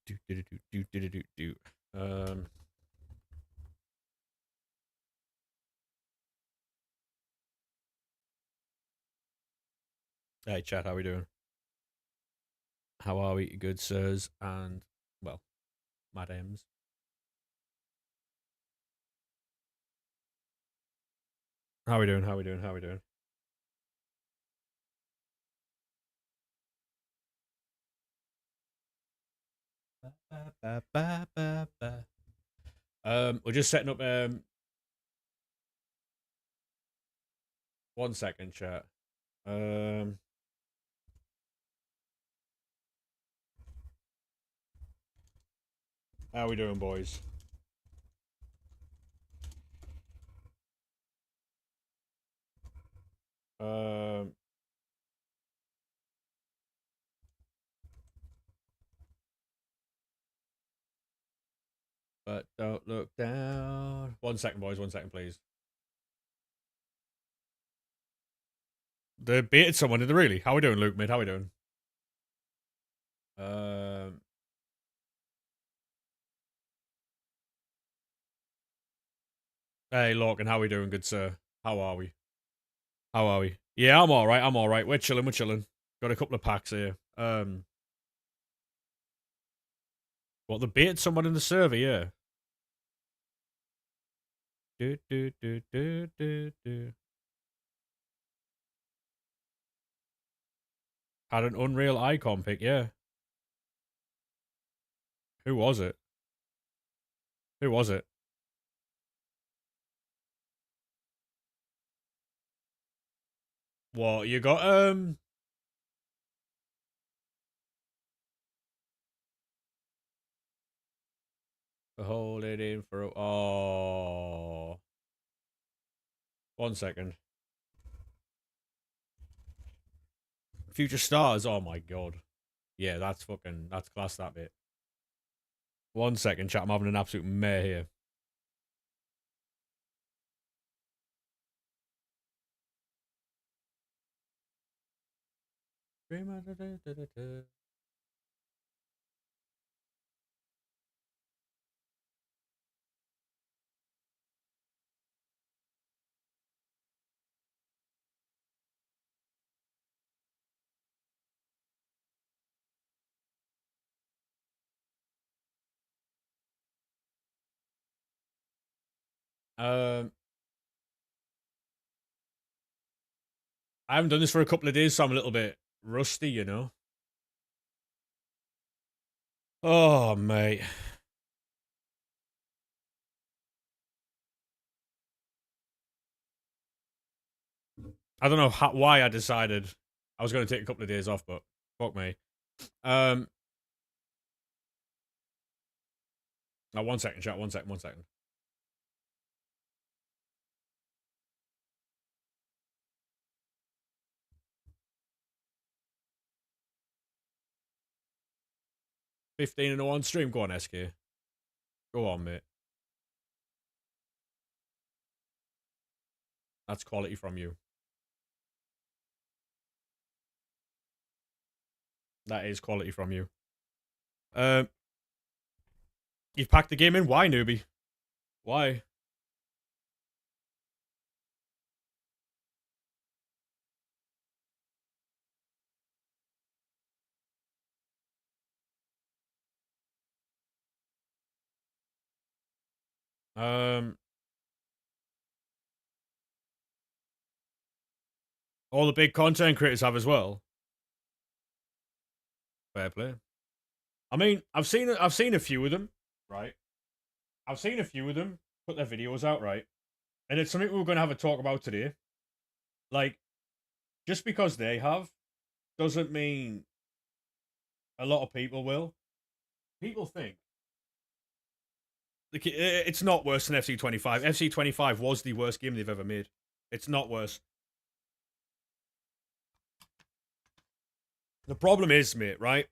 Hey chat, how we doing? How are we, good sirs and, well, madams? How we doing? How we doing? How we doing? We're just setting up. 1 second, chat. How we doing, boys? But don't look down. 1 second, boys. 1 second, please. They baited someone, did they really? How we doing, Luke, mate? How we doing? Hey, Lorcan, how we doing, good sir? How are we? How are we? Yeah, I'm alright, I'm alright. We're chilling, we're chilling. Got a couple of packs here. What, they baited someone in the server, yeah. Do, do, do, do, do, do. Had an Unreal icon pick, yeah. Who was it? Who was it? What, you got, hold it in for, oh. 1 second. Future Stars, oh my god. Yeah, that's class, that bit. 1 second, chat, I'm having an absolute mare here. I haven't done this for a couple of days, so I'm a little bit rusty, you know. Oh, mate. I don't know why I decided I was going to take a couple of days off, but fuck me. Now, 1 second, chat. 1 second, 1 second. $15 and a 1 stream. Go on, SK. Go on, mate. That's quality from you. That is quality from you. You've packed the game in? Why, newbie? Why? All the big content creators have as well. Fair play. I mean, I've seen a few of them, right? I've seen a few of them put their videos out, right? And it's something we're going to have a talk about today. Like, just because they have doesn't mean a lot of people will. People think it's not worse than FC25. FC25 was the worst game they've ever made. It's not worse. The problem is, mate, right?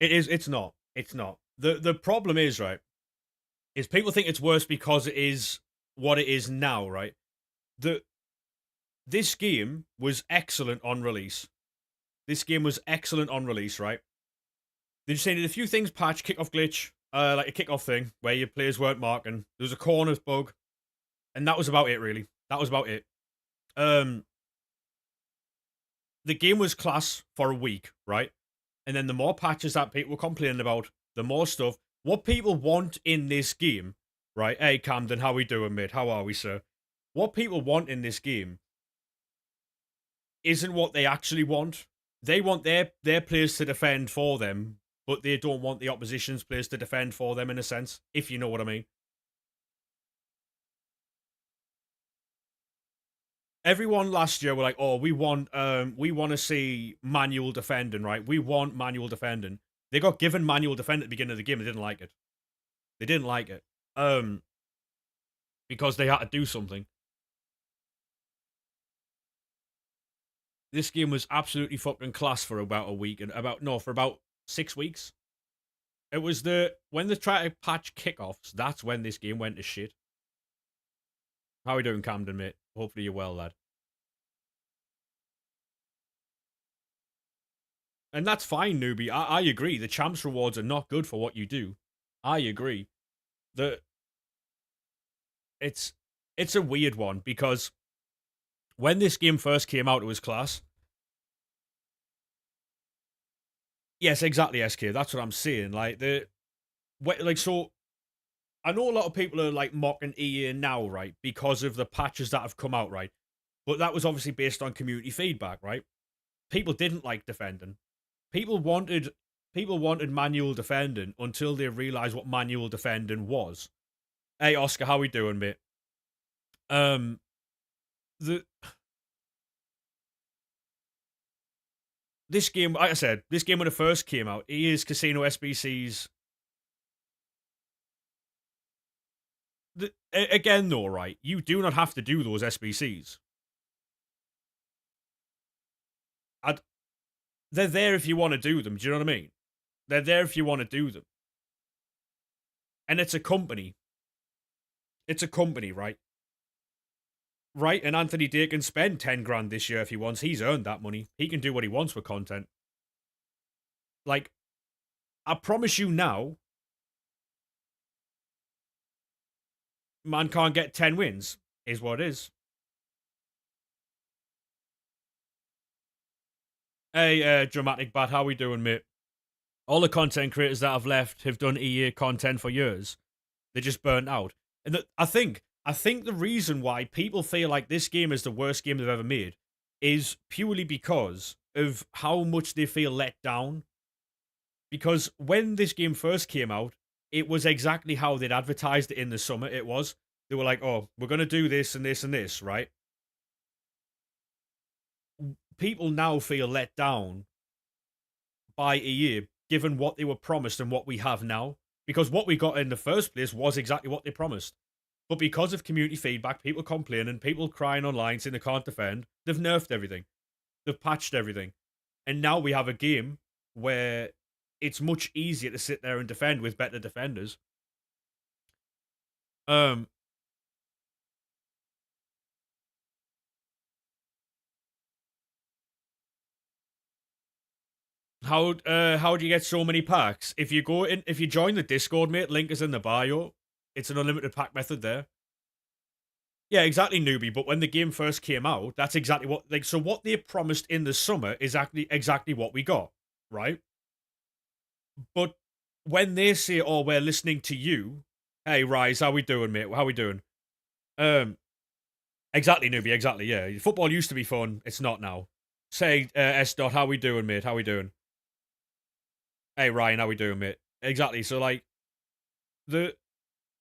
It's not. It's not. The problem is, right, is people think it's worse because it is what it is now, right? This game was excellent on release. This game was excellent on release, right? They just needed a few things patch, kickoff glitch, like a kickoff thing where your players weren't marking. There was a corners bug, and that was about it, really. That was about it. Um, the game was class for a week, right? And then the more patches that people were complaining about, the more stuff. What people want in this game, right? Hey, Camden, how we doing, mate? How are we, sir? What people want in this game isn't what they actually want. They want their players to defend for them, but they don't want the opposition's players to defend for them, in a sense, if you know what I mean. Everyone last year were like, "Oh, we want to see manual defending, right? We want manual defending." They got given manual defending at the beginning of the game. They didn't like it. They didn't like it. Because they had to do something. This game was absolutely fucking class for about a week, and for about 6 weeks. It was when they tried to patch kickoffs. That's when this game went to shit. How are we doing, Camden, mate? Hopefully you're well, lad. And that's fine, newbie. I agree. The champs rewards are not good for what you do. I agree. The it's it's a weird one because when this game first came out, it was class. Yes, exactly, SK. That's what I'm saying. So I know a lot of people are like mocking EA now, right, because of the patches that have come out, right. But that was obviously based on community feedback, right? People didn't like defending. People wanted manual defending until they realized what manual defending was. Hey, Oscar, how we doing, mate? Um, the This game, like I said, this game when it first came out, EA's Casino SBCs. Again, though, right? You do not have to do those SBCs. I'd, they're there if you want to do them. Do you know what I mean? They're there if you want to do them. And it's a company. It's a company, right? Right? And Anthony Day can spend 10 grand this year if he wants. He's earned that money. He can do what he wants with content. Like, I promise you now, man can't get 10 wins, is what it is. Hey, Dramatic Bat, how we doing, mate? All the content creators that have left have done EA content for years. They're just burnt out. And I think the reason why people feel like this game is the worst game they've ever made is purely because of how much they feel let down. Because when this game first came out, it was exactly how they'd advertised it in the summer. They were like, "Oh, we're gonna do this and this and this," right? People now feel let down by EA, given what they were promised and what we have now. Because what we got in the first place was exactly what they promised. But because of community feedback, people complaining, people crying online saying they can't defend, they've nerfed everything. They've patched everything. And now we have a game where it's much easier to sit there and defend with better defenders. Um, how do you get so many packs? If you join the Discord, mate, link is in the bio. It's an unlimited pack method there. Yeah, exactly, newbie. But when the game first came out, that's exactly so what they promised in the summer is exactly what we got, right? But when they say, "Oh, we're listening to you," hey, Rise, how we doing, mate? How we doing? Um, exactly, newbie. Exactly, yeah. Football used to be fun. It's not now. Say, S dot, how we doing, mate? How we doing? Hey, Ryan, how we doing, mate? Exactly. So like the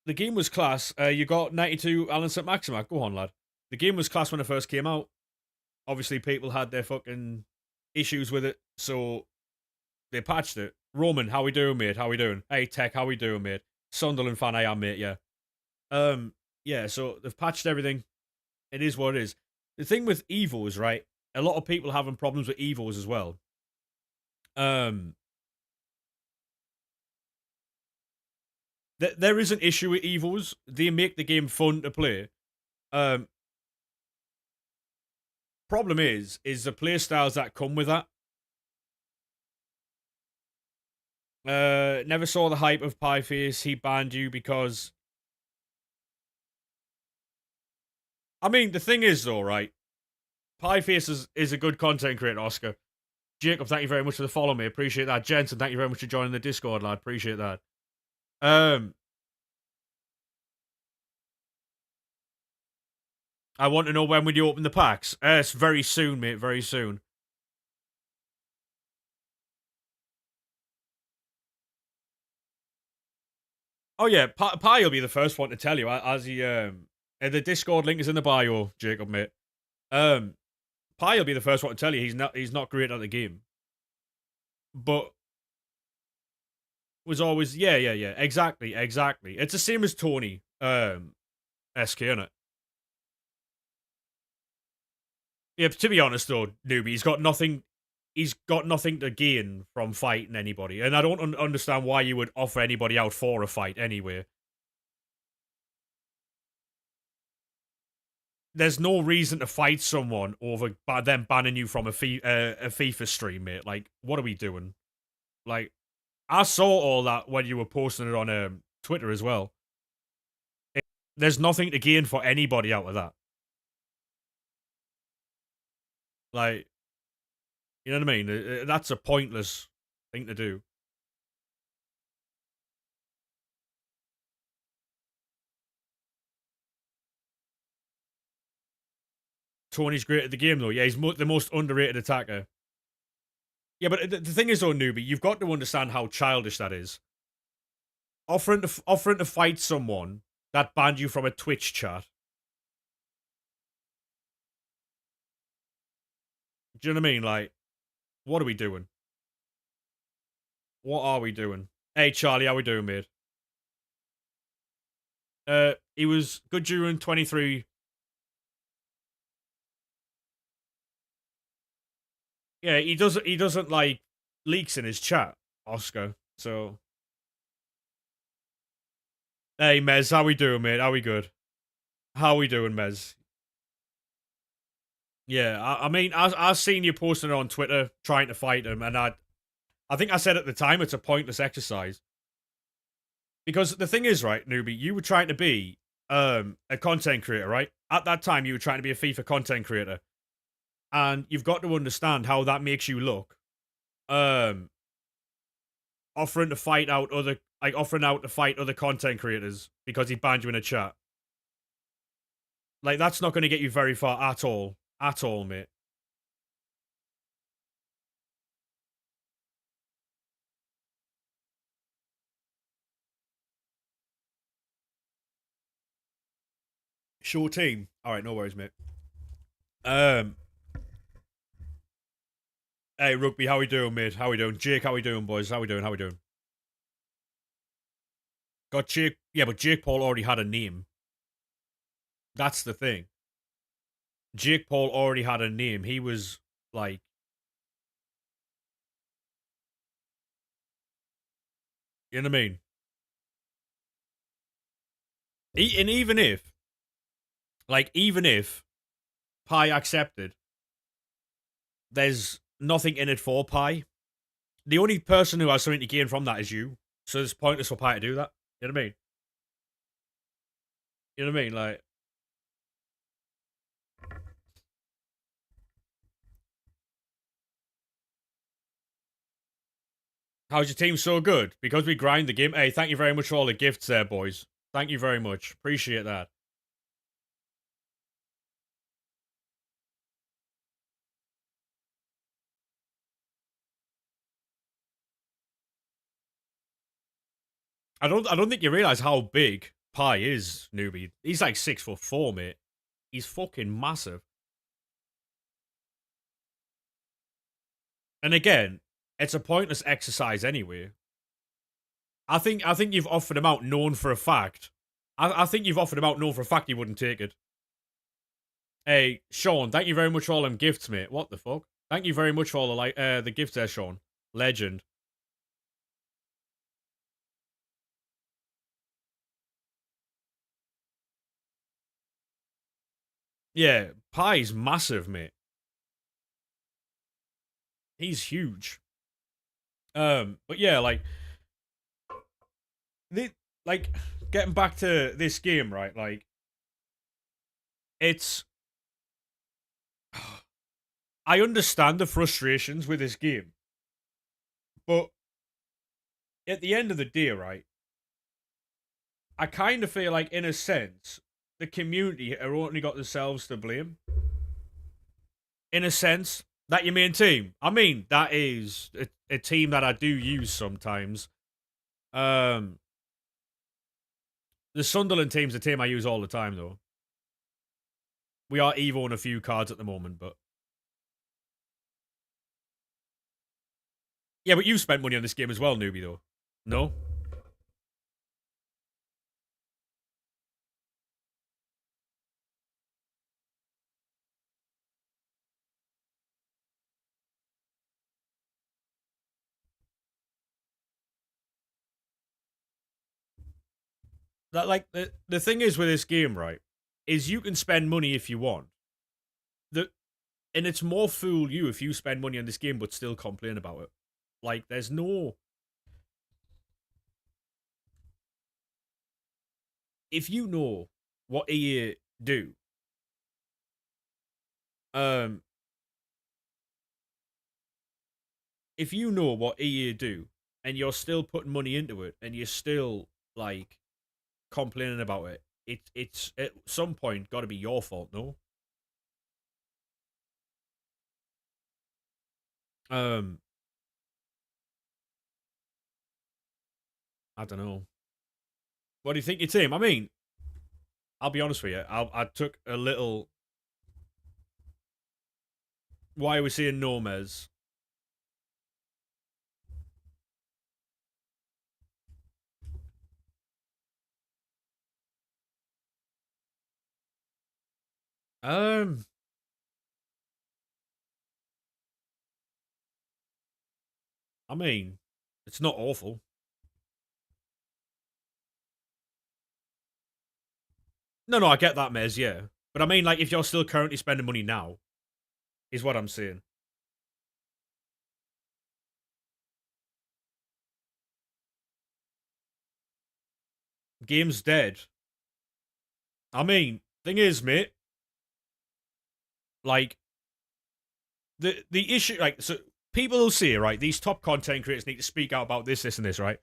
the game was class. You got 92 Alan St. Maximac. Go on, lad. The game was class when it first came out. Obviously, people had their fucking issues with it, so they patched it. Roman, how we doing, mate? How we doing? Hey, Tech, how we doing, mate? Sunderland fan, I am, mate. Yeah. Yeah. So they've patched everything. It is what it is. The thing with Evos, right? A lot of people having problems with Evos as well. Um, there is an issue with Evos. They make the game fun to play. Um, problem is the play styles that come with that. Never saw the hype of Pieface. He banned you because. I mean, the thing is, though, right? Pieface is a good content creator, Oscar. Jacob, thank you very much for the follow, me. Appreciate that. Jensen, thank you very much for joining the Discord, lad. Appreciate that. I want to know when would you open the packs? It's very soon, mate. Very soon. Oh yeah, Pi will be the first one to tell you as he the Discord link is in the bio, Jacob, mate. Pi will be the first one to tell you he's not great at the game, but was always yeah exactly. It's the same as Tony SK, innit? Yeah, to be honest though, newbie, he's got nothing. He's got nothing to gain from fighting anybody, and I don't understand why you would offer anybody out for a fight anyway. There's no reason to fight someone over them banning you from a FIFA stream, mate. Like, what are we doing? Like, I saw all that when you were posting it on Twitter as well. There's nothing to gain for anybody out of that. Like, you know what I mean? That's a pointless thing to do. Tony's great at the game, though. Yeah, he's the most underrated attacker. Yeah, but the thing is, though, newbie, you've got to understand how childish that is. Offering to fight someone that banned you from a Twitch chat. Do you know what I mean? Like, what are we doing? What are we doing? Hey, Charlie, how we doing, mate? He was good during 23. Yeah, he doesn't like leaks in his chat, Oscar. So, hey, Mez, how we doing, mate? How we good? How we doing, Mez? Yeah, I mean, I seen you posting it on Twitter trying to fight him, and I think I said at the time it's a pointless exercise because the thing is, right, newbie, you were trying to be a content creator, right? At that time, you were trying to be a FIFA content creator, and you've got to understand how that makes you look. Um, offering to fight out other offering out to fight other content creators because he banned you in a chat. Like that's not going to get you very far at all, mate. Short team. All right, no worries, mate. Um, hey rugby, how we doing, mate? How we doing, Jake? How we doing, boys? How we doing? How we doing? Got Jake. Yeah, but Jake Paul already had a name. That's the thing. Jake Paul already had a name. He was like, you know what I mean? And even if Pi accepted, there's nothing in it for Pi. The only person who has something to gain from that is you. So it's pointless for Pi to do that. You know what I mean? You know what I mean? Like, how's your team so good? Because we grind the game. Hey, thank you very much for all the gifts there, boys. Thank you very much. Appreciate that. I don't think you realise how big Pi is, newbie. He's like 6'4", mate. He's fucking massive. And again, it's a pointless exercise anyway. I think you've offered him out known for a fact. I think you've offered him out known for a fact he wouldn't take it. Hey, Sean, thank you very much for all them gifts, mate. What the fuck? Thank you very much for all the gifts there, Sean. Legend. Yeah, Pi's massive, mate. He's huge. But yeah, like the, like, getting back to this game, right? Like, it's. I understand the frustrations with this game, but at the end of the day, right? I kind of feel like, in a sense, the community are only got themselves to blame. In a sense, that your main team. I mean, that is a team that I do use sometimes. Um, the Sunderland team's a team I use all the time, though. We are Evo on a few cards at the moment, but yeah, but you spent money on this game as well, newbie, though. No, that like the thing is with this game, right? Is you can spend money if you want. The and it's more fool you if you spend money on this game but still complain about it. Like, there's no. If you know what EA do, um, if you know what EA do, and you're still putting money into it, and you're still like complaining about it, it's at some point got to be your fault, no? Um, I don't know. What do you think, your team? I mean, I'll be honest with you. I took a little. Why are we seeing Nomez? Um, I mean, it's not awful. No, no, I get that, Mez. Yeah, but I mean, like, if you're still currently spending money now, is what I'm saying. Game's dead. I mean, thing is, mate, like the issue, like, so people will say, right, these top content creators need to speak out about this, and this, right?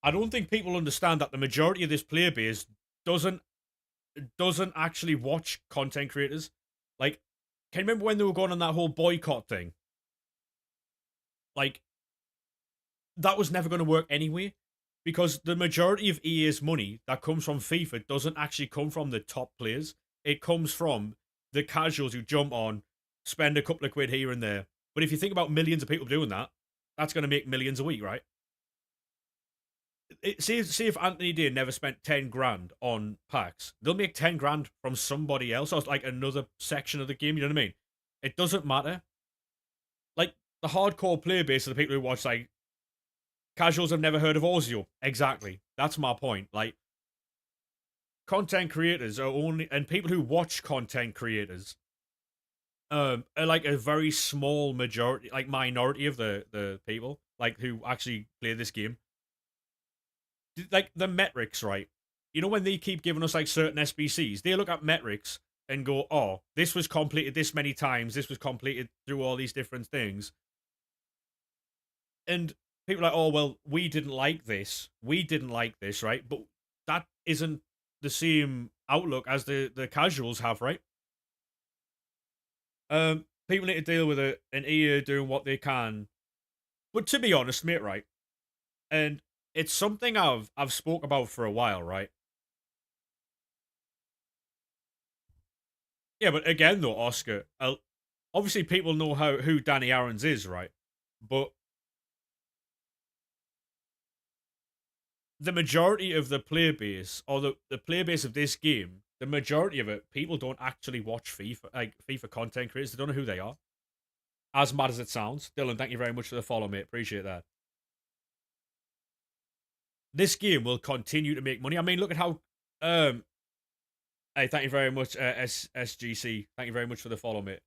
I don't think people understand that the majority of this player base doesn't doesn't actually watch content creators. Like, can you remember when they were going on that whole boycott thing? Like, that was never going to work anyway, because the majority of EA's money that comes from FIFA doesn't actually come from the top players. It comes from the casuals who jump on, spend a couple of quid here and there. But if you think about millions of people doing that, that's going to make millions a week, right? See if Anthony Dean never spent 10 grand on packs, they'll make 10 grand from somebody else, or like another section of the game. You know what I mean? It doesn't matter. Like, the hardcore player base of the people who watch, like, casuals have never heard of Ozio. Exactly. That's my point. Like, content creators are only, and people who watch content creators, are like a very small majority, like minority of the people like who actually play this game. Like, the metrics, right? You know, when they keep giving us like certain SBCs, they look at metrics and go, "Oh, this was completed this many times. This was completed through all these different things." And people are like, "Oh, well, we didn't like this. We didn't like this, right?" But that isn't the same outlook as the casuals have, right? People need to deal with it, and EA doing what they can. But to be honest, mate, right? And it's something I've spoke about for a while, right? Yeah, but again, though, Oscar, obviously people know who Danny Aaron's is, right? But the majority of the player base, or the player base of this game, the majority of it, people don't actually watch FIFA, like FIFA content creators. They don't know who they are. As mad as it sounds, Dylan, thank you very much for the follow, mate. Appreciate that. This game will continue to make money. I mean, look at how. Hey, thank you very much, SGC. Thank you very much for the follow, mate.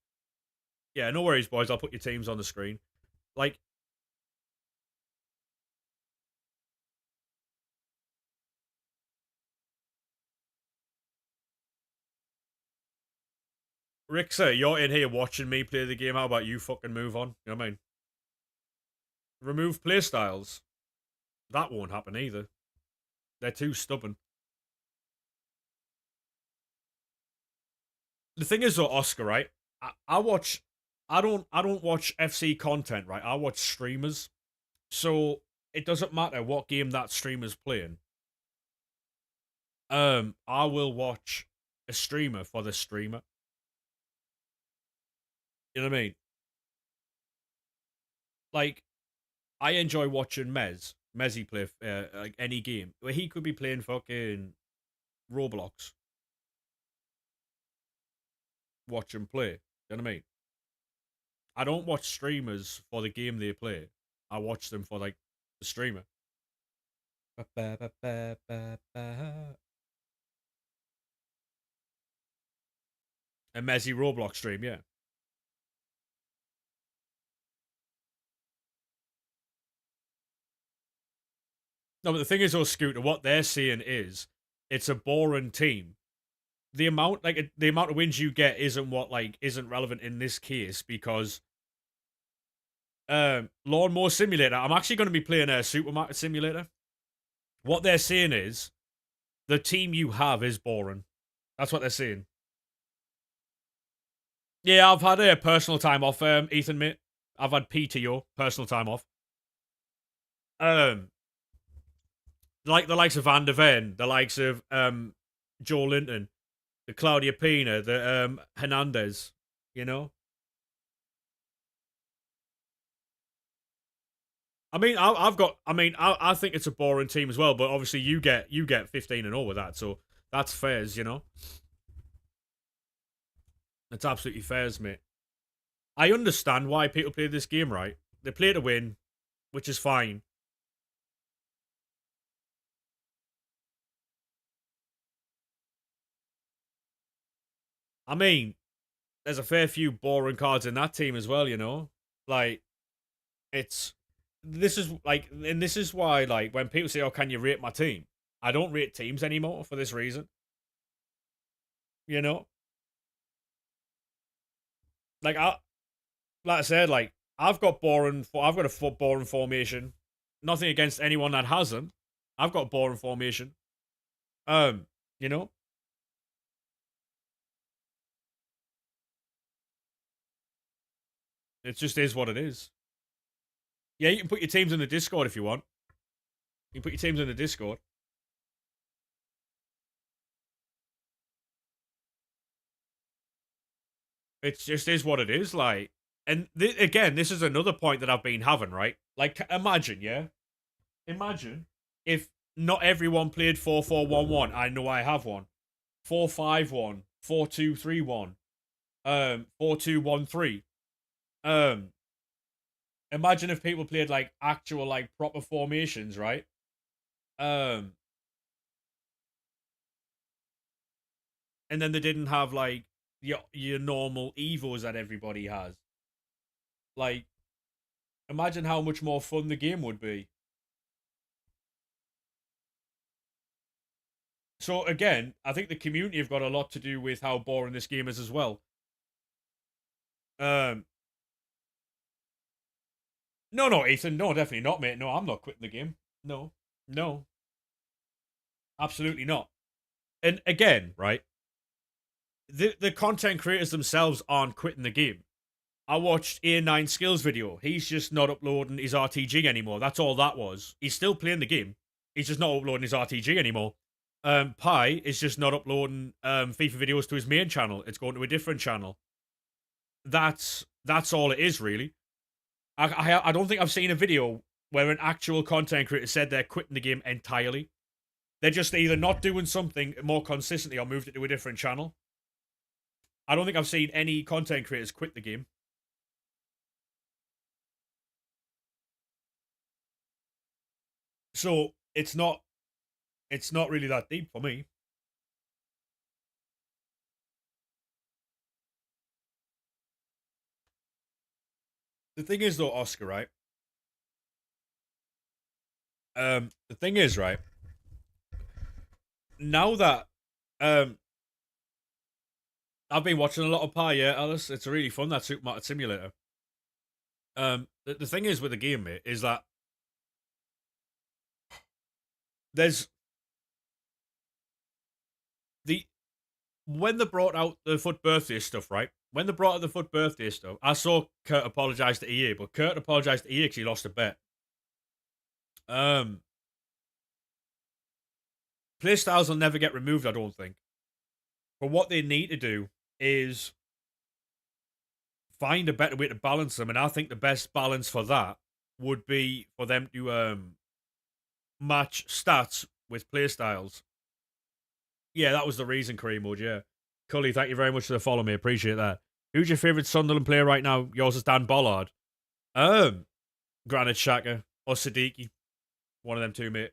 Yeah, no worries, boys. I'll put your teams on the screen. Like, Rick, sir, you're in here watching me play the game. How about you fucking move on? You know what I mean? Remove playstyles. That won't happen either. They're too stubborn. The thing is though, Oscar, right? I watch I don't watch FC content, right? I watch streamers. So it doesn't matter what game that streamer's playing. I will watch a streamer for the streamer. You know what I mean? Like, I enjoy watching Mezzy play like any game where he could be playing fucking Roblox. Watch him play. You know what I mean? I don't watch streamers for the game they play. I watch them for like the streamer. A Mezzy Roblox stream, yeah. No, but the thing is, though, Scooter, what they're saying is it's a boring team. The amount, like, the amount of wins you get isn't what, like, isn't relevant in this case because Lawnmower Simulator. I'm actually going to be playing a Supermarket Simulator. What they're saying is the team you have is boring. That's what they're saying. Yeah, I've had a personal time off, Ethan, mate. I've had PTO, personal time off. Um, like the likes of Van der Ven, the likes of Joe Linton, the Claudia Pina, the Hernandez, you know. I mean, I've got. I mean, I think it's a boring team as well. But obviously, you get 15-0 with that, so that's fairs, you know. It's absolutely fairs, mate. I understand why people play this game, right? They play to win, which is fine. I mean, there's a fair few boring cards in that team as well, you know. Like, it's this is like, and this is why, like, when people say, "Oh, can you rate my team?" I don't rate teams anymore for this reason. You know, like like I said, like I've got boring. I've got a boring formation. Nothing against anyone that hasn't. I've got boring formation. Um, you know, it just is what it is. Yeah, you can put your teams in the Discord if you want. You can put your teams in the Discord. It just is what it is. Like, and again, this is another point that I've been having. Right, like imagine, yeah, imagine if not everyone played 4-4-1-1. I know I have one. 4-5-1, 4-2-3-1, 4-2-1-3. Um, imagine if people played like actual like proper formations, right? Um, and then they didn't have like your normal evos that everybody has. Like, imagine how much more fun the game would be. So again, I think the community have got a lot to do with how boring this game is as well. Um, no, no, Ethan, no, definitely not, mate. No, I'm not quitting the game. No, no, absolutely not. And again, right, the content creators themselves aren't quitting the game. I watched A9 Skills video. He's just not uploading his RTG anymore. That's all that was. He's still playing the game. He's just not uploading his RTG anymore. Pi is just not uploading FIFA videos to his main channel. It's going to a different channel. That's all it is, really. I don't think I've seen a video where an actual content creator said they're quitting the game entirely. They're just either not doing something more consistently or moved it to a different channel. I don't think I've seen any content creators quit the game. So it's not really that deep for me. The thing is though, Oscar, right? The thing is, right, now that I've been watching a lot of Pi, yeah, Alice. It's really fun, that Supermarket Simulator. The thing is with the game, mate, is that there's the when they brought out the foot birthday stuff, right? When they brought out the foot birthday stuff, I saw Kurt apologize to EA, but Kurt apologized to EA because he lost a bet. Um, Playstyles will never get removed, I don't think. But what they need to do is find a better way to balance them, and I think the best balance for that would be for them to match stats with playstyles. Yeah, that was the reason, Kareem Wood, yeah. Cully, thank you very much for the follow, me. Appreciate that. Who's your favourite Sunderland player right now? Yours is Dan Bollard. Granit Xhaka or Siddiqui. One of them two, mate.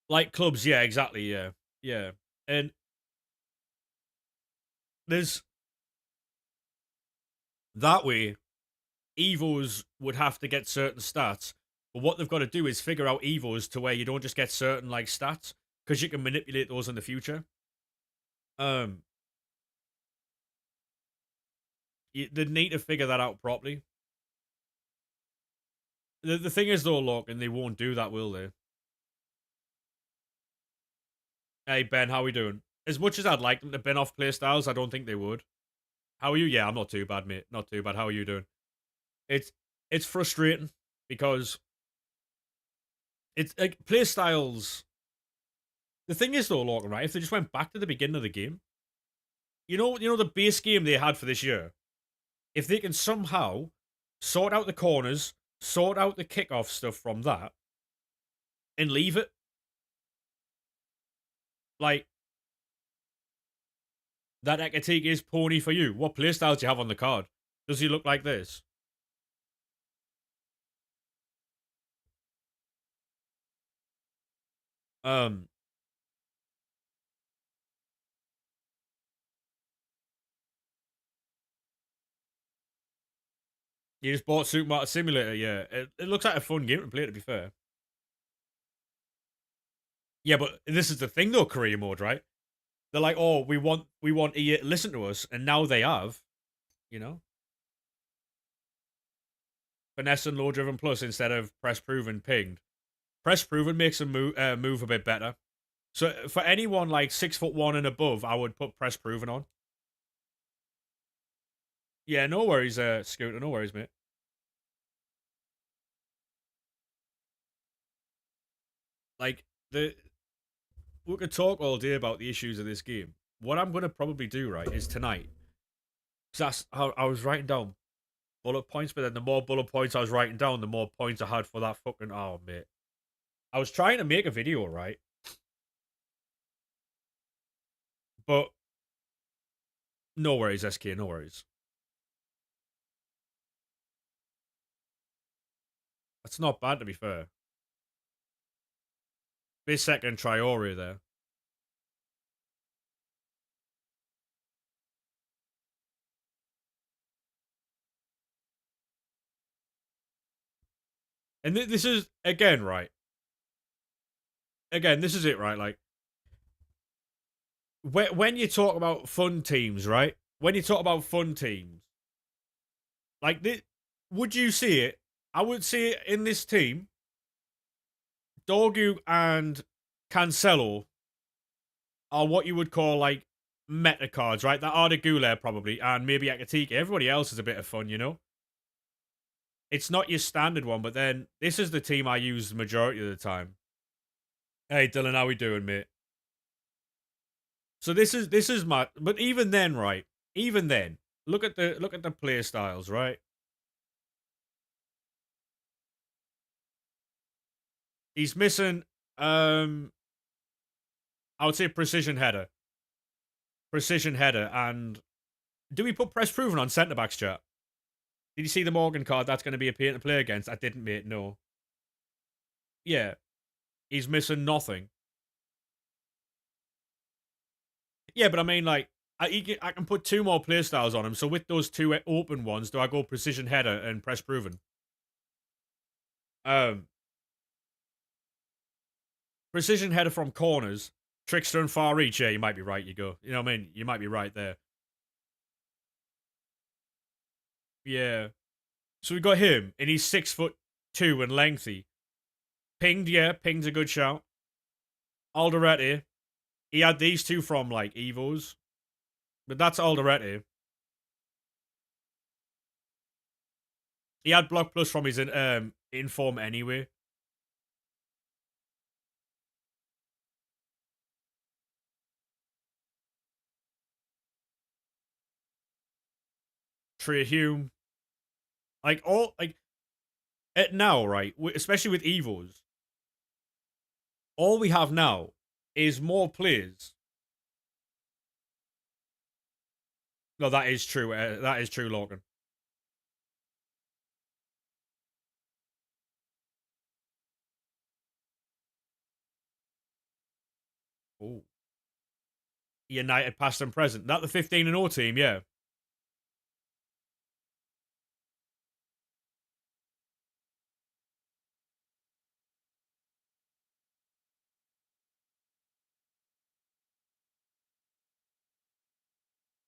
Like clubs, yeah, exactly, yeah. Yeah. And there's that way, Evos would have to get certain stats. But what they've got to do is figure out Evos to where you don't just get certain like stats, because you can manipulate those in the future. They need to figure that out properly. The thing is though, look, and they won't do that, will they? Hey Ben, how we doing? As much as I'd like them to bin off playstyles, I don't think they would. How are you? Yeah, I'm not too bad, mate. Not too bad. How are you doing? It's it's frustrating because it's like playstyles. The thing is though, Logan, right? If they just went back to the beginning of the game, you know the base game they had for this year. If they can somehow sort out the corners, sort out the kickoff stuff from that, and leave it, like that Ekatike is pony for you. What playstyles do you have on the card? Does he look like this? Um, you just bought Supermarket Simulator, yeah. It looks like a fun game to play, to be fair. Yeah, but this is the thing though, career mode, right? They're like, oh, we want EA to listen to us, and now they have, you know, finesse and low driven plus instead of press proven pinged. Press proven makes them move a bit better. So for anyone like 6'1" and above, I would put press proven on. Yeah, no worries, Scooter. No worries, mate. Like the we could talk all day about the issues of this game. What I'm gonna probably do right is tonight, because that's how I was writing down bullet points. But then the more bullet points I was writing down, the more points I had for that fucking mate. I was trying to make a video, right? But no worries, SK, no worries. That's not bad, to be fair. Bissek and Traore there. And this is, again, right? Again, this is it, right? Like, when you talk about fun teams, right? When you talk about fun teams, like, would you see it? I would see it in this team. Dorgu and Cancelo are what you would call, like, meta cards, right? That are the Goulet, probably, and maybe Ekatike. Everybody else is a bit of fun, you know? It's not your standard one, but then this is the team I use the majority of the time. Hey Dylan, how we doing, mate? So this is my, but even then, right? Even then, look at the play styles, right? He's missing I would say precision header, and do we put press proven on centre backs, chat? Did you see the Morgan card? That's going to be a pain to play against. I didn't, mate. No. Yeah, he's missing nothing. Yeah, but I mean, like, I can put two more playstyles on him. So with those two open ones, do I go precision header and press proven? Um, Precision header from corners, Trickster and Far Reach, yeah, you might be right, you go. You know what I mean? You might be right there. Yeah. So we got him, and he's 6'2" and lengthy. Pinged, yeah, Pinged's a good shout. Alderete, he had these two from, like, Evos. But that's Alderete. He had Block Plus from his inform anyway. Trey Hume. Like, all, like, at now, right, especially with Evos, all we have now is more players. No, that is true. That is true, Logan. Oh. United past and present. That the 15-0 team, yeah.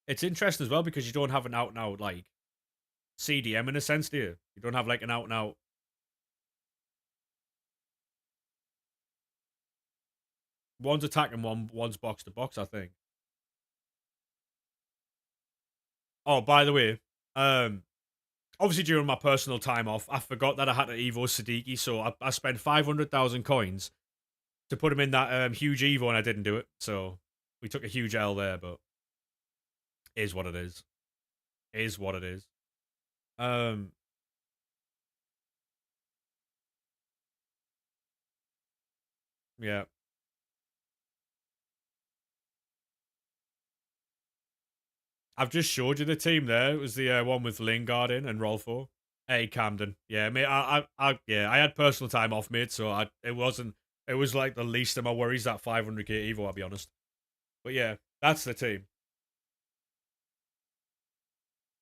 It's interesting as well because you don't have an out and out like CDM in a sense, do you? You don't have like an out and out. One's attacking, one's box to box, I think. Oh, by the way, obviously during my personal time off, I forgot that I had to Evo Siddiqui, so I spent 500,000 coins to put him in that huge Evo, and I didn't do it. So we took a huge L there, but is what it is. Is what it is. Um, yeah. I've just showed you the team there. It was the one with Lingard in and Rolfo. Hey, Camden. Yeah, mate. Yeah, I had personal time off, mate. So it wasn't. It was like the least of my worries that 500k Evo. I'll be honest. But yeah, that's the team.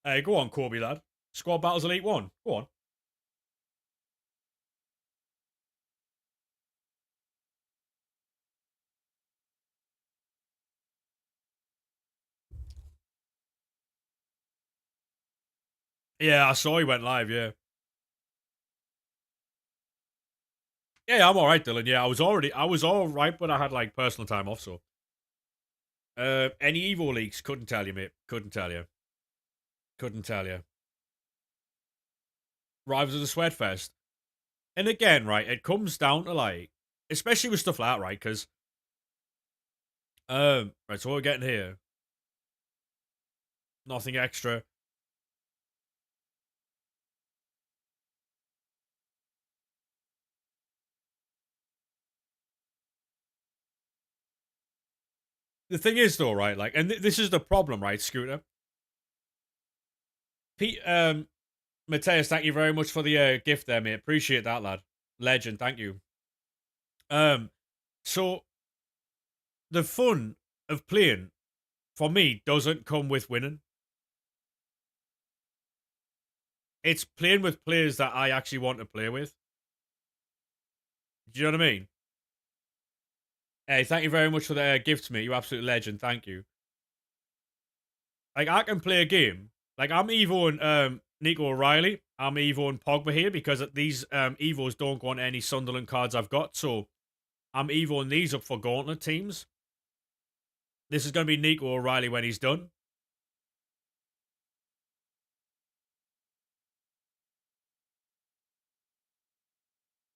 Hey, go on, Corby lad. Squad battles Elite One. Go on. Yeah, I saw he went live. Yeah. Yeah, I'm all right, Dylan. Yeah, I was all right, but I had like personal time off. So, any Evo leaks? Couldn't tell you, mate. Couldn't tell you. Couldn't tell you. Rivals of the Sweatfest. And again, right, it comes down to like, especially with stuff like that, right? Because, right, so what we're getting here, nothing extra. The thing is, though, right, like, and this is the problem, right, Scooter. Pete, Mateus, thank you very much for the gift there, mate. Appreciate that, lad. Legend, thank you. Um, so the fun of playing for me doesn't come with winning. It's playing with players that I actually want to play with. Do you know what I mean? Hey, thank you very much for the gift, mate. You absolute legend. Thank you. Like, I can play a game. Like, I'm Evo and Nico O'Reilly. I'm Evo and Pogba here because these Evos don't go on any Sunderland cards I've got. So I'm Evo and these up for Gauntlet teams. This is going to be Nico O'Reilly when he's done.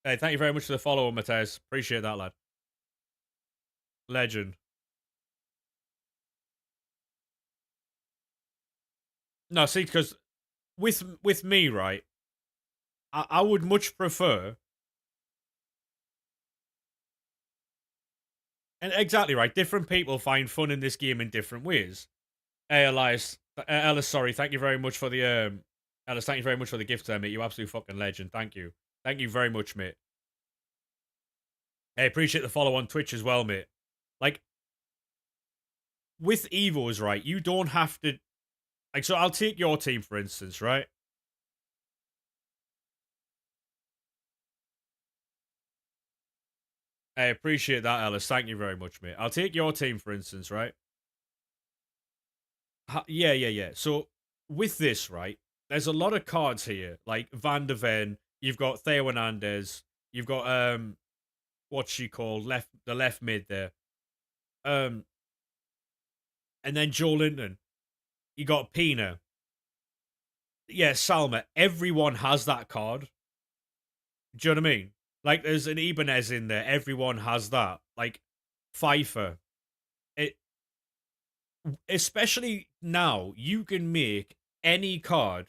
Hey, thank you very much for the follow, Mateus. Appreciate that, lad. Legend. No, see, because with me, right, I would much prefer. And exactly right. Different people find fun in this game in different ways. Hey, Elias, Ellis, sorry. Thank you very much for the Ellis. Thank you very much for the gift there, mate. You absolute fucking legend. Thank you. Thank you very much, mate. Hey, appreciate the follow on Twitch as well, mate. Like with Evos, right? You don't have to. Like, so I'll take your team for instance, right? I appreciate that, Ellis. Thank you very much, mate. I'll take your team, for instance, right? Yeah, yeah, yeah. So with this, right, there's a lot of cards here, like Van de Ven. You've got Theo Hernandez. You've got what's she called? The left mid there. Um, and then Joe Linton. You got Pina. Yeah, Salma. Everyone has that card. Do you know what I mean? Like, there's an Ibanez in there. Everyone has that. Like, FIFA. It, especially now, you can make any card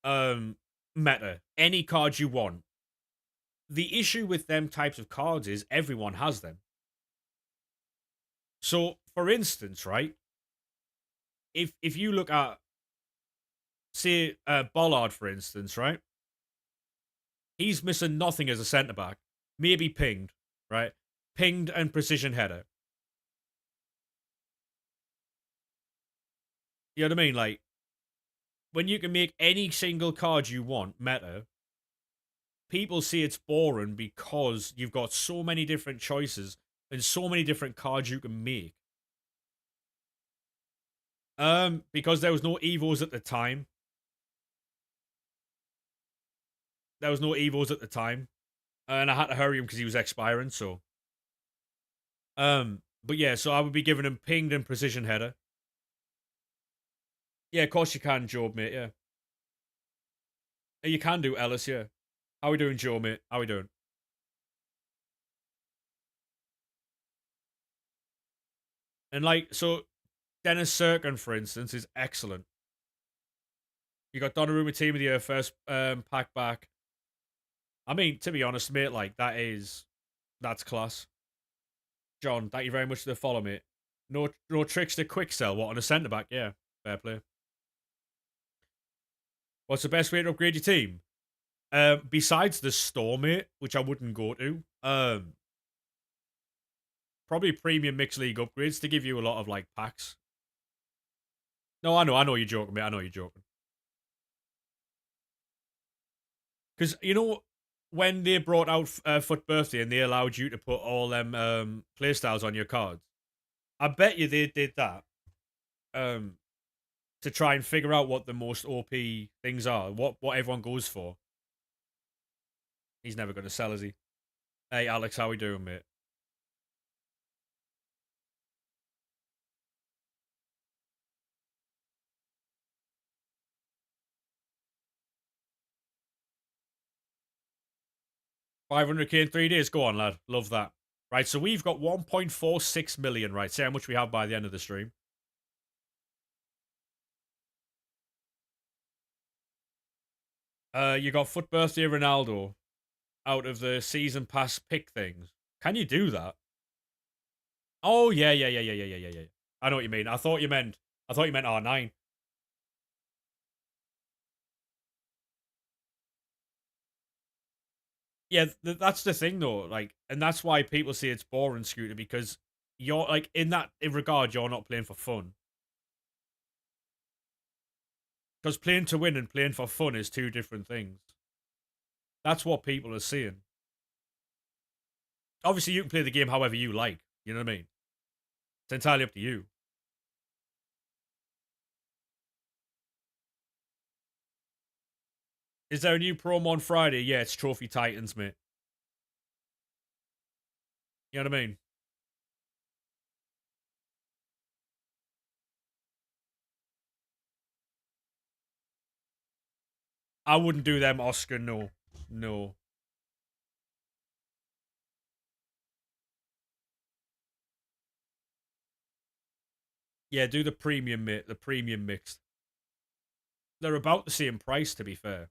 meta, any card you want. The issue with them types of cards is everyone has them. So, for instance, right, if you look at say Bollard, for instance, right, he's missing nothing as a centre back. Maybe pinged, right? Pinged and precision header. You know what I mean? Like, when you can make any single card you want meta, people see it's boring because you've got so many different choices and so many different cards you can make. Because there was no Evos at the time. There was no Evos at the time. And I had to hurry him because he was expiring, so. But yeah, so I would be giving him pinged and precision header. Yeah, of course you can, Job, mate, yeah. You can do Ellis, yeah. How we doing, Joe, mate? How we doing? And like, so Dennis Sirkin, for instance, is excellent. You got Donnarumma Team of the Year first pack back. I mean, to be honest, mate, like that's class. John, thank you very much for the follow, mate. No tricks to quick sell. What on a centre back? Yeah, fair play. What's the best way to upgrade your team? Besides the store, mate, which I wouldn't go to, probably premium mixed league upgrades to give you a lot of like packs. No, I know you're joking, mate. I know you're joking. Because you know when they brought out Foot Birthday and they allowed you to put all them playstyles on your cards, I bet you they did that um to try and figure out what the most OP things are, what everyone goes for. He's never going to sell, is he? Hey, Alex, how we doing, mate? 500k in 3 days. Go on, lad. Love that. Right, so we've got 1.46 million, right? See how much we have by the end of the stream. You got Foot Birthday Ronaldo out of the season pass pick things. Can you do that? Oh yeah, yeah, yeah, yeah, yeah, yeah, yeah, yeah. I know what you mean. I thought you meant R9. Yeah, that's the thing though. Like, and that's why people say it's boring, Scooter, because you're like in that regard, you're not playing for fun. Because playing to win and playing for fun is two different things. That's what people are seeing. Obviously, you can play the game however you like. You know what I mean? It's entirely up to you. Is there a new promo on Friday? Yeah, it's Trophy Titans, mate. You know what I mean? I wouldn't do them, Oscar. No, no. Yeah, do the premium, mate. The premium mixed. They're about the same price, to be fair.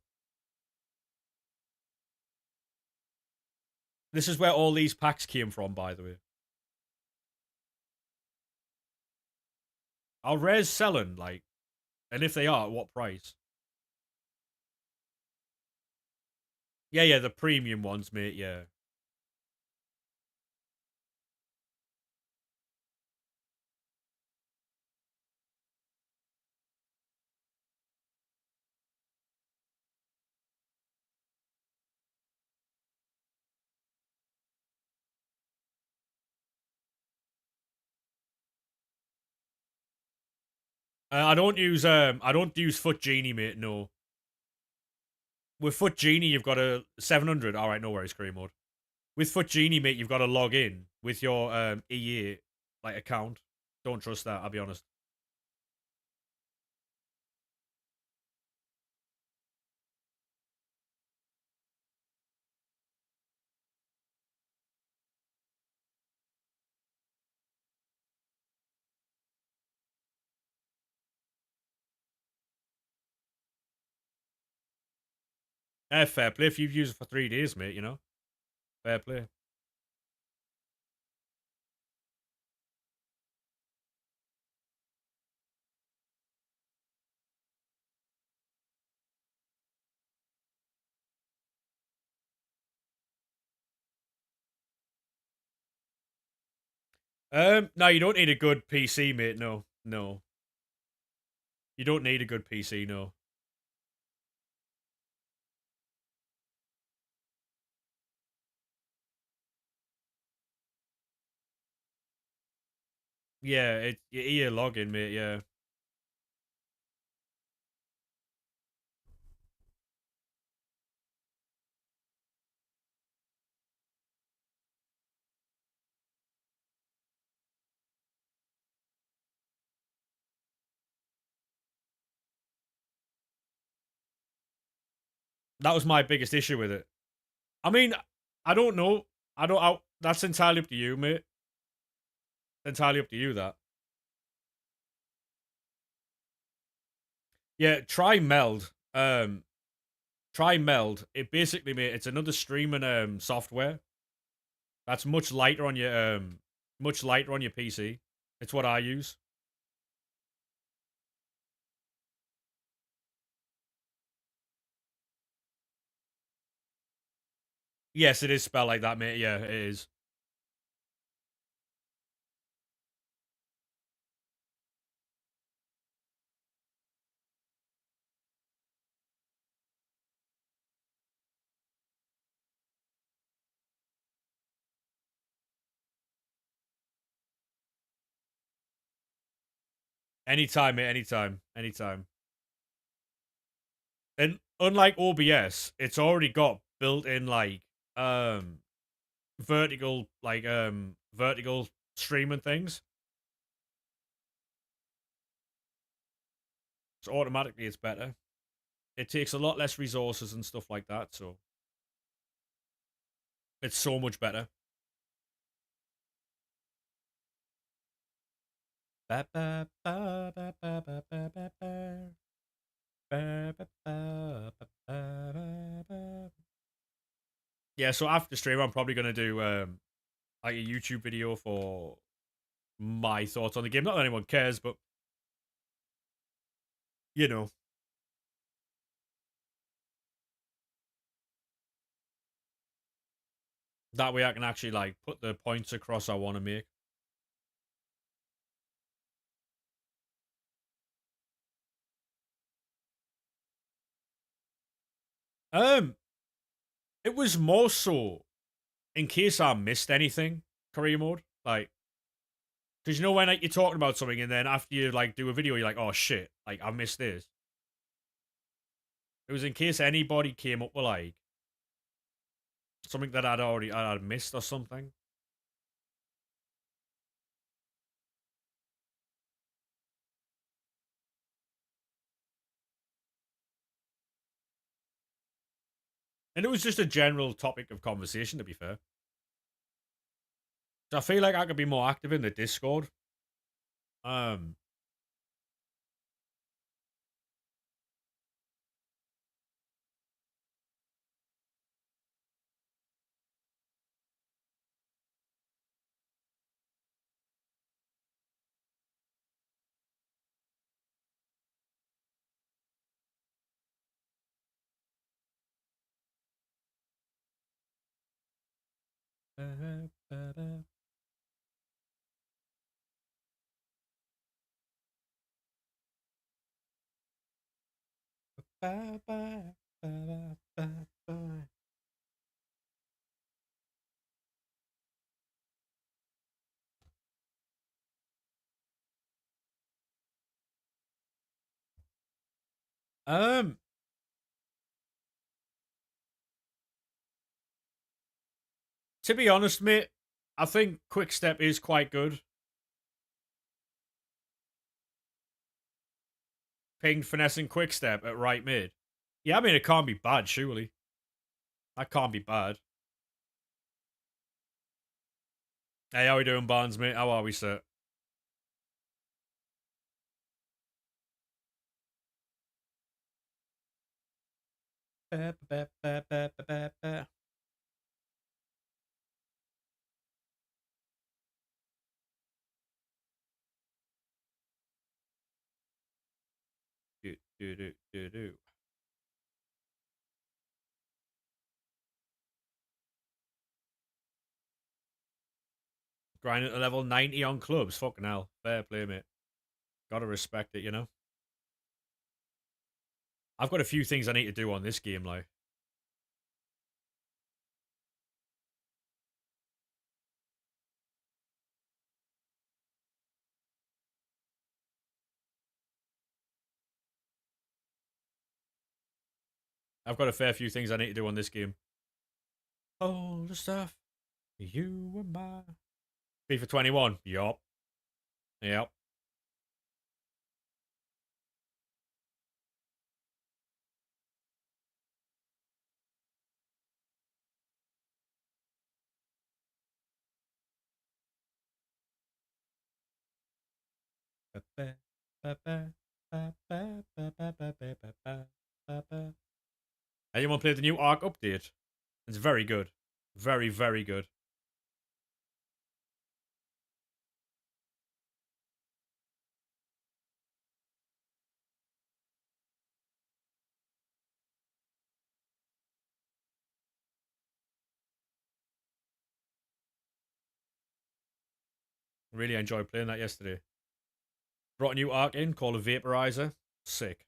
This is where all these packs came from, by the way. Are rares selling, like, and if they are, at what price? Yeah, yeah, the premium ones, mate, yeah. I don't use Foot Genie, mate. No, with Foot Genie you've got a 700. All right, no worries, career mode. With Foot Genie, mate, you've got to log in with your EA like account. Don't trust that. I'll be honest. Fair play if you've used it for 3 days, mate. You know, fair play. No, you don't need a good PC, mate. No, no, you don't need a good PC. No. Yeah, it's your EA login, mate. Yeah, that was my biggest issue with it. I mean, I don't know. I don't. That's entirely up to you, mate. Entirely up to you. That. Yeah, try Meld. Try Meld. It basically, mate, it's another streaming software that's much lighter on your PC. It's what I use. Yes, it is spelled like that, mate. Yeah, it is. Anytime, mate. Anytime. Anytime. And unlike OBS, it's already got built-in um vertical streaming things. So automatically it's better. It takes a lot less resources and stuff like that, so it's so much better. Yeah, so after stream I'm probably gonna do like a YouTube video for my thoughts on the game. Not that anyone cares, but you know, that way I can actually like put the points across I want to make. Um, it was more so in case I missed anything, career mode. Like, because you know when like you're talking about something and then after you like do a video, you're like, oh shit, like I missed this. It was in case anybody came up with like something that I'd missed or something. And it was just a general topic of conversation, to be fair. So I feel like I could be more active in the Discord. Um, Um, to be honest, mate, I think Quick Step is quite good. Pinged, finessing, Quick Step at right mid. Yeah, I mean, it can't be bad, surely. That can't be bad. Hey, how we doing, Barnes, mate? How are we, sir? Ba, ba, ba, ba, ba, ba, ba. Do, do, do, do, do. Grinding to level 90 on clubs. Fucking hell. Fair play, mate. Gotta respect it, you know? I've got a few things I need to do on this game, like. I've got a fair few things I need to do on this game. All the stuff you and my. FIFA 21. Yup. Yep. Anyone played the new Ark update? It's very good. Very, very good. Really enjoyed playing that yesterday. Brought a new Ark in called a Vaporizer. Sick.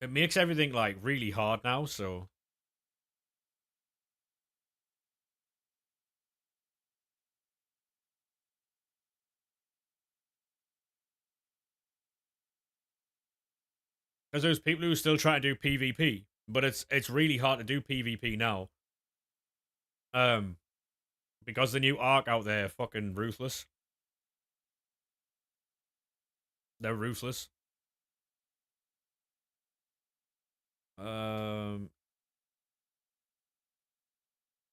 It makes everything like really hard now, so because there's people who are still trying to do PvP, but it's really hard to do PvP now. Um, because the new Ark out there fucking ruthless. They're ruthless. Um,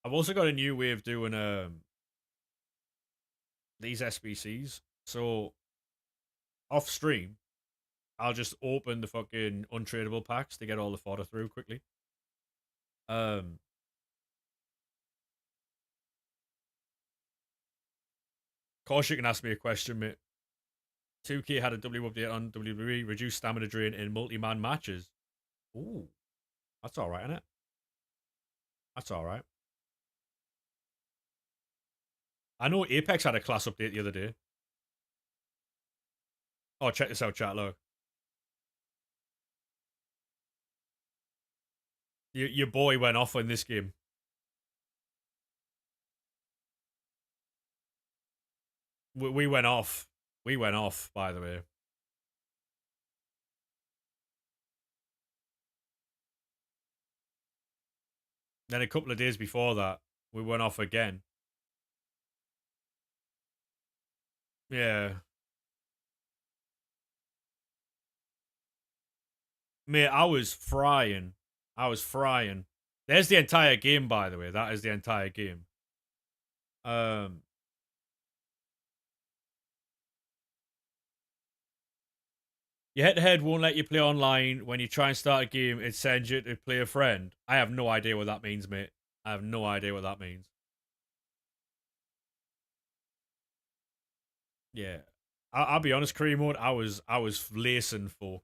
I've also got a new way of doing these SBCs. So off stream, I'll just open the fucking untradeable packs to get all the fodder through quickly. Um, of course you can ask me a question, mate. 2K had a W update on WWE, reduced stamina drain in multi-man matches. Ooh, that's all right, isn't it? That's all right. I know Apex had a class update the other day. Oh, check this out, chat. Look, your boy went off in this game. We went off. We went off, by the way. Then a couple of days before that, we went off again. Yeah. Mate, I was frying. I was frying. There's the entire game, by the way. That is the entire game. Um, your head-to-head won't let you play online. When you try and start a game, it sends you to play a friend. I have no idea what that means, mate. I have no idea what that means. Yeah. I'll be honest, Cream mode, I was lacing folk.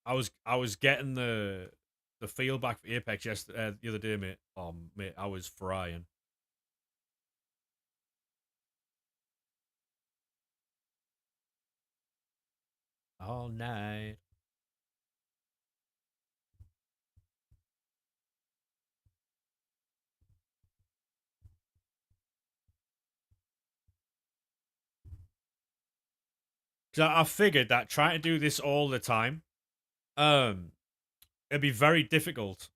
I was getting the feel back for Apex yesterday, the other day, mate. Oh, mate, I was frying all night. Because I figured that trying to do this all the time, um, it'd be very difficult.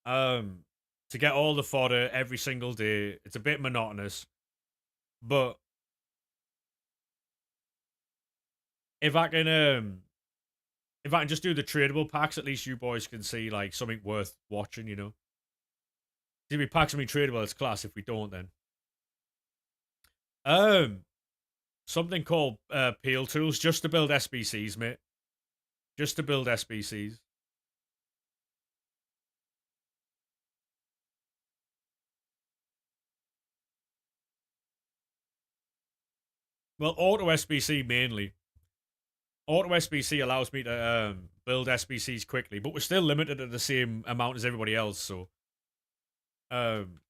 Um, to get all the fodder every single day. It's a bit monotonous. But if I can if I can just do the tradable packs, at least you boys can see like something worth watching, you know. If we pack something tradable, it's class. If we don't, then um something called peel tools just to build SBCs, mate. Just to build SBCs. Well, auto SBC mainly. Auto SBC allows me to build SBCs quickly, but we're still limited at the same amount as everybody else. So, um,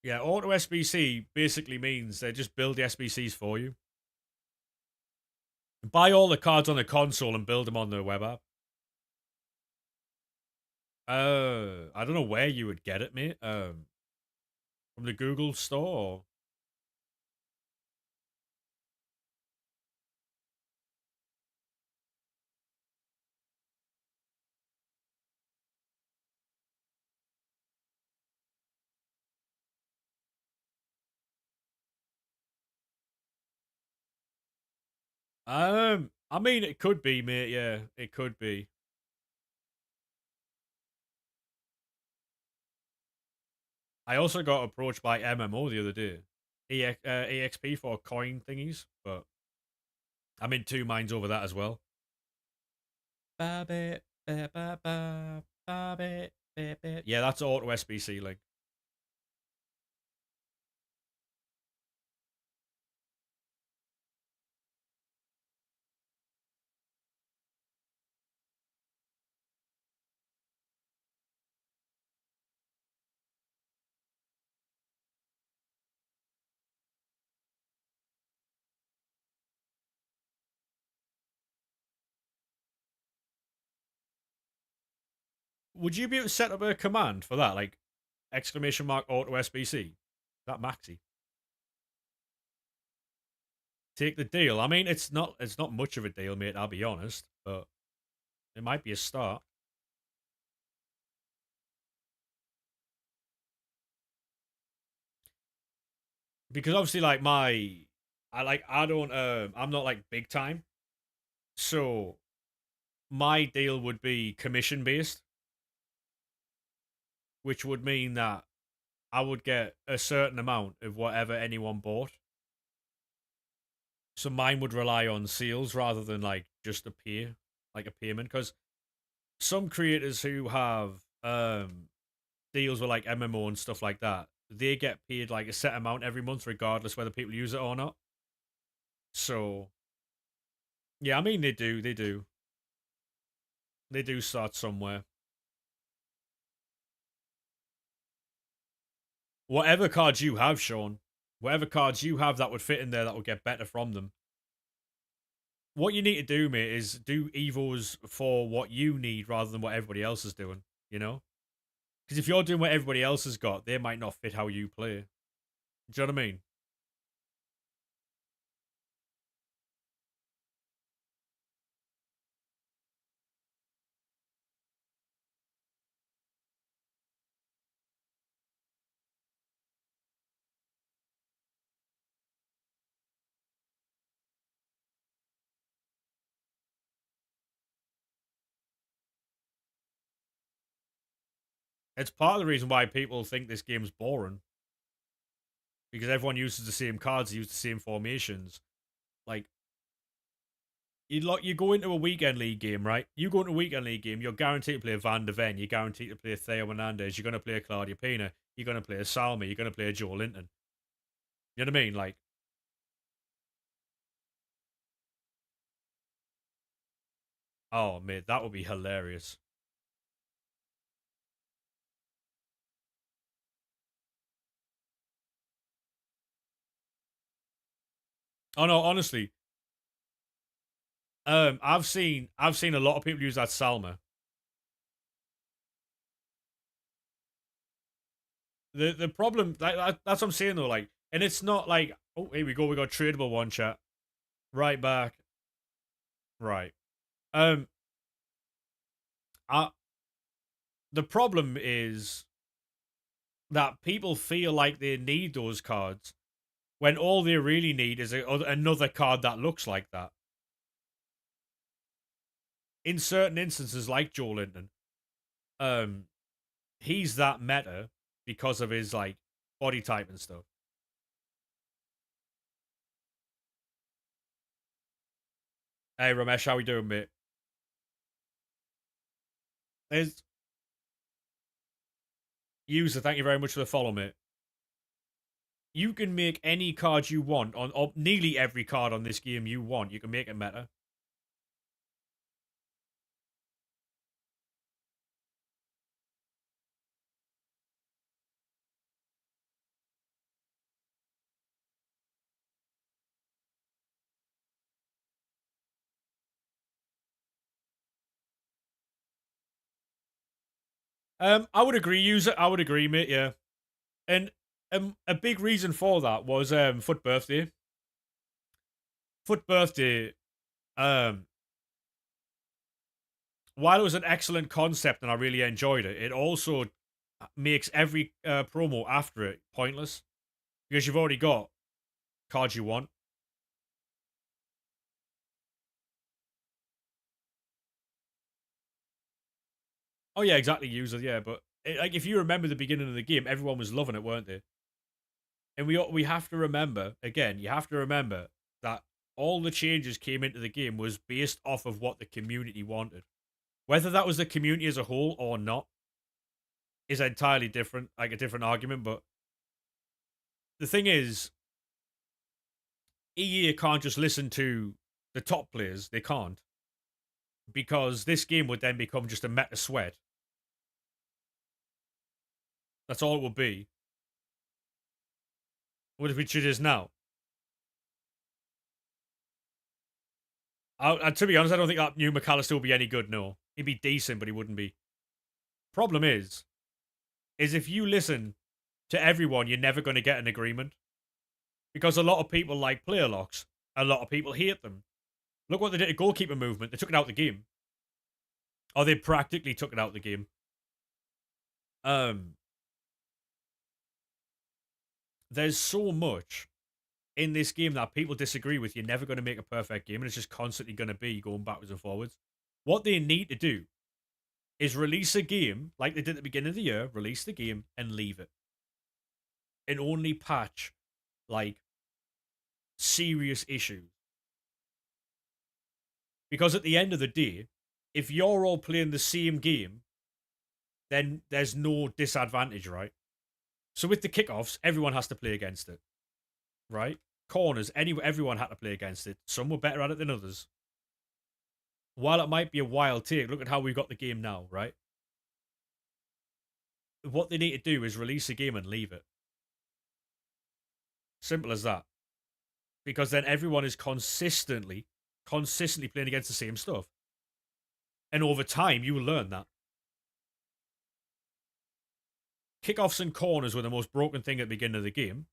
yeah, auto SBC basically means they just build the SBCs for you. Buy all the cards on the console and build them on the web app. I don't know where you would get it, mate. From the Google store. I mean, it could be, mate. Yeah, it could be. I also got approached by MMO the other day, EXP for coin thingies, but I'm in two minds over that as well. Yeah, that's auto SBC link. Would you be able to set up a command for that, like exclamation mark auto SBC? That maxi. Take the deal. I mean, it's not much of a deal, mate. I'll be honest, but it might be a start. Because obviously, like I don't I'm not like big time, so my deal would be commission based, which would mean that I would get a certain amount of whatever anyone bought. So mine would rely on sales rather than like just like a payment. Because some creators who have deals with like MMO and stuff like that, they get paid like a set amount every month, regardless whether people use it or not. So yeah, I mean they do start somewhere. Whatever cards you have, Sean, whatever cards you have that would fit in there that would get better from them. What you need to do, mate, is do evos for what you need rather than what everybody else is doing. You know, because if you're doing what everybody else has got, they might not fit how you play. Do you know what I mean? It's part of the reason why people think this game's boring because everyone uses the same cards, use the same formations. Like you go into a weekend league game, right? You go into a weekend league game, you're guaranteed to play Van de Ven, you're guaranteed to play Theo Hernandez, you're going to play a Claudia Pina, you're going to play a Salmi, you're going to play a Joe Linton. You know what I mean? Like, oh mate, that would be hilarious. Oh no, honestly, I've seen a lot of people use that Salma. The problem that's what I'm saying though, like, and it's not like, oh, here we go, we got tradable one chat right back, right. Um, I, the problem is that people feel like they need those cards when all they really need is another card that looks like that. In certain instances, like Joe Linton, um, he's that meta because of his like body type and stuff. Hey Ramesh, how we doing, mate? There's user, thank you very much for the follow, mate. You can make any card you want on nearly every card on this game you want. You can make it meta. I would agree, user. I would agree, mate. Yeah, and a big reason for that was Foot Birthday. Foot Birthday. Um, while it was an excellent concept and I really enjoyed it, it also makes every promo after it pointless because you've already got cards you want. Oh yeah, exactly, user. Yeah, but like if you remember the beginning of the game, everyone was loving it, weren't they? And we have to remember again. You have to remember that all the changes came into the game was based off of what the community wanted. Whether that was the community as a whole or not is entirely different, like a different argument. But the thing is, EA can't just listen to the top players. They can't because this game would then become just a meta sweat. That's all it would be, which it is now. To be honest, I don't think that new McAllister will be any good. No, he'd be decent, but he wouldn't be. Problem is if you listen to everyone, you're never going to get an agreement because a lot of people like player locks, a lot of people hate them. Look what they did to goalkeeper movement. They took it out of the game, or they practically took it out of the game. Um, there's so much in this game that people disagree with. You're never going to make a perfect game, and it's just constantly going to be going backwards and forwards. What they need to do is release a game like they did at the beginning of the year, release the game and leave it, and only patch like serious issues. Because at the end of the day, if you're all playing the same game, then there's no disadvantage, right? So with the kickoffs, everyone has to play against it, right? Corners, everyone had to play against it. Some were better at it than others. While it might be a wild take, look at how we've got the game now, right? What they need to do is release a game and leave it. Simple as that. Because then everyone is consistently playing against the same stuff. And over time, you will learn that. Kickoffs and corners were the most broken thing at the beginning of the game.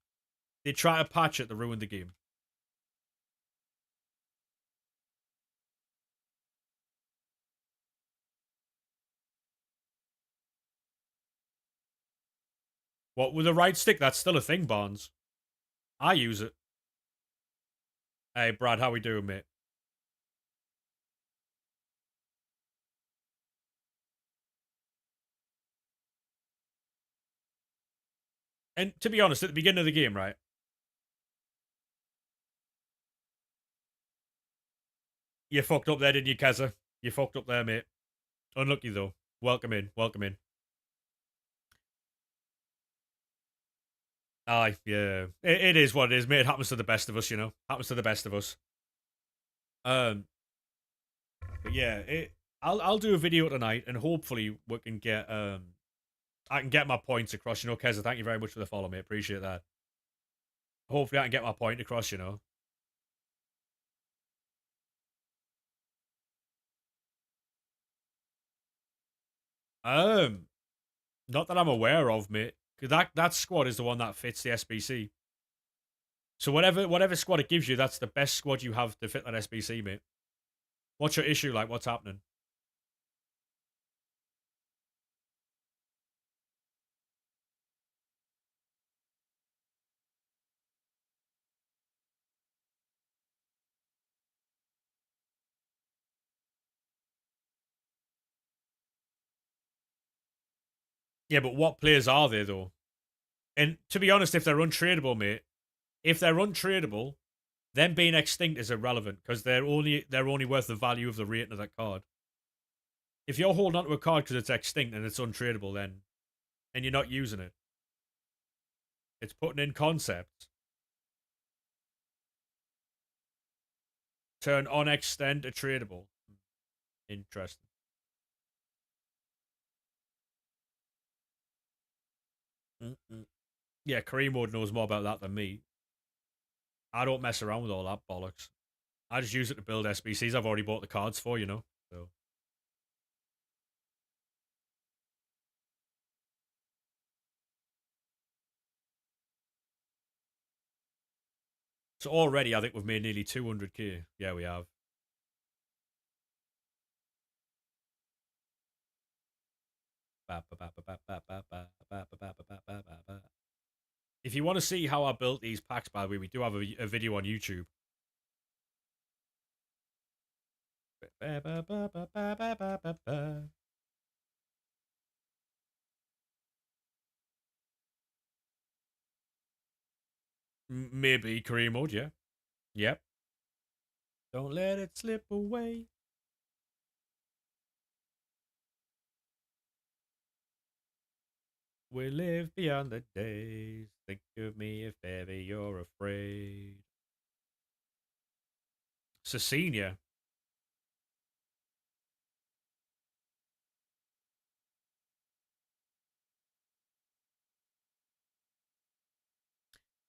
They try to patch it to ruin the game. What, with the right stick? That's still a thing, Barnes. I use it. Hey, Brad, how we doing, mate? And to be honest, at the beginning of the game, right? You fucked up there, didn't you, Keza? You fucked up there, mate. Unlucky, though. Welcome in. Welcome in. Aye, yeah. It is what it is, mate. It happens to the best of us, you know? Happens to the best of us. Um, but yeah, I'll do a video tonight, and hopefully we can get I can get my points across. You know, Keza, thank you very much for the follow, mate. Appreciate that. Hopefully, I can get my point across. You know, Not that I'm aware of, mate. 'Cause that squad is the one that fits the SBC. So whatever squad it gives you, that's the best squad you have to fit that SBC, mate. What's your issue like? What's happening? Yeah, but what players are they though? And to be honest, if they're untradeable, mate, if they're untradeable, them being extinct is irrelevant because they're only worth the value of the rating of that card. If you're holding onto a card because it's extinct and it's untradeable, then and you're not using it, it's putting in concept. Turn on extend to tradable. Interesting. Mm-mm. Yeah, career mode knows more about that than me. I don't mess around with all that bollocks. I just use it to build SBCs I've already bought the cards for, you know. So already I think we've made nearly 200k. Yeah, we have. If you want to see how I built these packs, by the way, we do have a video on YouTube. Maybe career mode, yeah. Yep. Don't let it slip away. We live beyond the days. Think of me if ever you're afraid. Cecilia.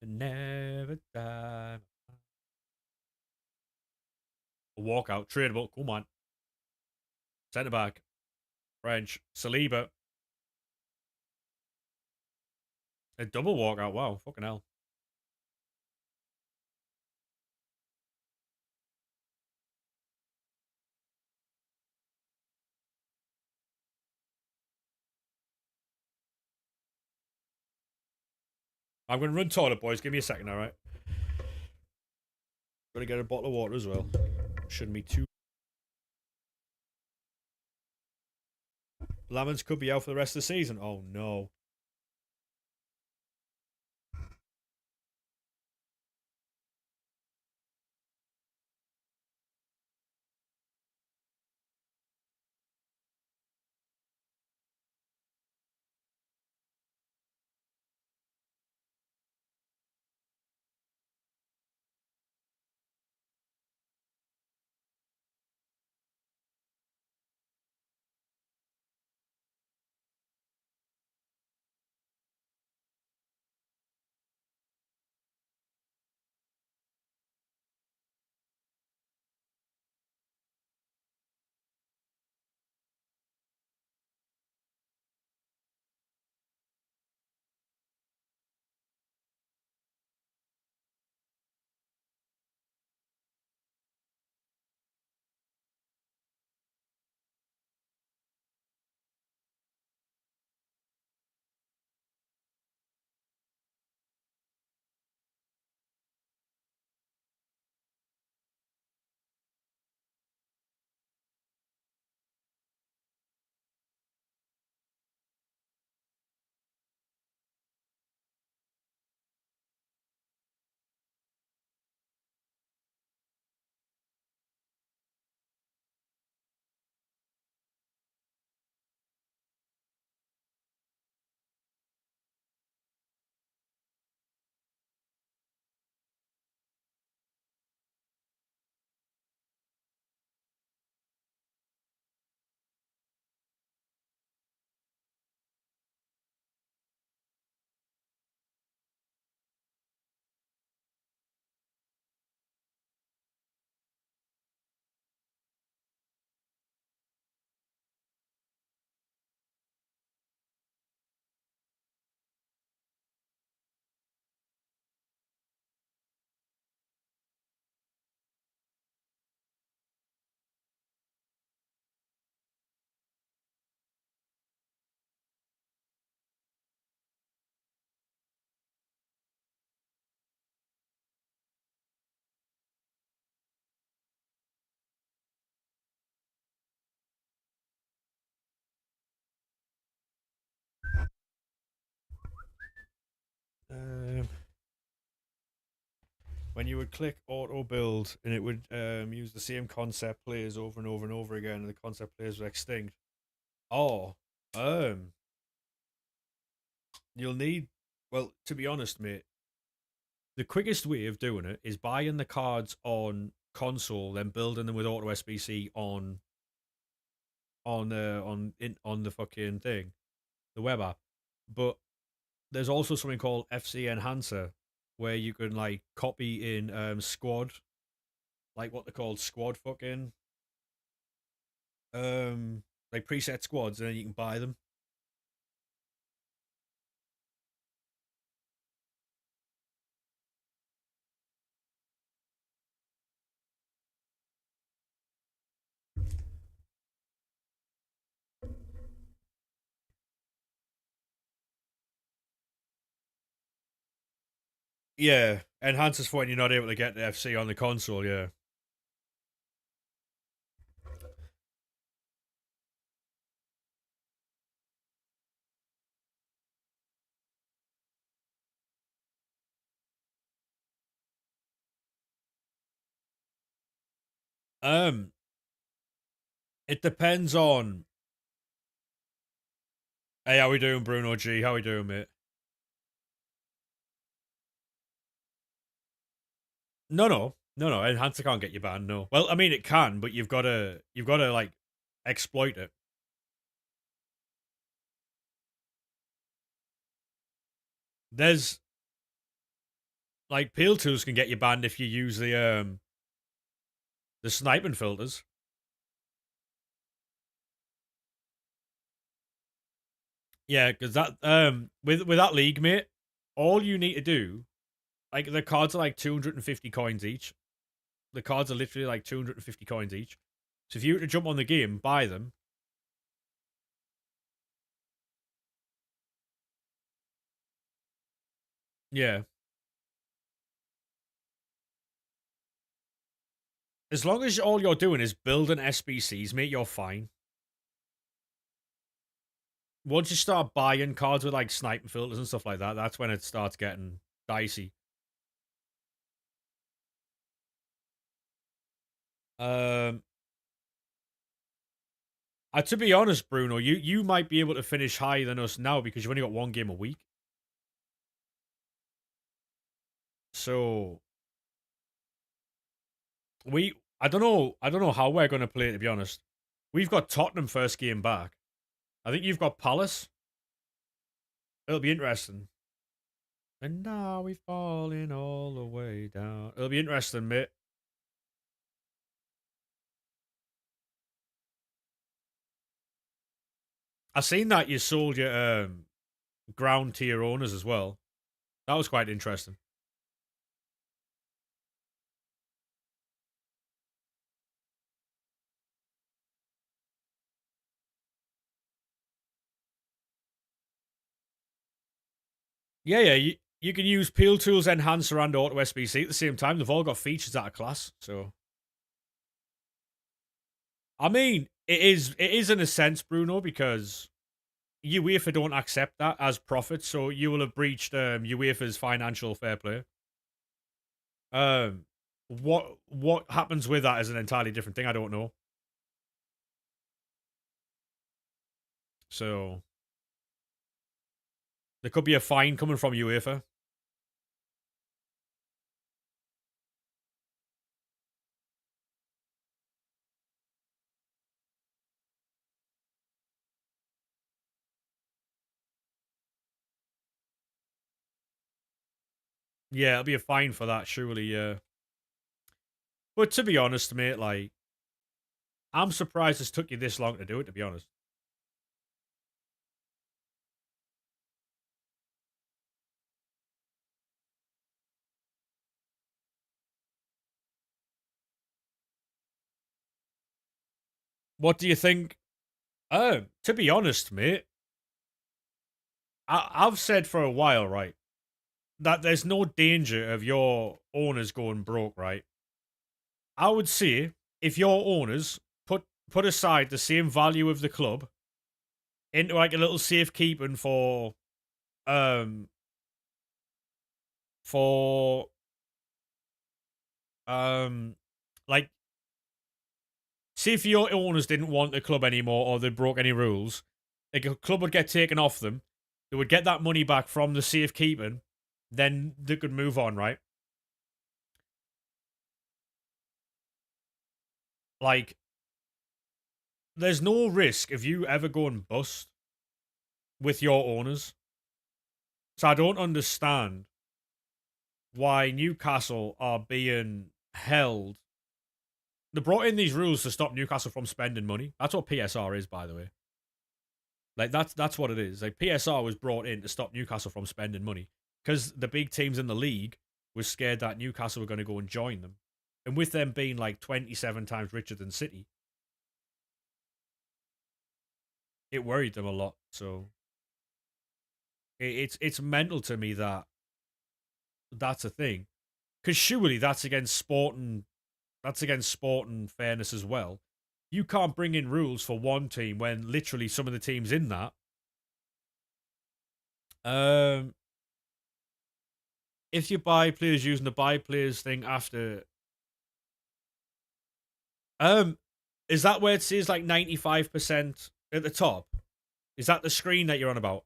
Never die. A walkout. Tradable. Come on. Centre back. French. Saliba. A double walkout. Wow. Fucking hell. I'm going to run toilet, boys. Give me a second, all right? Going to get a bottle of water as well. Shouldn't be too. Lamens could be out for the rest of the season. Oh, no. when you would click auto build and it would use the same concept players over and over and over again, and the concept players were extinct. Or you'll need, well, to be honest, mate, the quickest way of doing it is buying the cards on console, then building them with auto SBC on the fucking thing, the web app. But there's also something called FC Enhancer, where you can like copy in squad, like what they're called, squad fucking um like preset squads, and then you can buy them. Yeah, enhancers for when you're not able to get the FC on the console. Yeah. Um, it depends on. Hey, how we doing, Bruno G? How we doing, mate? No. Enhancer can't get you banned. No. Well, I mean, it can, but you've got to like exploit it. There's like peel tools can get you banned if you use the sniping filters. Yeah, because that with that league, mate, all you need to do, like the cards are like 250 coins each. The cards are literally like 250 coins each. So if you were to jump on the game, buy them. Yeah. As long as all you're doing is building SBCs, mate, you're fine. Once you start buying cards with like sniping filters and stuff like that, that's when it starts getting dicey. Um, to be honest, Bruno, you might be able to finish higher than us now because you've only got one game a week. So I don't know how we're gonna play, to be honest. We've got Tottenham first game back. I think you've got Palace. It'll be interesting. And now we're falling all the way down. It'll be interesting, mate. I seen that you sold your ground tier owners as well. That was quite interesting. Yeah. You can use Peel Tools, Enhancer, and Auto SBC at the same time. They've all got features out of class. So I mean, it is in a sense, Bruno, because UEFA don't accept that as profit, so you will have breached UEFA's financial fair play. What happens with that is an entirely different thing. I don't know. So there could be a fine coming from UEFA. Yeah, it'll be a fine for that, surely. Yeah, but to be honest, mate, like I'm surprised it's took you this long to do it. To be honest, what do you think? To be honest, mate, I've said for a while, right, that there's no danger of your owners going broke, right? I would say if your owners put aside the same value of the club into like a little safekeeping um for Like, see if your owners didn't want the club anymore or they broke any rules, like a club would get taken off them. They would get that money back from the safekeeping, then they could move on, right? Like, there's no risk of you ever going bust with your owners. So I don't understand why Newcastle are being held. They brought in these rules to stop Newcastle from spending money. That's what PSR is, by the way. Like that's what it is. Like PSR was brought in to stop Newcastle from spending money because the big teams in the league was scared that Newcastle were going to go and join them, and with them being like 27 times richer than City, it worried them a lot. So it's mental to me that that's a thing because surely that's against sport and fairness as well. You can't bring in rules for one team when literally some of the teams in that um if you buy players using the buy players thing after um is that where it says like 95% at the top? Is that the screen that you're on about?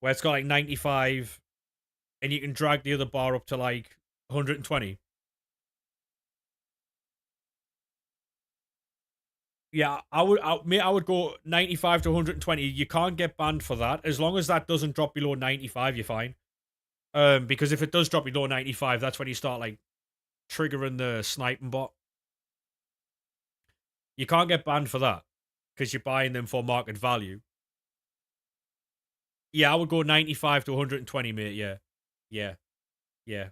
Where it's got like 95 and you can drag the other bar up to like 120? Yeah, I would go 95 to 120. You can't get banned for that. As long as that doesn't drop below 95, you're fine. Because if it does drop below 95, that's when you start like triggering the sniping bot. You can't get banned for that because you're buying them for market value. Yeah, I would go 95 to 120, mate. Yeah. Yeah. Yeah.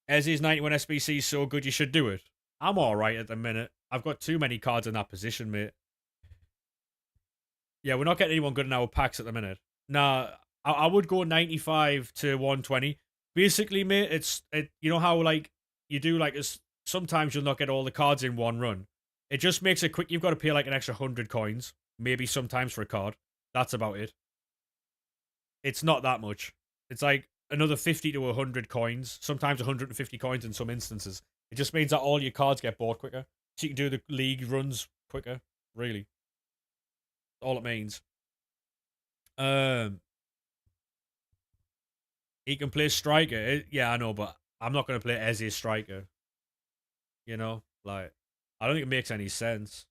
As is 91 SBC so good you should do it. I'm alright at the minute. I've got too many cards in that position, mate. Yeah, we're not getting anyone good in our packs at the minute. Nah, I would go 95 to 120. Basically, mate, you know how like you do like sometimes you'll not get all the cards in one run. It just makes it quick. You've got to pay like an extra 100 coins, maybe sometimes for a card. That's about it. It's not that much. It's like another 50 to 100 coins, sometimes 150 coins in some instances. It just means that all your cards get bought quicker. So you can do the league runs quicker, really. All it means. Um, he can play striker. Yeah, I know, but I'm not going to play as a striker. You know? Like, I don't think it makes any sense.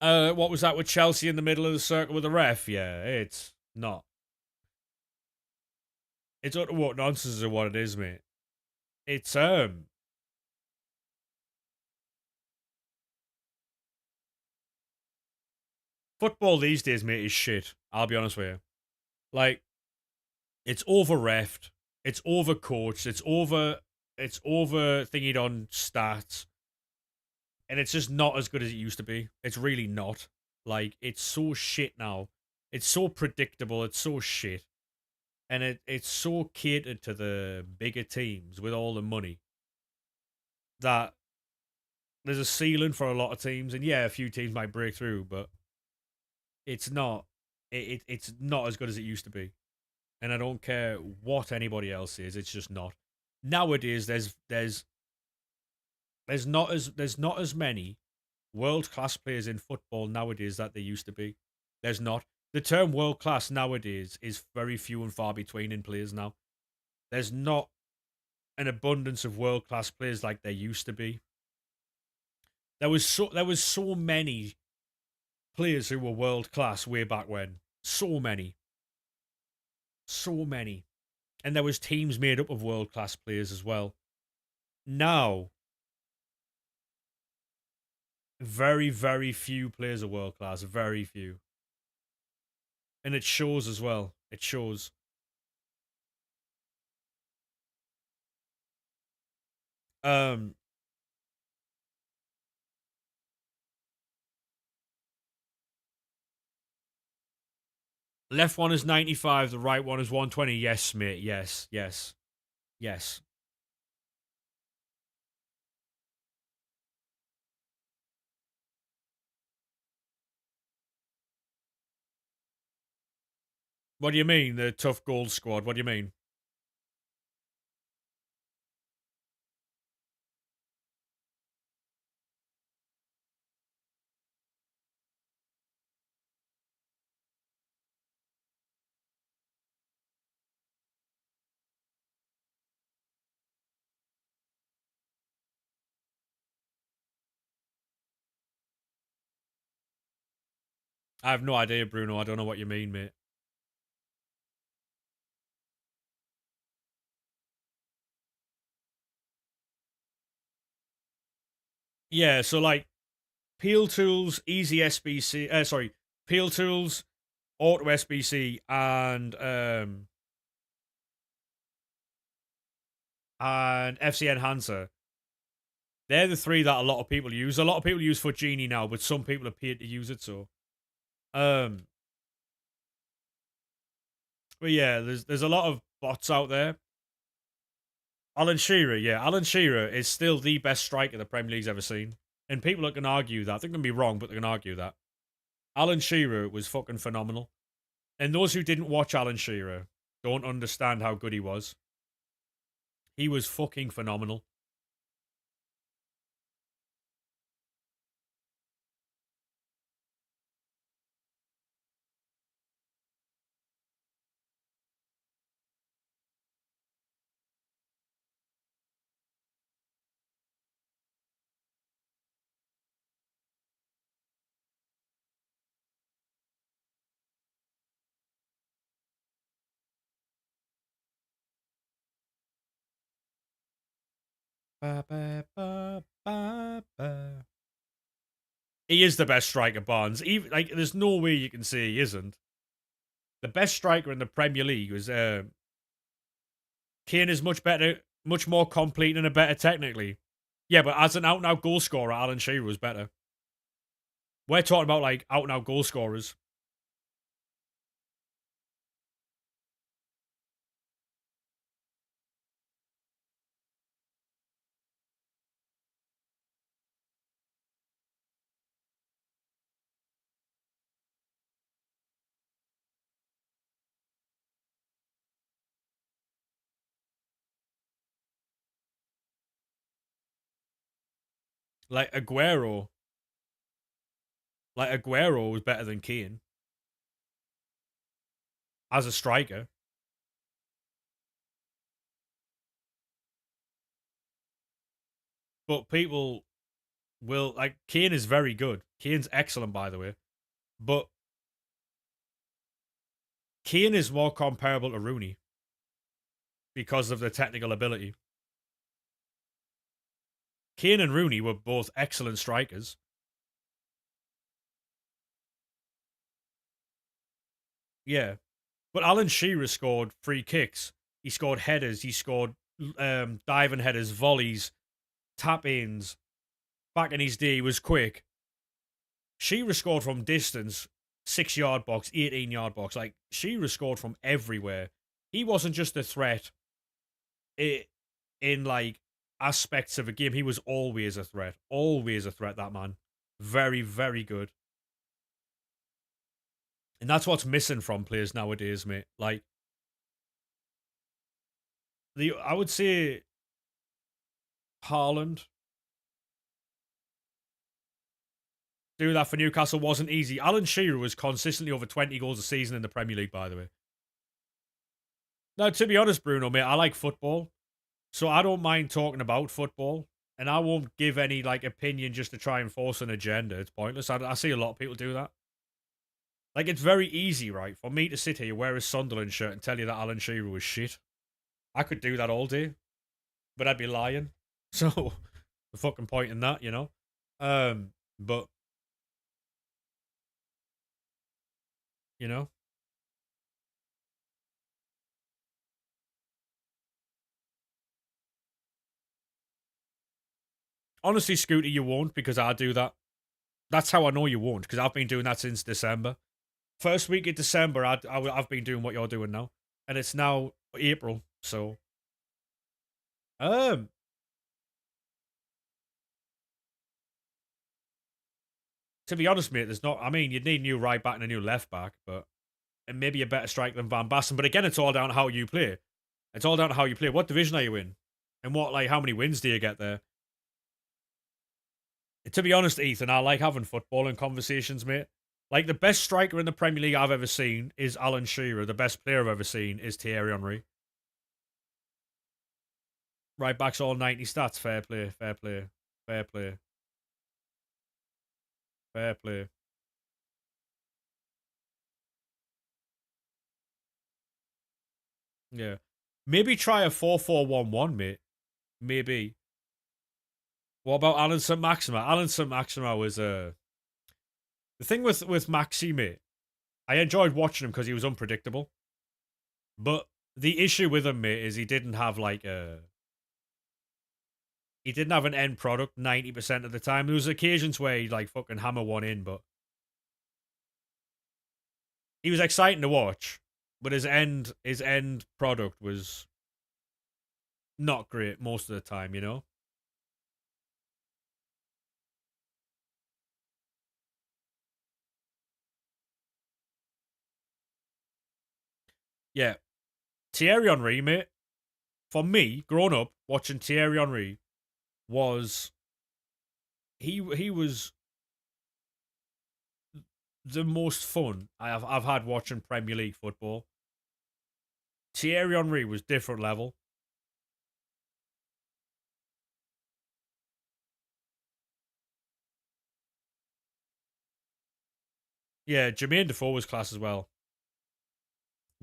What was that with Chelsea in the middle of the circle with the ref? Yeah, it's not. It's utter what nonsense of what it is, mate. It's football these days, mate, is shit. I'll be honest with you. Like, it's over refed, it's over coached, it's over thingied on stats, and it's just not as good as it used to be. It's really not. Like, it's so shit now. It's so predictable. It's so shit, and it's so catered to the bigger teams with all the money that there's a ceiling for a lot of teams, and yeah, a few teams might break through, but it's not. It's not as good as it used to be. And I don't care what anybody else is. It's just not. Nowadays, there's not as many world class players in football nowadays that there used to be. There's not. The term world class nowadays is very few and far between in players now. There's not an abundance of world class players like there used to be. There was so many players who were world class way back when. So many, so many, and there was teams made up of world class players as well. Now very, very few players are world class. Very few. And it shows as well. It shows. Um, Left one is 95, the right one is 120. Yes, mate. Yes. What do you mean, the tough gold squad? What do you mean? I have no idea, Bruno. I don't know what you mean, mate. Yeah, so like Peel Tools, Easy SBC, sorry, Peel Tools, Auto SBC, and FC Enhancer. They're the three that a lot of people use. A lot of people use Fujini now, but some people appear to use it. So, um, but yeah, there's a lot of bots out there. Alan Shearer, yeah, Alan Shearer is still the best striker the Premier League's ever seen, and people that can argue that, they're gonna be wrong, but they can argue that Alan Shearer was fucking phenomenal. And those who didn't watch Alan Shearer don't understand how good he was. He was fucking phenomenal. Ba, ba, ba, ba, ba. He is the best striker, Barnes. Even like, there's no way you can say he isn't. The best striker in the Premier League was Kane is much better, much more complete and a better technically. Yeah, but as an out and out goal scorer, Alan Shearer was better. We're talking about like out and out goal scorers. Like Aguero was better than Kane as a striker. But people will like Kane is very good. Kane's excellent, by the way. But Kane is more comparable to Rooney because of the technical ability. Kane and Rooney were both excellent strikers. Yeah. But Alan Shearer scored free kicks. He scored headers. He scored diving headers, volleys, tap ins. Back in his day, he was quick. Shearer scored from distance, 6 yard box, 18 yard box. Like, Shearer scored from everywhere. He wasn't just a threat in like aspects of a game. He was always a threat. Always a threat, that man. Very, very good. And that's what's missing from players nowadays, mate. Like, I would say Haaland. Doing that for Newcastle wasn't easy. Alan Shearer was consistently over 20 goals a season in the Premier League, by the way. Now, to be honest, Bruno, mate, I like football. So I don't mind talking about football. And I won't give any like opinion just to try and force an agenda. It's pointless. I see a lot of people do that. Like, it's very easy, right, for me to sit here, wear a Sunderland shirt and tell you that Alan Shearer was shit. I could do that all day, but I'd be lying. So, the fucking point in that, you know? But, you know? Honestly, Scooter, you won't because I do that. That's how I know you won't, because I've been doing that since December. first week of December, I've been doing what you're doing now, and it's now April. So, um, to be honest, mate, there's not. I mean, you'd need a new right back and a new left back, but and maybe a better striker than Van Basten. But again, it's all down to how you play. It's all down to how you play. What division are you in, and what like how many wins do you get there? To be honest, Ethan, I like having footballing conversations, mate. Like the best striker in the Premier League I've ever seen is Alan Shearer. The best player I've ever seen is Thierry Henry. Right backs all 90 stats. Fair play, fair play, fair play, fair play. Yeah. Maybe try a 4-4-1-1, mate. Maybe. What about Alan St. Maxima? Alan St. Maxima was the thing with Maxi, mate. I enjoyed watching him because he was unpredictable. But the issue with him, mate, is he didn't have like a he didn't have an end product 90% of the time. There was occasions where he'd like fucking hammer one in, but he was exciting to watch. But his end product was not great most of the time, you know? Yeah. Thierry Henry, mate, for me, growing up, watching Thierry Henry was he was the most fun I've had watching Premier League football. Thierry Henry was different level. Yeah, Jermaine Defoe was class as well.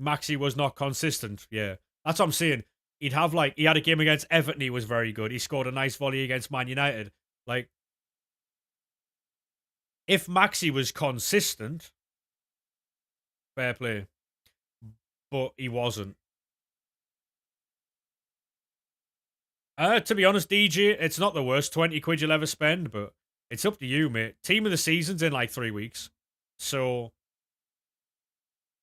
Maxi was not consistent. Yeah, that's what I'm saying. He'd have like he had a game against Everton. He was very good. He scored a nice volley against Man United. Like if Maxi was consistent, fair play, but he wasn't. To be honest, DJ, it's not the worst 20 quid you'll ever spend, but it's up to you, mate. Team of the season's in like 3 weeks, so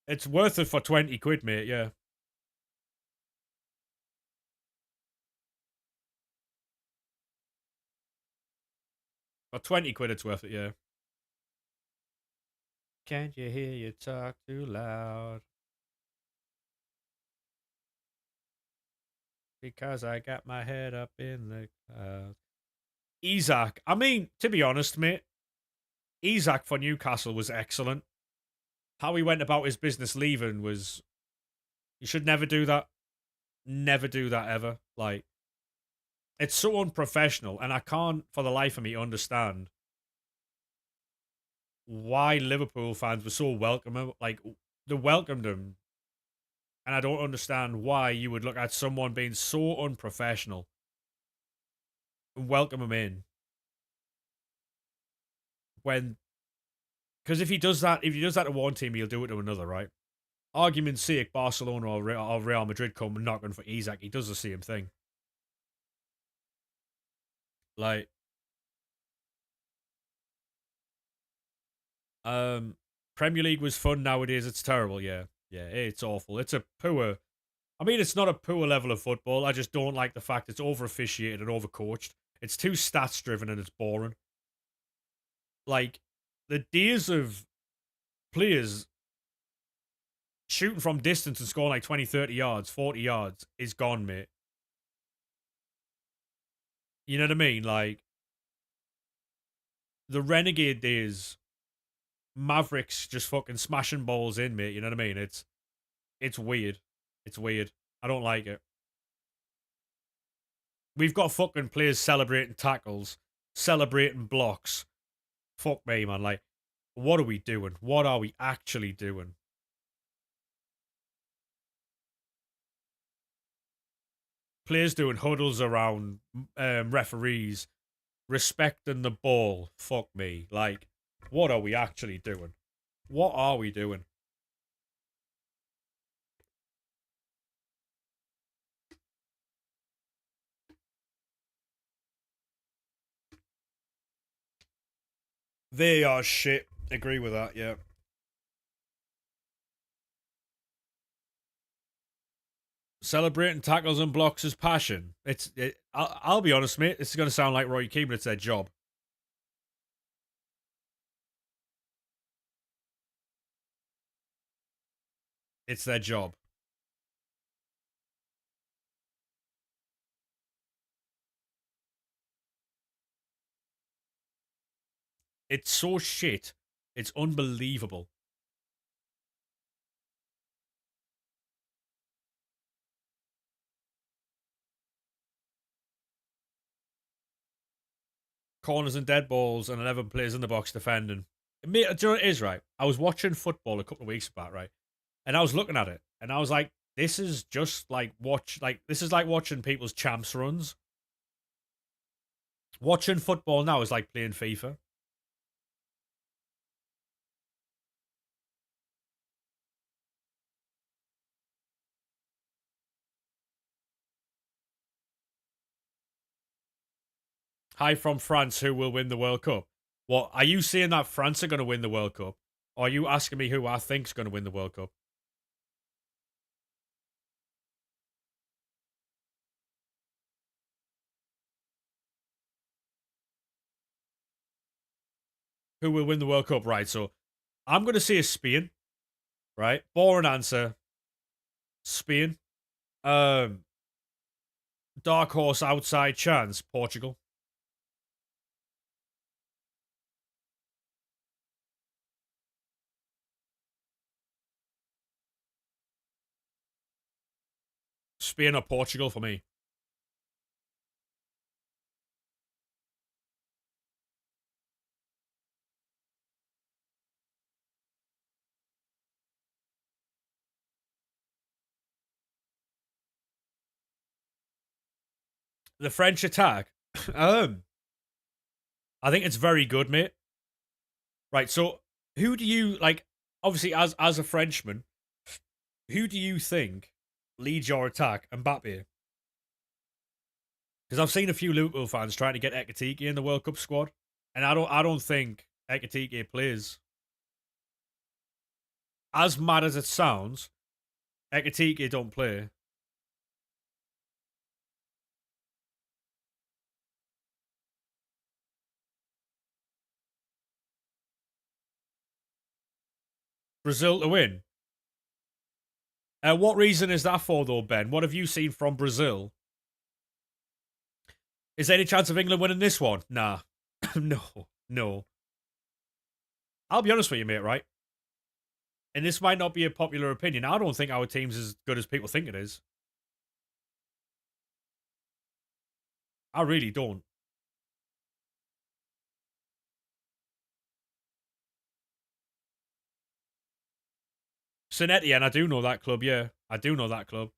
it's worth it for 20 quid, mate. Yeah, for 20 quid, it's worth it. Yeah. Can't you hear you talk too loud? Because I got my head up in the clouds. Isaac. I mean, to be honest, mate, Isaac for Newcastle was excellent. How he went about his business leaving was. You should never do that. Never do that ever. Like, it's so unprofessional, and I can't for the life of me understand why Liverpool fans were so welcoming. Like, they welcomed him, and I don't understand why you would look at someone being so unprofessional and welcome him in when. Because if he does that to one team, he'll do it to another, right? Argument's sake, Barcelona or Real Madrid come knocking for Isaac, he does the same thing. Like, um, Premier League was fun. Nowadays, it's terrible. Yeah, yeah, it's awful. It's a poor. I mean, it's not a poor level of football. I just don't like the fact it's over officiated and overcoached. It's too stats driven and it's boring. Like, the days of players shooting from distance and scoring like 20, 30 yards, 40 yards is gone, mate. You know what I mean? Like, the Renegade days, Mavericks just fucking smashing balls in, mate. You know what I mean? It's weird. It's weird. I don't like it. We've got fucking players celebrating tackles, celebrating blocks. Fuck me, man. Like, what are we doing? What are we actually doing? Players doing huddles around referees, respecting the ball. Fuck me. Like, what are we actually doing? What are we doing? They are shit. Agree with that, yeah. Celebrating tackles and blocks is passion. I'll be honest, mate. This is going to sound like Roy Keane, but it's their job. It's their job. It's so shit. It's unbelievable. Corners and dead balls and 11 players in the box defending. Mate, do you know what it is, right? I was watching football a couple of weeks back, right? And I was looking at it and I was like, this is just like this is like watching people's champs runs. Watching football now is like playing FIFA. Hi from France, who will win the World Cup? What, are you saying that France are going to win the World Cup? Or are you asking me who I think's going to win the World Cup? Who will win the World Cup? Right, so I'm going to say Spain, right? Boring answer. Spain. Um, Dark horse outside chance, Portugal. Spain or Portugal for me. The French attack. um, I think it's very good, mate. Right, so who do you like? Obviously, as a Frenchman, who do you think leads your attack? Mbappe. Because I've seen a few Liverpool fans trying to get Ekatike in the World Cup squad, and I don't think Ekatike plays. As mad as it sounds, Ekatike don't play. Brazil to win. What reason is that for, though, Ben? What have you seen from Brazil? Is there any chance of England winning this one? Nah. No. No. I'll be honest with you, mate, right? And this might not be a popular opinion. I don't think our team's as good as people think it is. I really don't. Saint Etienne, I do know that club, yeah. I do know that club.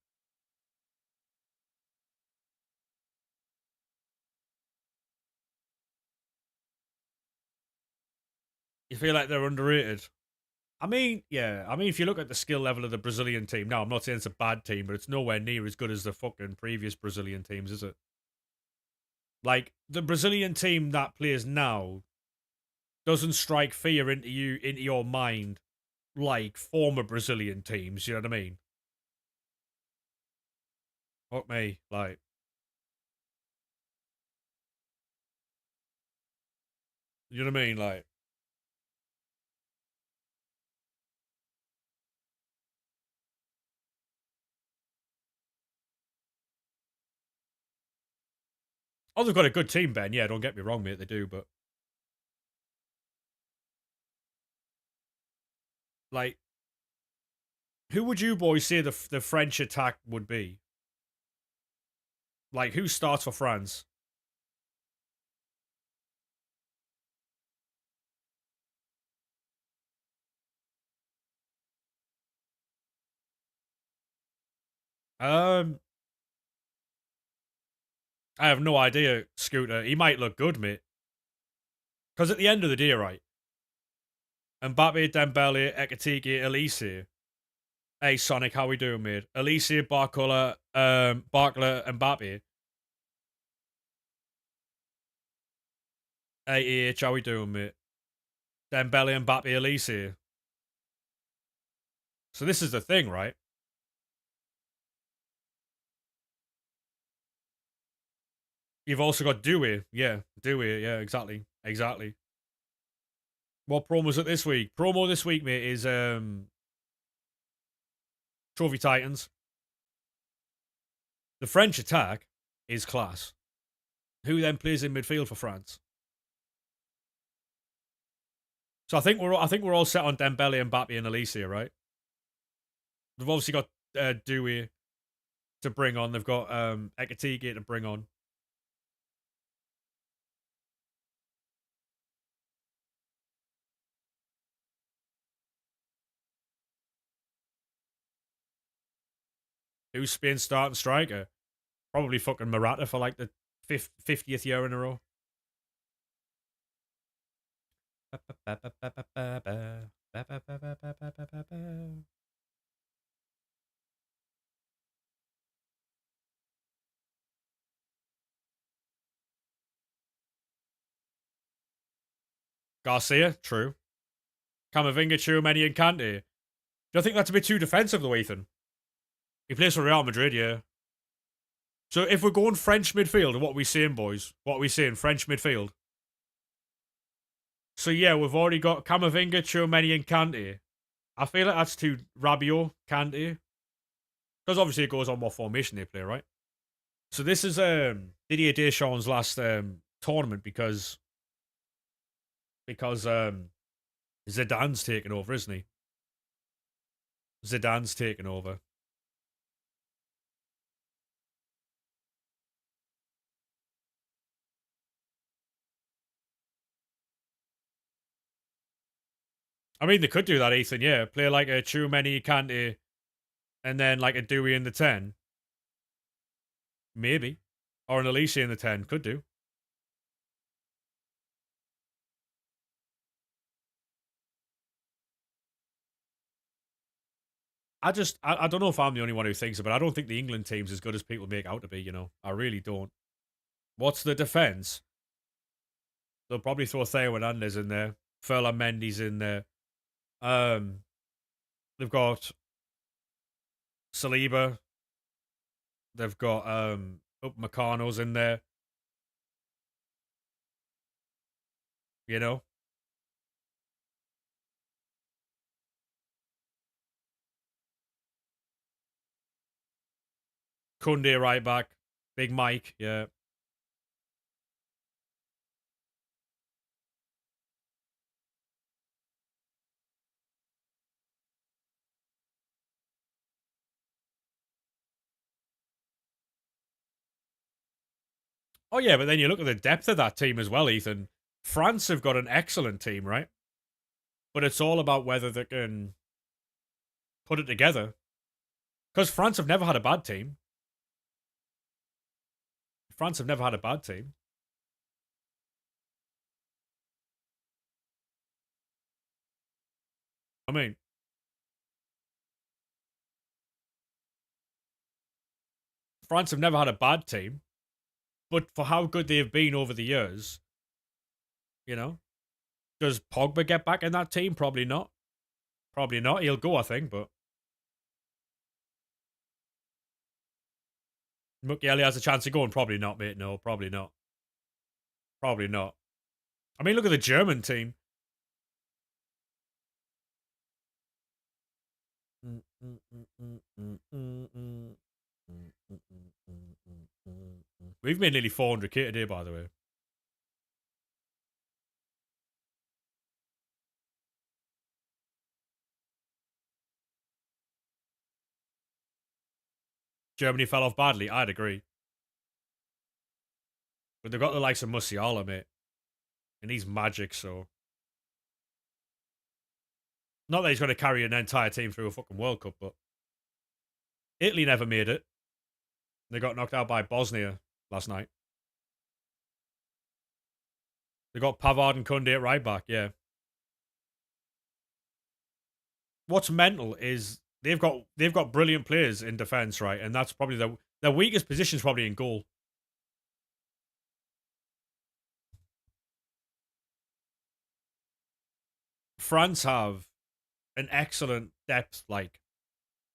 You feel like they're underrated? I mean, yeah. I mean, if you look at the skill level of the Brazilian team, now I'm not saying it's a bad team, but it's nowhere near as good as the fucking previous Brazilian teams, is it? Like, the Brazilian team that plays now doesn't strike fear into your mind like former Brazilian teams, you know what I mean? Fuck me, like, you know what I mean? Like, oh, they've got a good team, Ben. Yeah, don't get me wrong, mate, they do, but like, who would you boys say the French attack would be? Like, who starts for France? Um, I have no idea, Scooter. He might look good, mate. Because at the end of the day, right, Mbappe, Dembele, Ekatike, Elise. Hey, Sonic, how we doing, mate? Elise, Barcola, Barkler, Mbappe. Hey, EH, how we doing, mate? Dembele, Mbappe, Elise. So this is the thing, right? You've also got Dewey. Yeah, Dewey. Yeah, exactly. Exactly. What promos it this week? Promo this week, mate, is Trophy Titans. The French attack is class. Who then plays in midfield for France? So I think we're all set on Dembele, Mbappe, and Alicia, right? They've obviously got Dewey to bring on. They've got Ekatike to bring on. Who's Spain's starting striker? Probably fucking Morata for like the 50th year in a row. Garcia, true. Camavinga, Tchouameni, and Kante. Do you think that's a bit too defensive, though, Ethan? He plays for Real Madrid, yeah. So if we're going French midfield, what are we saying, boys? What are we saying? French midfield. So yeah, we've already got Camavinga, Tchouameni, and Kante. I feel like that's too Rabiot, Kante. Because obviously it goes on what formation they play, right? So this is Didier Deschamps' last tournament because Zidane's taken over, isn't he? Zidane's taken over. I mean, they could do that, Ethan. Yeah, play like a Tchouameni, Kante, and then like a Dewey in the 10. Maybe, or an Alicia in the 10. Could do. I don't know if I'm the only one who thinks it, but I don't think the England team's as good as people make out to be, I really don't. What's the defence? They'll probably throw Theo Hernandez in there. Ferland Mendy's in there. They've got Saliba. They've got Upamecano's in there. You know? Kunde right back. Big Mike, yeah. Oh yeah, but then you look at the depth of that team as well, Ethan. France have got an excellent team, right? But it's all about whether they can put it together. Because France have never had a bad team. France have never had a bad team. I mean, France have never had a bad team, but for how good they have been over the years, you know, does Pogba get back in that team? Probably not. Probably not. He'll go, I think, but Mukiele has a chance of going. Probably not, mate. No, probably not. Probably not. I mean, look at the German team. We've made nearly 400k today, by the way. Germany fell off badly. I'd agree. But they've got the likes of Musiala, mate. And he's magic, so. Not that he's going to carry an entire team through a fucking World Cup, but. Italy never made it. They got knocked out by Bosnia last night. They got Pavard and Kunde at right back, yeah. What's mental is they've got brilliant players in defence, right? And that's probably their weakest position is probably in goal. France have an excellent depth, like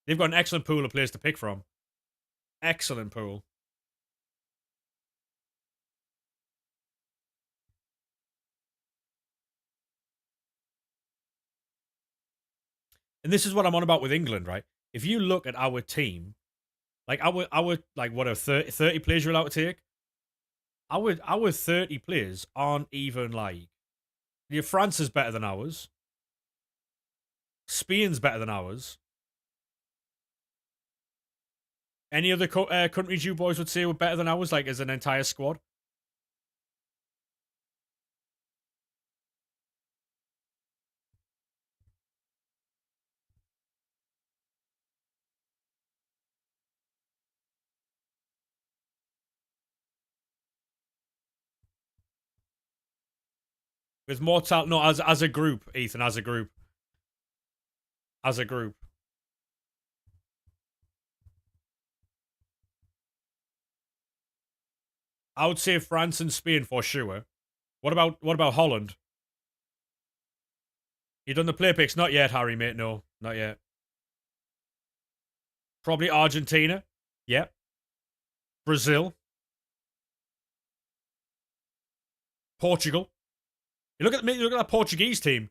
they've got an excellent pool of players to pick from. Excellent pool. And this is what I'm on about with England, right? If you look at our team, like our like what are 30 players you're allowed to take? Our 30 players aren't even like, yeah, France is better than ours. Spain's better than ours. Any other countries you boys would say were better than ours, like as an entire squad? With more talent, no, as a group, Ethan, as a group. I would say France and Spain for sure. What about Holland? You done the play picks? Not yet, Harry, mate. No, not yet. Probably Argentina. Yep. Brazil. Portugal. You look at me. Look at that Portuguese team.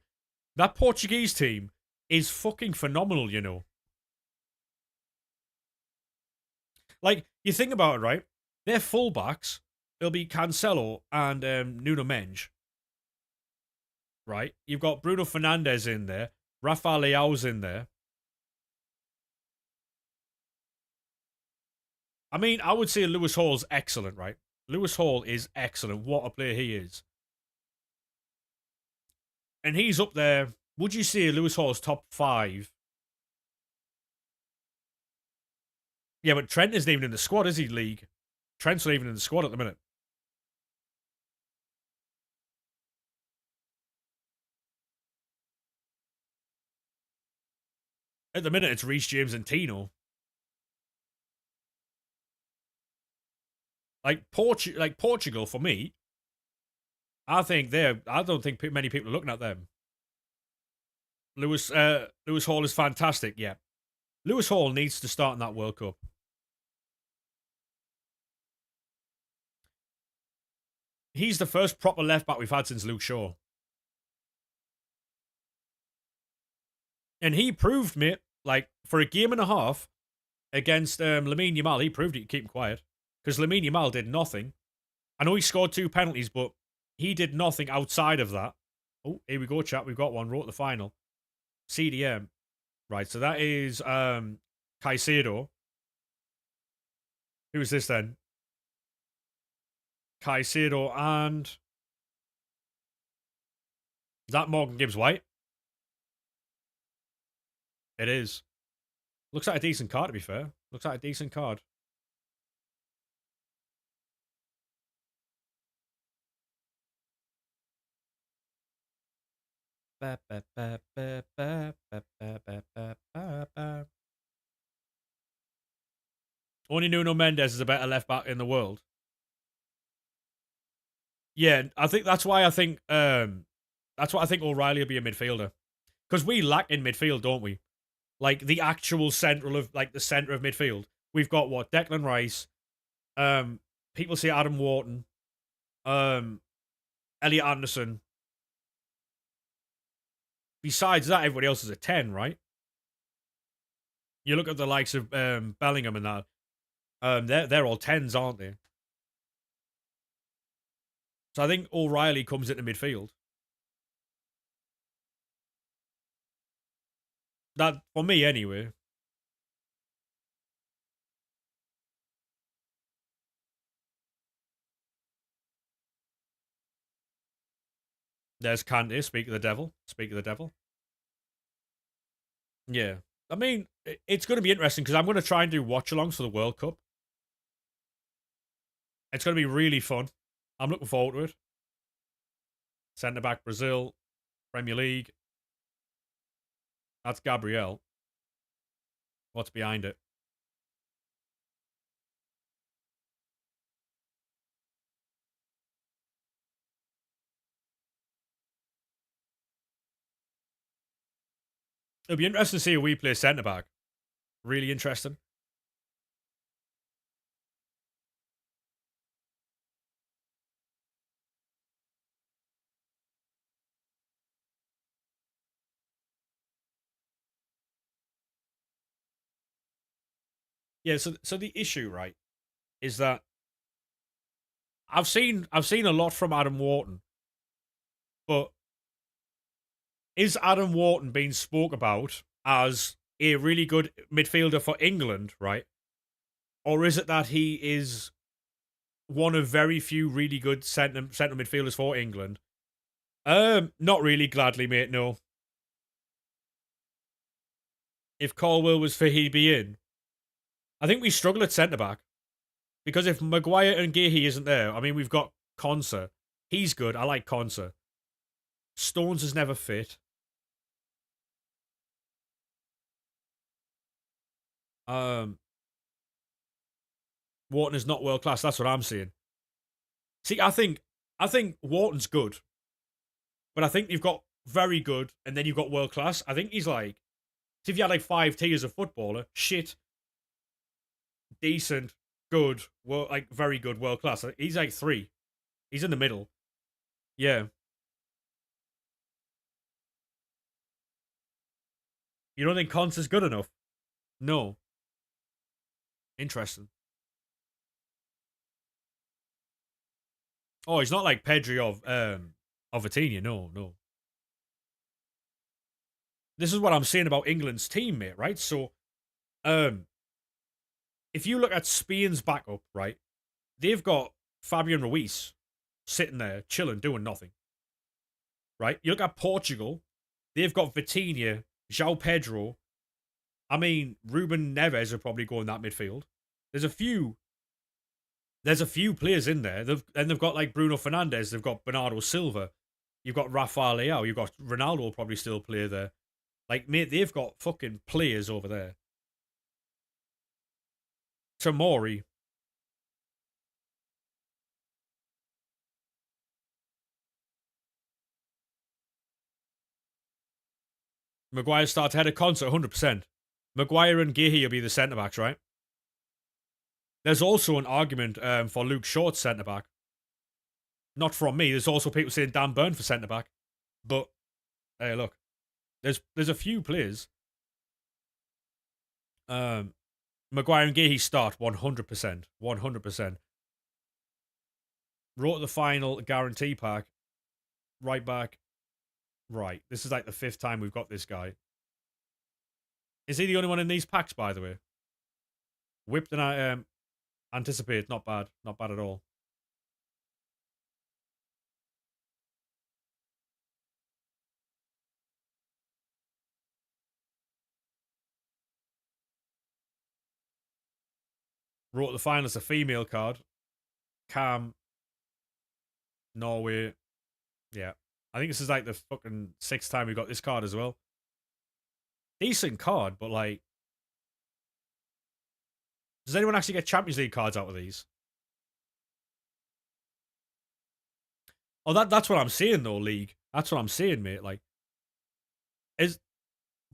That Portuguese team is fucking phenomenal. You know, like you think about it, right? Their fullbacks, it'll be Cancelo and Nuno Mendes, right? You've got Bruno Fernandes in there, Rafael Leao's in there. I mean, I would say Lewis Hall's excellent, right? Lewis Hall is excellent. What a player he is. And he's up there. Would you say Lewis Hall's top 5? Yeah, but Trent isn't even in the squad, is he, League? Trent's not even in the squad at the minute. At the minute, it's Reece James and Tino. Like Portugal, for me, I don't think many people are looking at them. Lewis Hall is fantastic, yeah. Lewis Hall needs to start in that World Cup. He's the first proper left back we've had since Luke Shaw. And he proved, mate, like, for a game and a half against Lamine Yamal, he proved he could keep him quiet. Because Lamine Yamal did nothing. I know he scored 2 penalties, but he did nothing outside of that. Oh, here we go, chat. We've got one. Wrote the final. CDM. Right, so that is Caicedo. Who's this then? Caicedo and... Is that Morgan Gibbs-White? It is. Looks like a decent card, to be fair. Looks like a decent card. Only Nuno Mendes is a better left back in the world. Yeah, I think that's why that's why I think O'Reilly will be a midfielder. Because we lack in midfield, don't we? Like the actual central of like the centre of midfield. We've got what? Declan Rice, people say Adam Wharton, um, Elliot Anderson. Besides that, everybody else is a 10, right? You look at the likes of Bellingham and that. They're all 10s, aren't they? So I think O'Reilly comes into midfield. That for me anyway. There's Kante. Speak of the devil. Speak of the devil. Yeah. I mean, it's going to be interesting because I'm going to try and do watch-alongs for the World Cup. It's going to be really fun. I'm looking forward to it. Centre-back Brazil, Premier League. That's Gabriel. What's behind it? It'll be interesting to see how we play centre-back. Really interesting. Yeah, so the issue, right, is that I've seen a lot from Adam Wharton, but is Adam Wharton being spoke about as a really good midfielder for England, right? Or is it that he is one of very few really good centre midfielders for England? Not really. Gladly, mate. No. If Colwell was for he'd be in. I think we struggle at centre back because if Maguire and Gahey isn't there, I mean we've got Conser. He's good. I like Conser. Stones is never fit. Um, Wharton is not world class. That's what I'm saying. See, I think Wharton's good, but I think you've got very good, and then you've got world class. I think he's like, see, if you had like 5 tiers of footballer, shit, decent, good, like very good, world class. He's like three. He's in the middle. Yeah. You don't think Conser's good enough? No. Interesting. Oh, he's not like Pedri of Vitinha. No, no. This is what I'm saying about England's team, mate. Right. So, um, if you look at Spain's backup, right, they've got Fabian Ruiz sitting there chilling, doing nothing. Right. You look at Portugal, they've got Vitinha, João Pedro. I mean, Ruben Neves would probably go in that midfield. There's a few. There's a few players in there. They've got like Bruno Fernandes. They've got Bernardo Silva. You've got Rafael Leao. You've got Ronaldo will probably still play there. Like, mate, they've got fucking players over there. Tamori, Maguire starts ahead of Concert 100%. Maguire and Gahey will be the centre backs, right? There's also an argument for Luke Shaw's centre back. Not from me. There's also people saying Dan Burn for centre back. But hey, look, there's a few players. Um, Maguire and Gahey start 100%. 100%. Wrote the final guarantee pack. Right back. Right. This is like the 5th time we've got this guy. Is he the only one in these packs, by the way? Whipped and I anticipate. Not bad. Not bad at all. Wrote the final as a female card. Cam, Norway. Yeah. I think this is like the fucking 6th time we got this card as well. Decent card, but like, does anyone actually get Champions League cards out of these? Oh, that's what I'm saying though, League. That's what I'm saying, mate. Like, is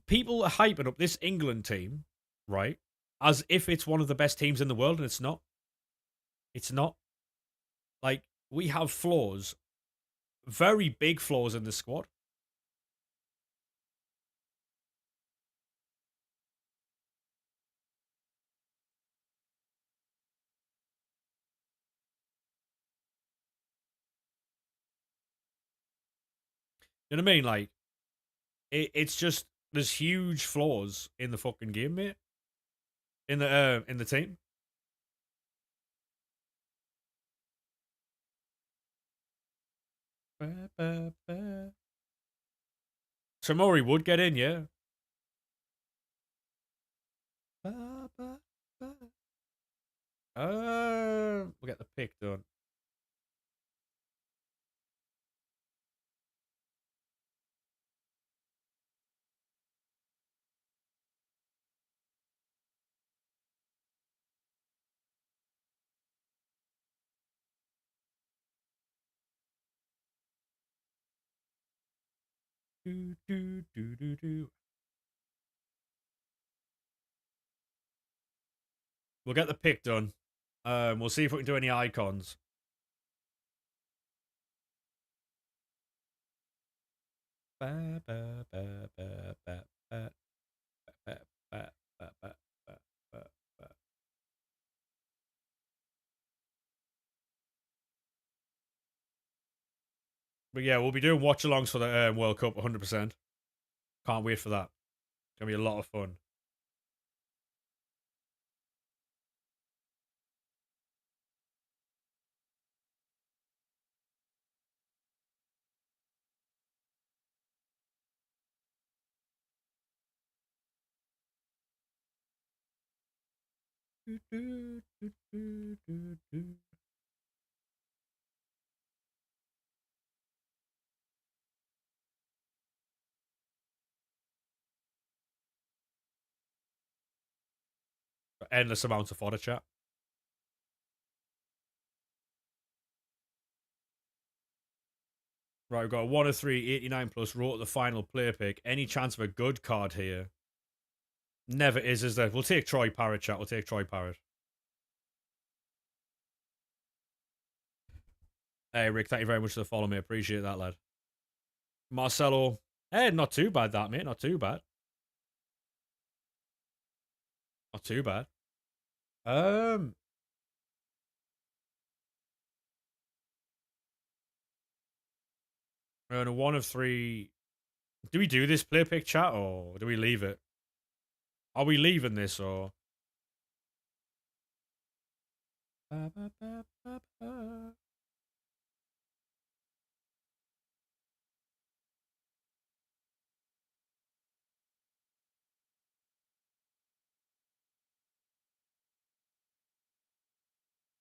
people are hyping up this England team, right? As if it's one of the best teams in the world, and it's not. It's not. Like, we have flaws, very big flaws in the squad. You know what I mean? Like, it's just there's huge flaws in the fucking game, mate. In the team. Tomori would get in, yeah. We'll get the pick done. Do, do, do, do, do. We'll get the pick done. We'll see if we can do any icons. Ba, ba, ba, ba, ba, ba, ba, ba, ba, ba, ba, ba, ba. But yeah, we'll be doing watch-alongs for the World Cup 100%. Can't wait for that. It's going to be a lot of fun. Endless amounts of fodder chat. Right, we've got a 1 of 3, 89 plus, wrote the final player pick. Any chance of a good card here? Never is there? We'll take Troy Parrott, chat. We'll take Troy Parrott. Hey, Rick, thank you very much for the follow, mate. Appreciate that, lad. Marcelo. Hey, not too bad, that, mate. Not too bad. Not too bad. And a 1 of 3. Do we do this player pick, chat, or do we leave it? Are we leaving this, or? I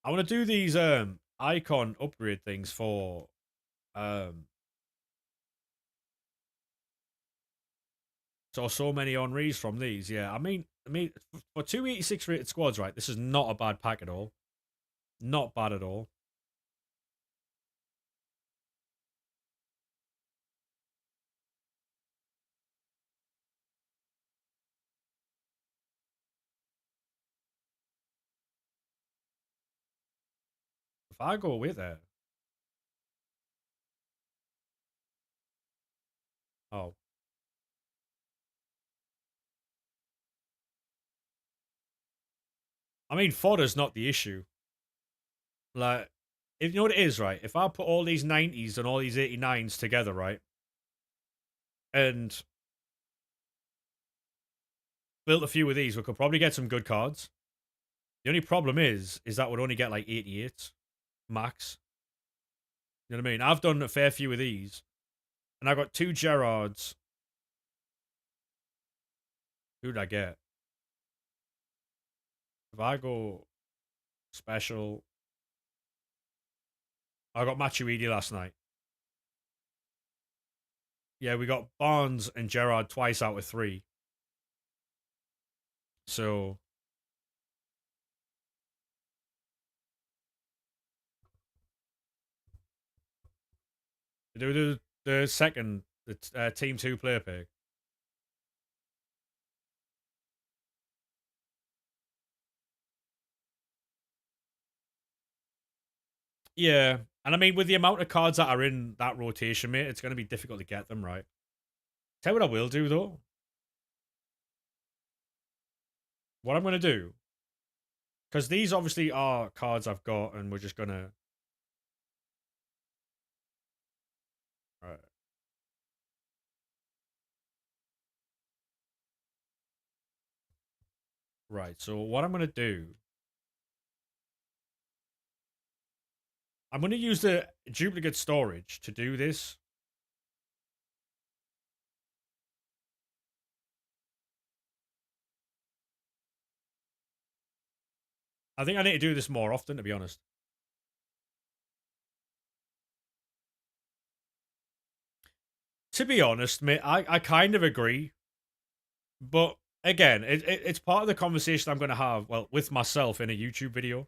want to do these icon upgrade things for so many Henrys from these. Yeah, I mean for 286 rated squads, right? This is not a bad pack at all. Not bad at all. If I go with it, oh, I mean fodder's not the issue. Like, if you know what it is, right? If I put all these 90s and all these 89s together, right, and built a few of these, we could probably get some good cards. The only problem is that we'd only get like 88 max. You know what I mean? I've done a fair few of these, and I got 2 Gerrards. Who did I get? If I go special, I got Matuidi last night. Yeah, we got Barnes and Gerrard twice out of 3. So do the second team 2 player pick. Yeah, and I mean with the amount of cards that are in that rotation, mate, it's going to be difficult to get them right. Tell you what I will do though. What I'm going to do, because these obviously are cards I've got, and we're just gonna. Right. Right. So what I'm gonna do, I'm gonna use the duplicate storage to do this. I think I need to do this more often, to be honest. To be honest, mate, I kind of agree. But again, it's part of the conversation I'm going to have, well, with myself in a YouTube video.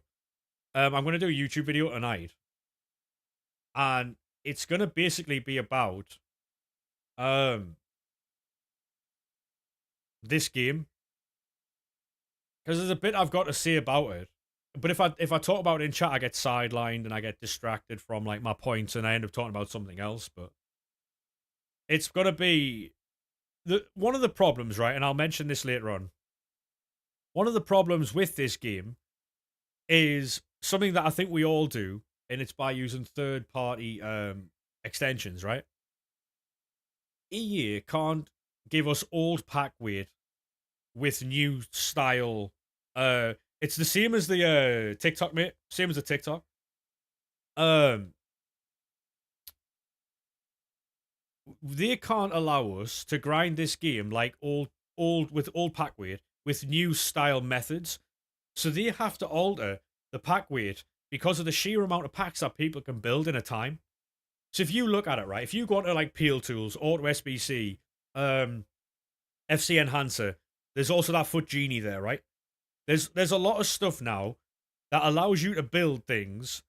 I'm going to do a YouTube video tonight. And it's going to basically be about this game. Because there's a bit I've got to say about it. But if I talk about it in chat, I get sidelined and I get distracted from like my points and I end up talking about something else. But it's going to be one of the problems, right? And I'll mention this later on. One of the problems with this game is something that I think we all do, and it's by using third-party extensions, right? EA can't give us old pack weight with new style. It's the same as the TikTok, mate. Same as the TikTok. Um, they can't allow us to grind this game like old with old pack weight with new style methods. So they have to alter the pack weight because of the sheer amount of packs that people can build in a time. So if you look at it, right, if you go into like Peel Tools, Auto SBC, FC Enhancer, there's also that Foot Genie there, right? There's a lot of stuff now that allows you to build things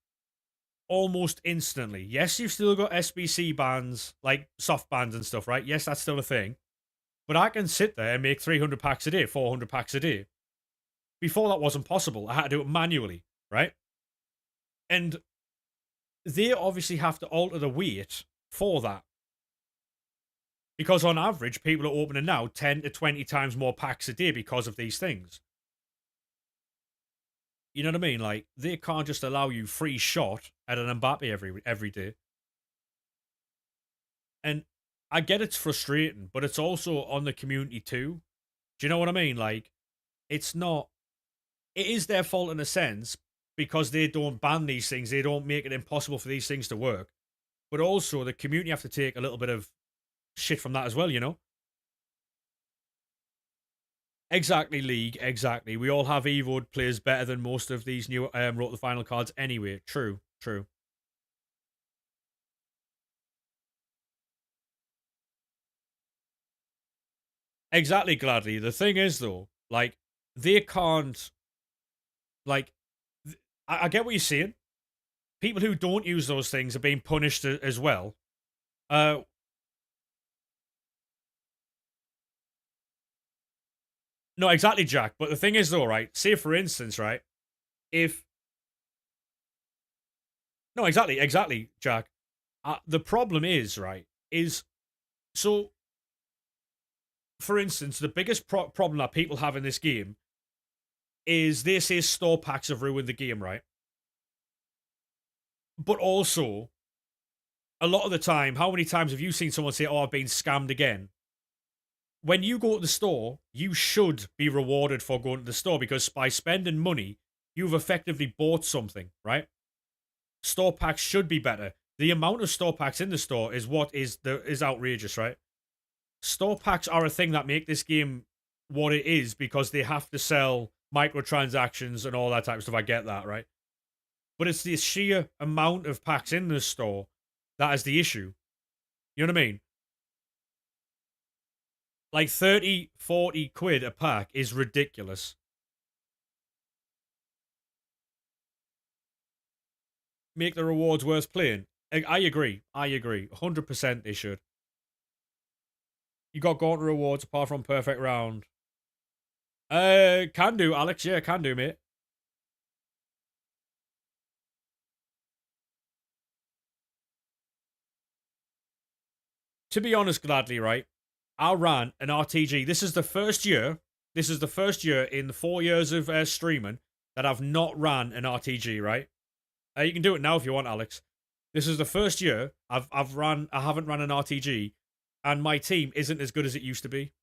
almost instantly. Yes, you've still got SBC bands, like soft bands and stuff, right? Yes, that's still a thing. But I can sit there and make 300 packs a day, 400 packs a day. Before that wasn't possible. I had to do it manually, right? And they obviously have to alter the weight for that. Because on average, people are opening now 10 to 20 times more packs a day because of these things. You know what I mean? Like, they can't just allow you free shot at an Mbappe every day. And I get it's frustrating, but it's also on the community too. Do you know what I mean? Like, it's not. It is their fault in a sense because they don't ban these things. They don't make it impossible for these things to work. But also, the community have to take a little bit of shit from that as well, you know? Exactly, League. Exactly. We all have Evo plays better than most of these new wrote the final cards anyway. True. True. Exactly, Gladly. The thing is, though, like, they can't, like, I get what you're saying. People who don't use those things are being punished as well. Uh, no, exactly, Jack. But the thing is, though, right? Say, for instance, right? If no, exactly, Jack. The problem is, right? Is so. For instance, the biggest problem that people have in this game is they say store packs have ruined the game, right? But also, a lot of the time, how many times have you seen someone say, "Oh, I've been scammed again"? When you go to the store, you should be rewarded for going to the store because by spending money, you've effectively bought something, right? Store packs should be better. The amount of store packs in the store is what is outrageous, right? Store packs are a thing that make this game what it is because they have to sell microtransactions and all that type of stuff. I get that, right? But it's the sheer amount of packs in the store that is the issue. You know what I mean? Like 30, 40 quid a pack is ridiculous. Make the rewards worth playing. I agree. I agree. 100% they should. You got gauntlet rewards apart from perfect round. Can do, Alex. Yeah, can do, mate. To be honest, Gladly, right? I ran an RTG. This is the first year. This is the first year in the 4 years of streaming that I've not ran an RTG. Right? You can do it now if you want, Alex. This is the first year I've ran. I haven't ran an RTG, and my team isn't as good as it used to be.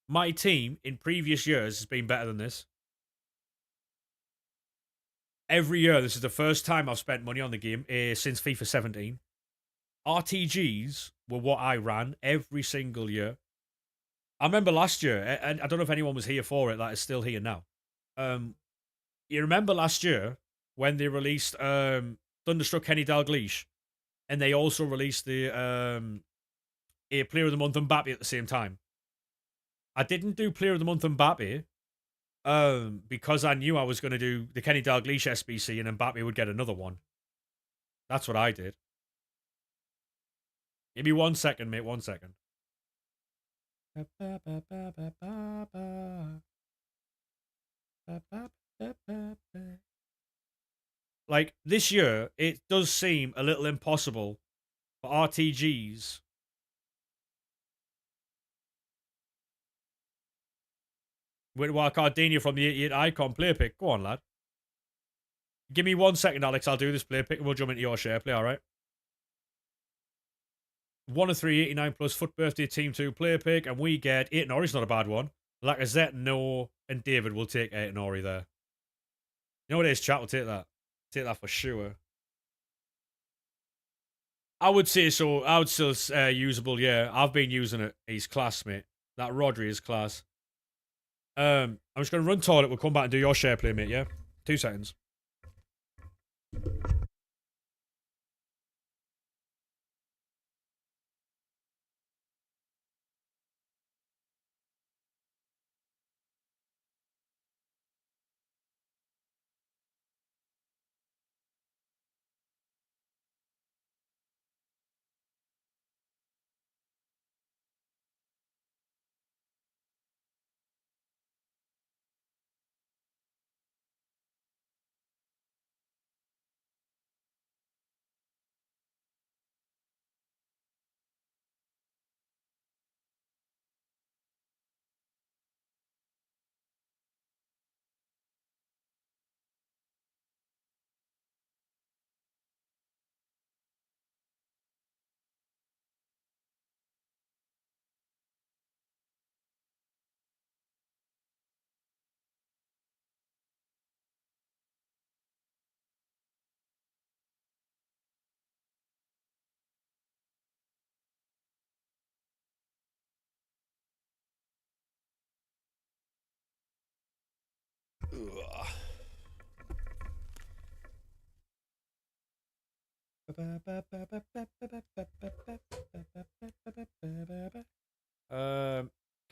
My team in previous years has been better than this. Every year, this is the first time I've spent money on the game since FIFA 17. RTGs were what I ran every single year. I remember last year, and I don't know if anyone was here for it that is still here now. Um, you remember last year when they released Thunderstruck Kenny Dalglish, and they also released the a Player of the Month Mbappe at the same time. I didn't do Player of the Month Mbappe because I knew I was going to do the Kenny Dalglish SBC and Mbappe would get another one. That's what I did. Give me 1 second, mate. 1 second. Like this year, it does seem a little impossible for RTGs. With Wildcardania from the 88 Icon player pick. Go on, lad. Give me 1 second, Alex. I'll do this player pick and we'll jump into your share play, alright? 1 of 3 89 plus foot birthday team 2 player pick, and we get Aiton Ori's not a bad one. Lacazette, no, and David will take Aiton Ori there. You know what it is, chat? We'll take that. Take that for sure. I would say so. I would still usable, yeah. I've been using it. He's class, mate. That Rodri is class. I'm just going to run toilet. We'll come back and do your share play, mate, yeah? 2 seconds.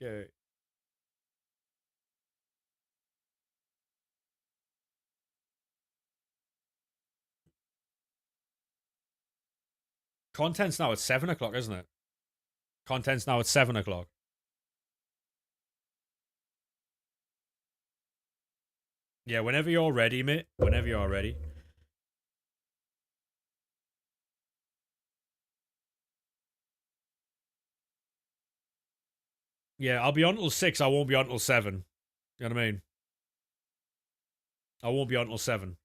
Okay. Content's now at 7 o'clock, isn't it? Content's now at 7 o'clock. Yeah, whenever you're ready, mate. Whenever you're ready. Yeah, I'll be on till 6. I won't be on till 7. You know what I mean? I won't be on till 7.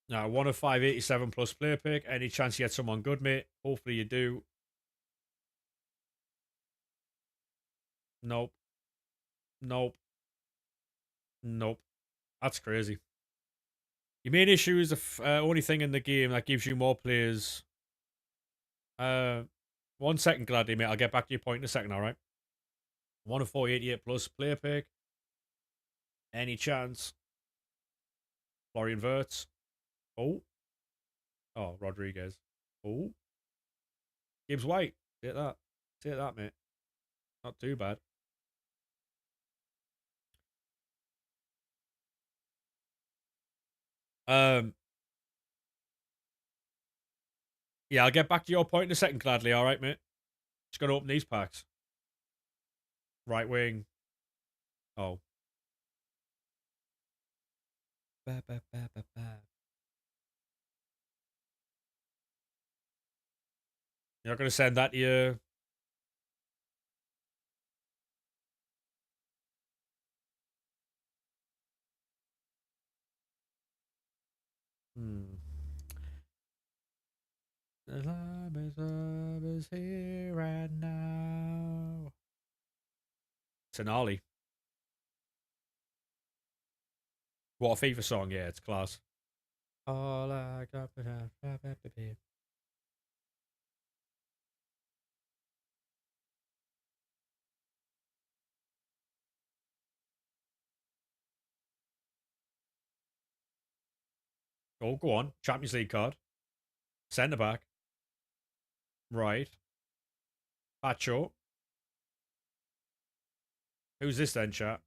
Now, 1 of 587 plus player pick. Any chance you get someone good, mate? Hopefully you do. Nope. Nope. Nope. That's crazy. Your main issue is the only thing in the game that gives you more players. 1 second, gladly, mate. I'll get back to your point in a second, alright? 1 of 488 plus player pick. Any chance? Florian Wirtz. Oh. Oh, Rodriguez. Oh. Gibbs White. Take that. Take that, mate. Not too bad. Yeah, I'll get back to your point in a second, gladly, alright, mate? Just gotta open these packs. Right wing. Oh. You're not gonna send that to you. The love is here right now. Tenali. What a FIFA song, yeah, it's class. All I got. Oh, go on. Champions League card. Centre back. Right. Pacho. Who's this then, chat?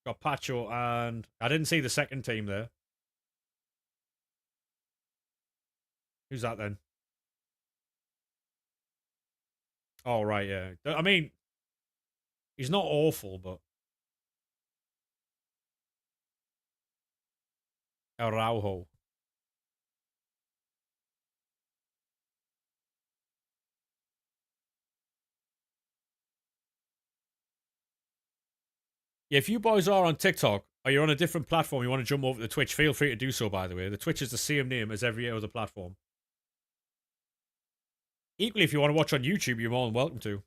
Got Pacho and I didn't see the second team there. Who's that then? Oh, right, yeah. I mean, he's not awful, but Araujo. Yeah, if you boys are on TikTok or you're on a different platform, you want to jump over to Twitch, feel free to do so, by the way. The Twitch is the same name as every other platform. Equally, if you want to watch on YouTube, you're more than welcome to.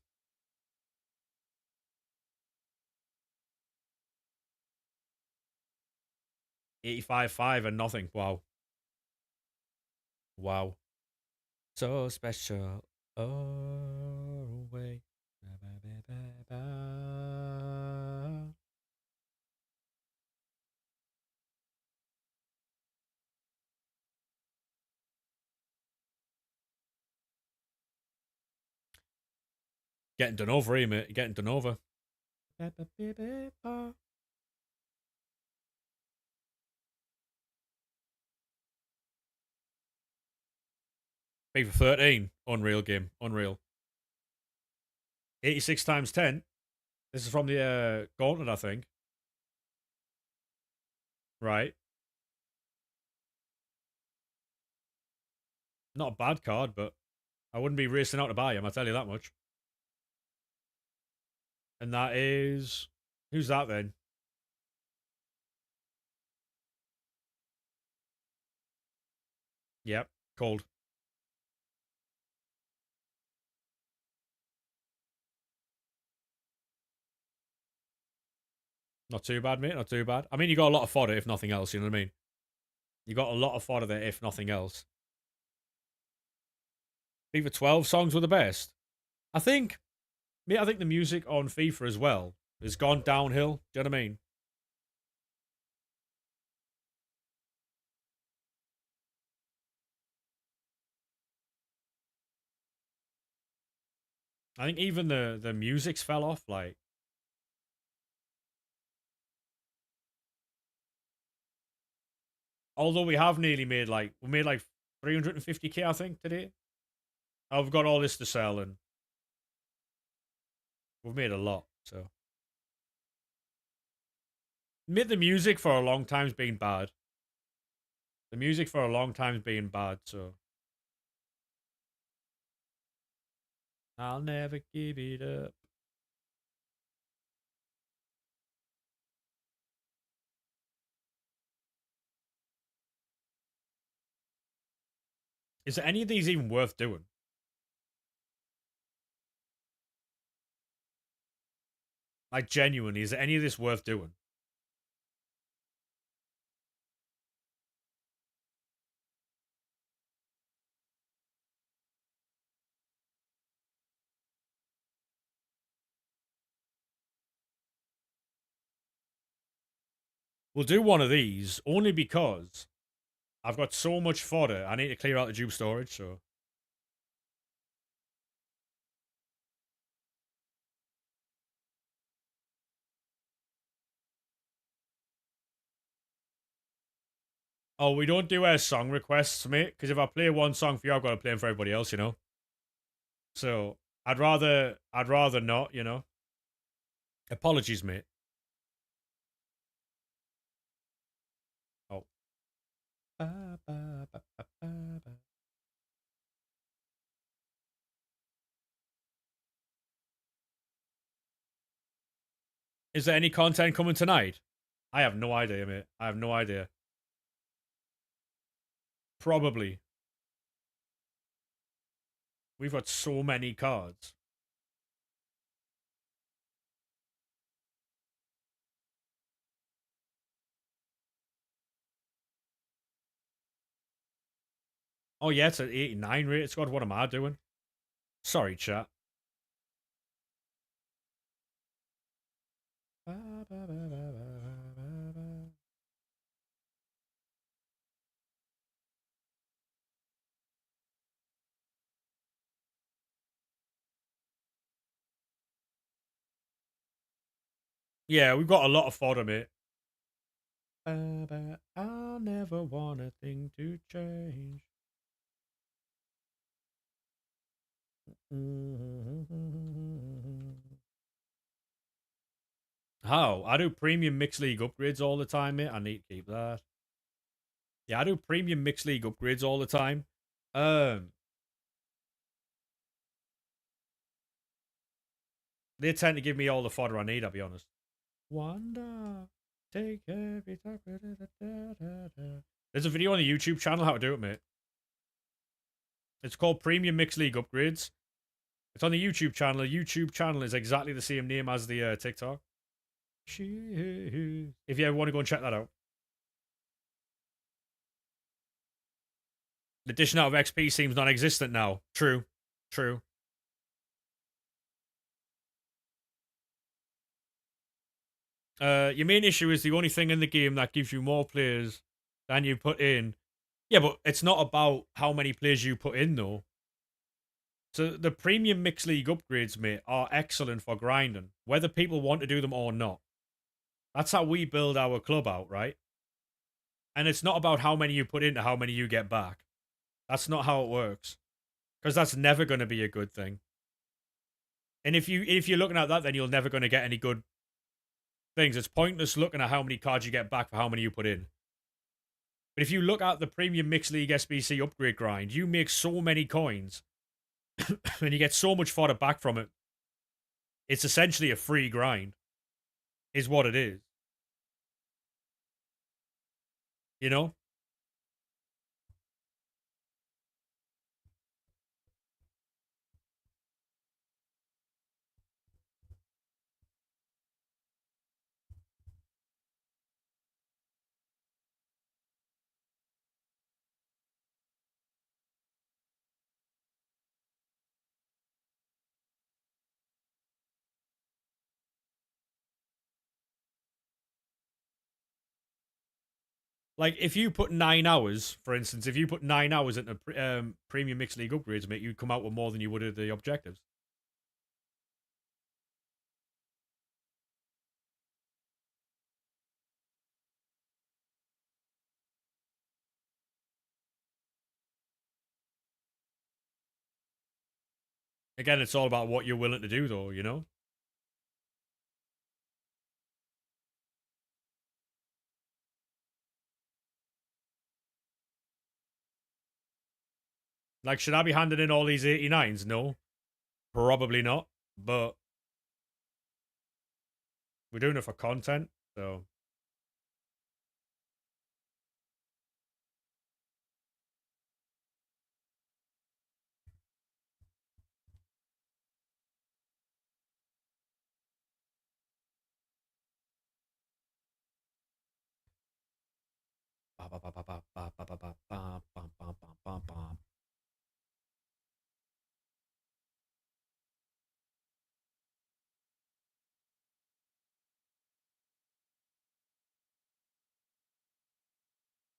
$85.5 and nothing. Wow. Wow. So special. Oh, way. Getting done over here, mate. You're getting done over. FIFA 13. Unreal game. Unreal. 86 times 10. This is from the Gauntlet, I think. Right. Not a bad card, but I wouldn't be racing out to buy him, I'll tell you that much. And that is... Who's that then? Yep. Cold. Not too bad, mate. Not too bad. I mean, you got a lot of fodder, if nothing else. You know what I mean? You got a lot of fodder there, if nothing else. FIFA 12 songs were the best. I think, mate, I think the music on FIFA as well has gone downhill. Do you know what I mean? I think even the music's fell off. Like, although we have nearly made like 350k, I think today. I've got all this to sell and we've made a lot. So, made the music for a long time's been bad. The music for a long time's been bad. So, I'll never give it up. Is any of these even worth doing? Like, genuinely, is any of this worth doing? We'll do one of these only because I've got so much fodder. I need to clear out the dupe storage, so. Oh, we don't do song requests, mate, because if I play one song for you, I've got to play them for everybody else, you know? So, I'd rather not, you know? Apologies, mate. Oh. Is there any content coming tonight? I have no idea, mate. I have no idea. Probably. We've got so many cards. Oh, yeah, it's an 89 rate. It's got what am I doing? Sorry, chat. Yeah, we've got a lot of fodder, mate. I'll never want a thing to change. How? I do premium mixed league upgrades all the time, mate. I need to keep that. Yeah, I do premium mixed league upgrades all the time. They tend to give me all the fodder I need, I'll be honest. Wonder, take every time. There's a video on the YouTube channel how to do it, mate. It's called Premium Mixed League Upgrades. It's on the YouTube channel. The YouTube channel is exactly the same name as the TikTok. If you ever want to go and check that out. The dishing out of XP seems non-existent now. True. True. Your main issue is the only thing in the game that gives you more players than you put in. Yeah, but it's not about how many players you put in, though. So the premium mixed league upgrades, mate, are excellent for grinding, whether people want to do them or not. That's how we build our club out, right? And it's not about how many you put into how many you get back. That's not how it works. Because that's never going to be a good thing. And if you're looking at that, then you're never going to get any good things. It's pointless looking at how many cards you get back for how many you put in. But if you look at the premium mixed league SBC upgrade grind, you make so many coins and you get so much fodder back from it. It's essentially a free grind, is what it is. You know? Like, if you put 9 hours, for instance, if you put 9 hours into premium mixed league upgrades, mate, you'd come out with more than you would at the objectives. Again, it's all about what you're willing to do, though, you know? Like, should I be handing in all these 89s? No. Probably not. But we're doing it for content, so.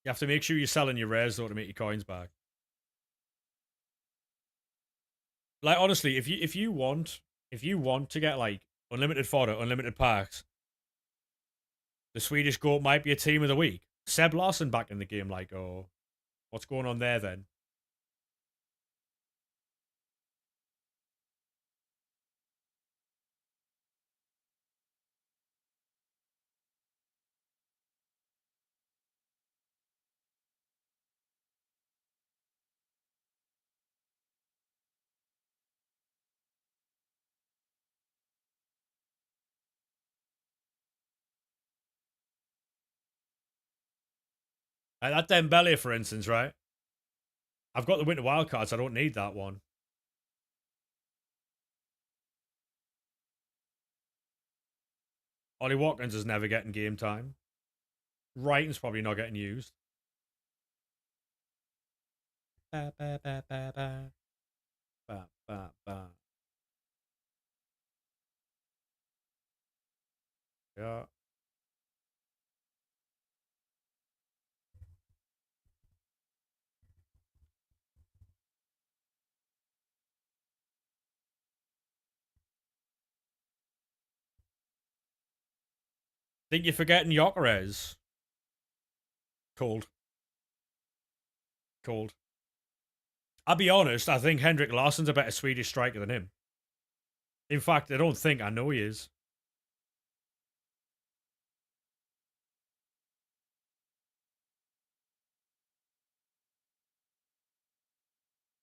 You have to make sure you're selling your rares, though, to make your coins back. Like, honestly, if you want to get, like, unlimited fodder, unlimited packs, the Swedish GOAT might be a team of the week. Seb Larson back in the game, like, oh, what's going on there then? Like that Dembele, for instance, right? I've got the winter wildcards. So I don't need that one. Ollie Watkins is never getting game time. Wrighton's probably not getting used. Ba, ba, ba, ba, ba. Ba, ba, ba. Yeah. Think you're forgetting Jokeres? Cold. Cold. I'll be honest, I think Henrik Larsson's a better Swedish striker than him. In fact, I don't think, I know he is.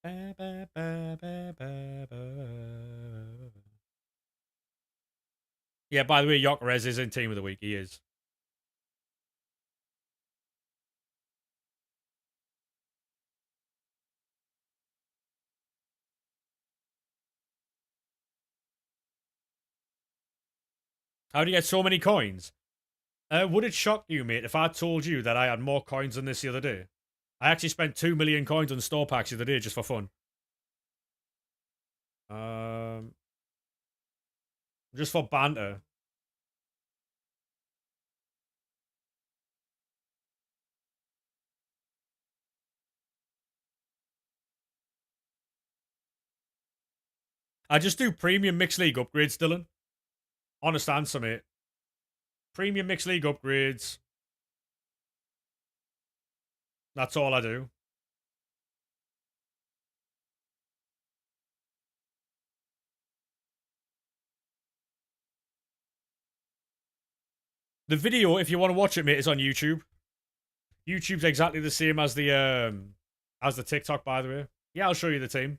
Ba, ba, ba, ba, ba, ba. Yeah, by the way, Jokeres is in Team of the Week. He is. How do you get so many coins? Would it shock you, mate, if I told you that I had more coins than this the other day? I actually spent 2 million coins on store packs the other day just for fun. Just for banter. I just do premium mixed league upgrades, Dylan. Honest answer, mate. Premium mixed league upgrades. That's all I do. The video, if you want to watch it, mate, is on YouTube. YouTube's exactly the same as the TikTok, by the way. Yeah, I'll show you the team.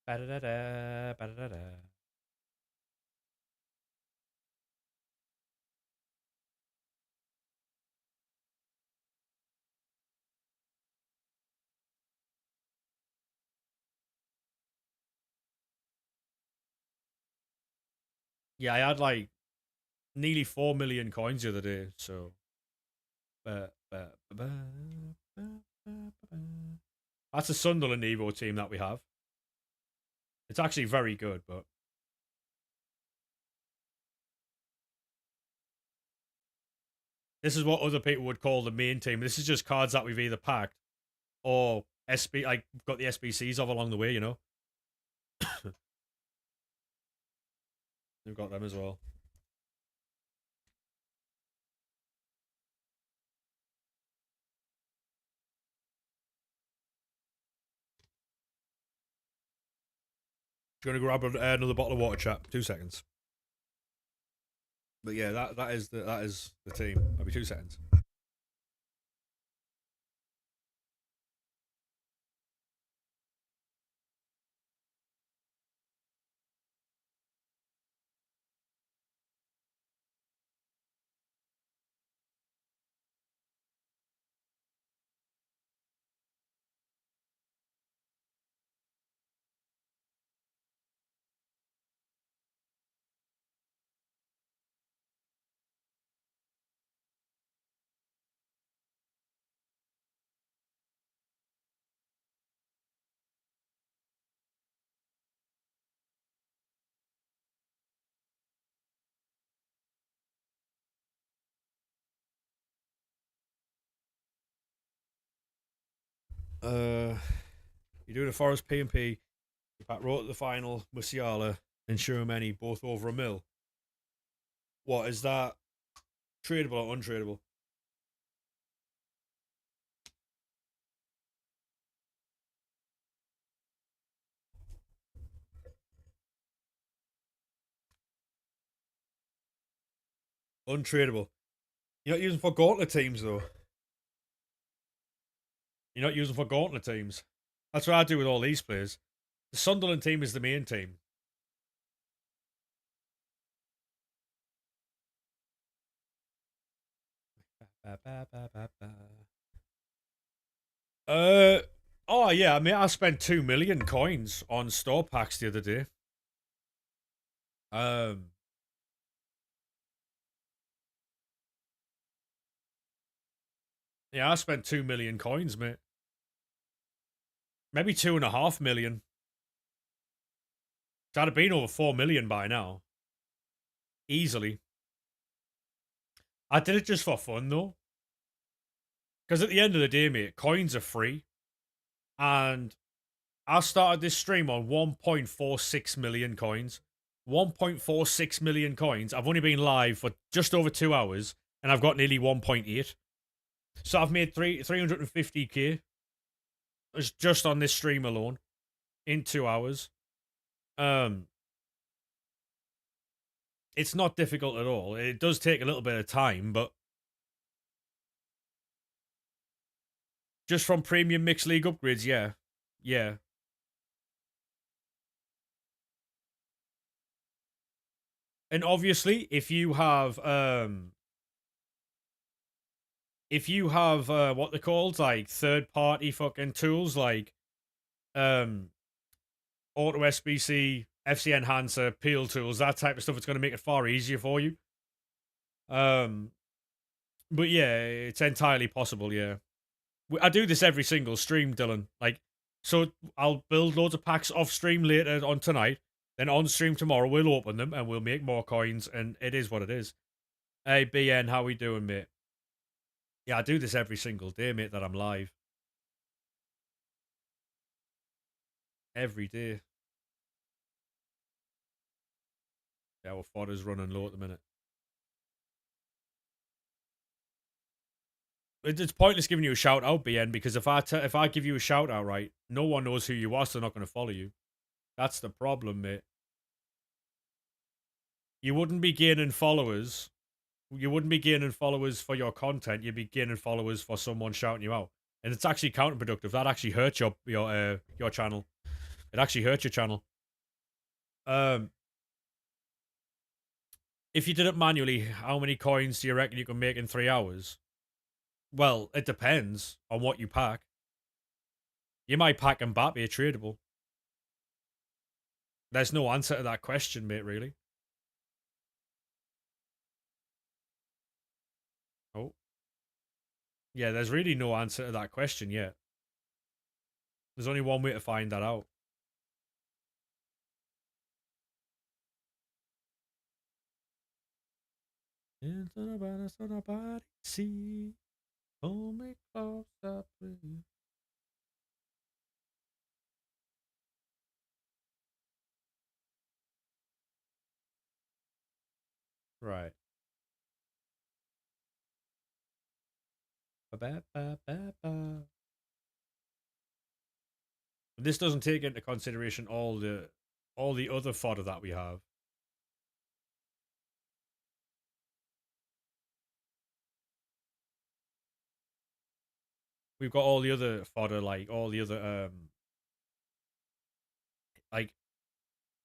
Ba-da-da-da, ba-da-da-da. Yeah, I had like nearly 4 million coins the other day, so. That's a Sunderland Evo team that we have. It's actually very good, but. This is what other people would call the main team. This is just cards that we've either packed or like got the SBCs of along the way, you know? We've got them as well. Going to grab another bottle of water, chap. 2 seconds. But yeah, that is the team. Maybe 2 seconds. You're doing a Forest P&P. Pat wrote at the final, Musiala and Shermany both over a mil. What is that? Tradable or untradeable? Untradeable. You're not using for gauntlet teams though. You're not using for gauntlet teams. That's what I do with all these players. The Sunderland team is the main team. Oh yeah, I mean I spent 2 million coins on store packs the other day. Yeah, I spent 2 million coins, mate. Maybe 2.5 million. I'd have been over 4 million by now. Easily. I did it just for fun though. Because at the end of the day, mate, coins are free. And I started this stream on 1.46 million coins. 1.46 million coins. I've only been live for just over 2 hours. And I've got nearly 1.8. So I've made 350k just on this stream alone in 2 hours. It's not difficult at all. It does take a little bit of time, but just from premium mixed league upgrades, yeah. Yeah. And obviously, if you have what they're called, like third party fucking tools like um auto SBC, FC enhancer, peel tools, that type of stuff, it's going to make it far easier for you. But yeah, it's entirely possible. Yeah, I do this every single stream, Dylan. Like, so I'll build loads of packs off stream later on tonight. Then on stream tomorrow, we'll open them and we'll make more coins. And it is what it is. Hey BN, how we doing, mate? Yeah, I do this every single day, mate. That I'm live every day. Yeah, our fodder's running low at the minute. It's pointless giving you a shout out, BN, because if I give you a shout out, right, no one knows who you are, so they're not going to follow you. That's the problem, mate. You wouldn't be gaining followers. You wouldn't be gaining followers for your content. You'd be gaining followers for someone shouting you out, and it's actually counterproductive. That actually hurts your channel. It actually hurts your channel. If you did it manually, how many coins do you reckon you can make in 3 hours? Well, it depends on what you pack. You might pack Mbappe tradable. There's no answer to that question, mate, really. Oh. Yeah, there's really no answer to that question yet. There's only one way to find that out. Into nobody, so nobody see. Hold me close up, please. Right. Ba-ba-ba-ba-ba. This doesn't take into consideration all the other fodder that we have. We've got all the other fodder, like all the other like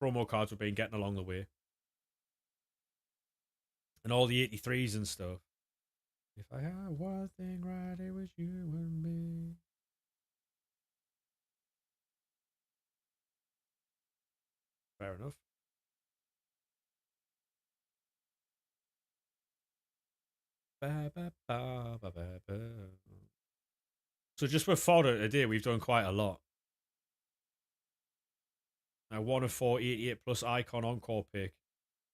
promo cards we've been getting along the way. And all the 83s and stuff. If I had one thing right, it was you and me. Fair enough. So just with fodder today, we've done quite a lot. Now, 1 of 4 88 plus icon encore pick.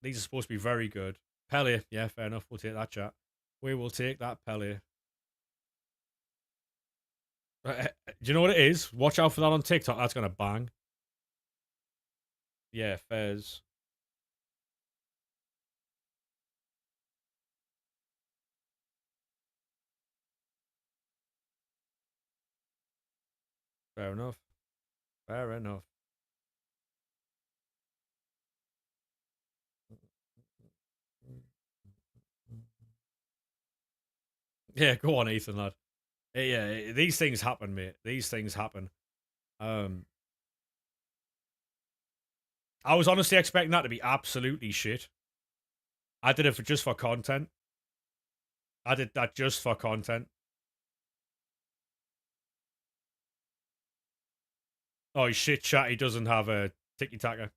These are supposed to be very good. Pele, yeah, fair enough. We'll take that, chat. We will take that, Pele. Do you know what it is? Watch out for that on TikTok. That's going to bang. Yeah, Fez. Fair enough. Fair enough. Yeah, go on, Ethan, lad. Yeah, these things happen, mate. These things happen. I was honestly expecting that to be absolutely shit. I did it just for content. I did that just for content. Oh, he's shit, chat. He doesn't have a tiki-taka.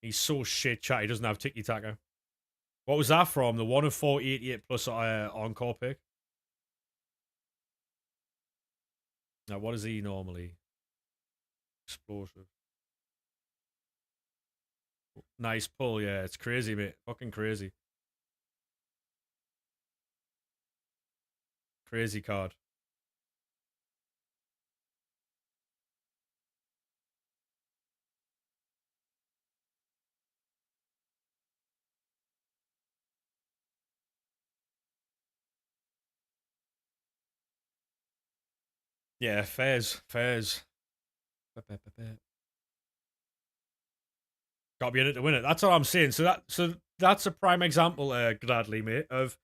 He's so shit, chat. He doesn't have tiki-taka. What was that from? The 1 of 4 88 plus encore pick? Now, what is he normally? Explosive. Nice pull, yeah. It's crazy, mate. Fucking crazy. Crazy card. Yeah, Fez. Got to be in it to win it. That's what I'm saying. So that's a prime example, Gladly, mate, of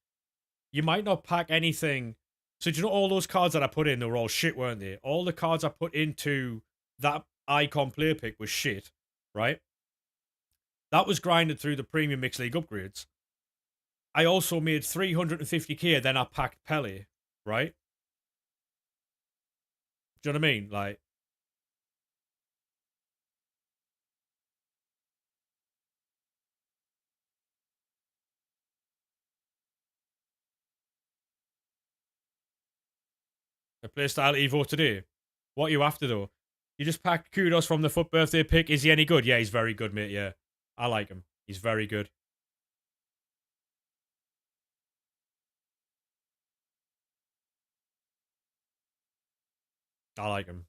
you might not pack anything. So do you know all those cards that I put in, they were all shit, weren't they? All the cards I put into that icon player pick was shit, right? That was grinded through the premium mixed league upgrades. I also made 350k, then I packed Pele, right? Do you know what I mean? Like, a playstyle Evo today. What are you after, though? You just packed Kudos from the FUT birthday pick. Is he any good? Yeah, he's very good, mate. Yeah. I like him. He's very good. I like him.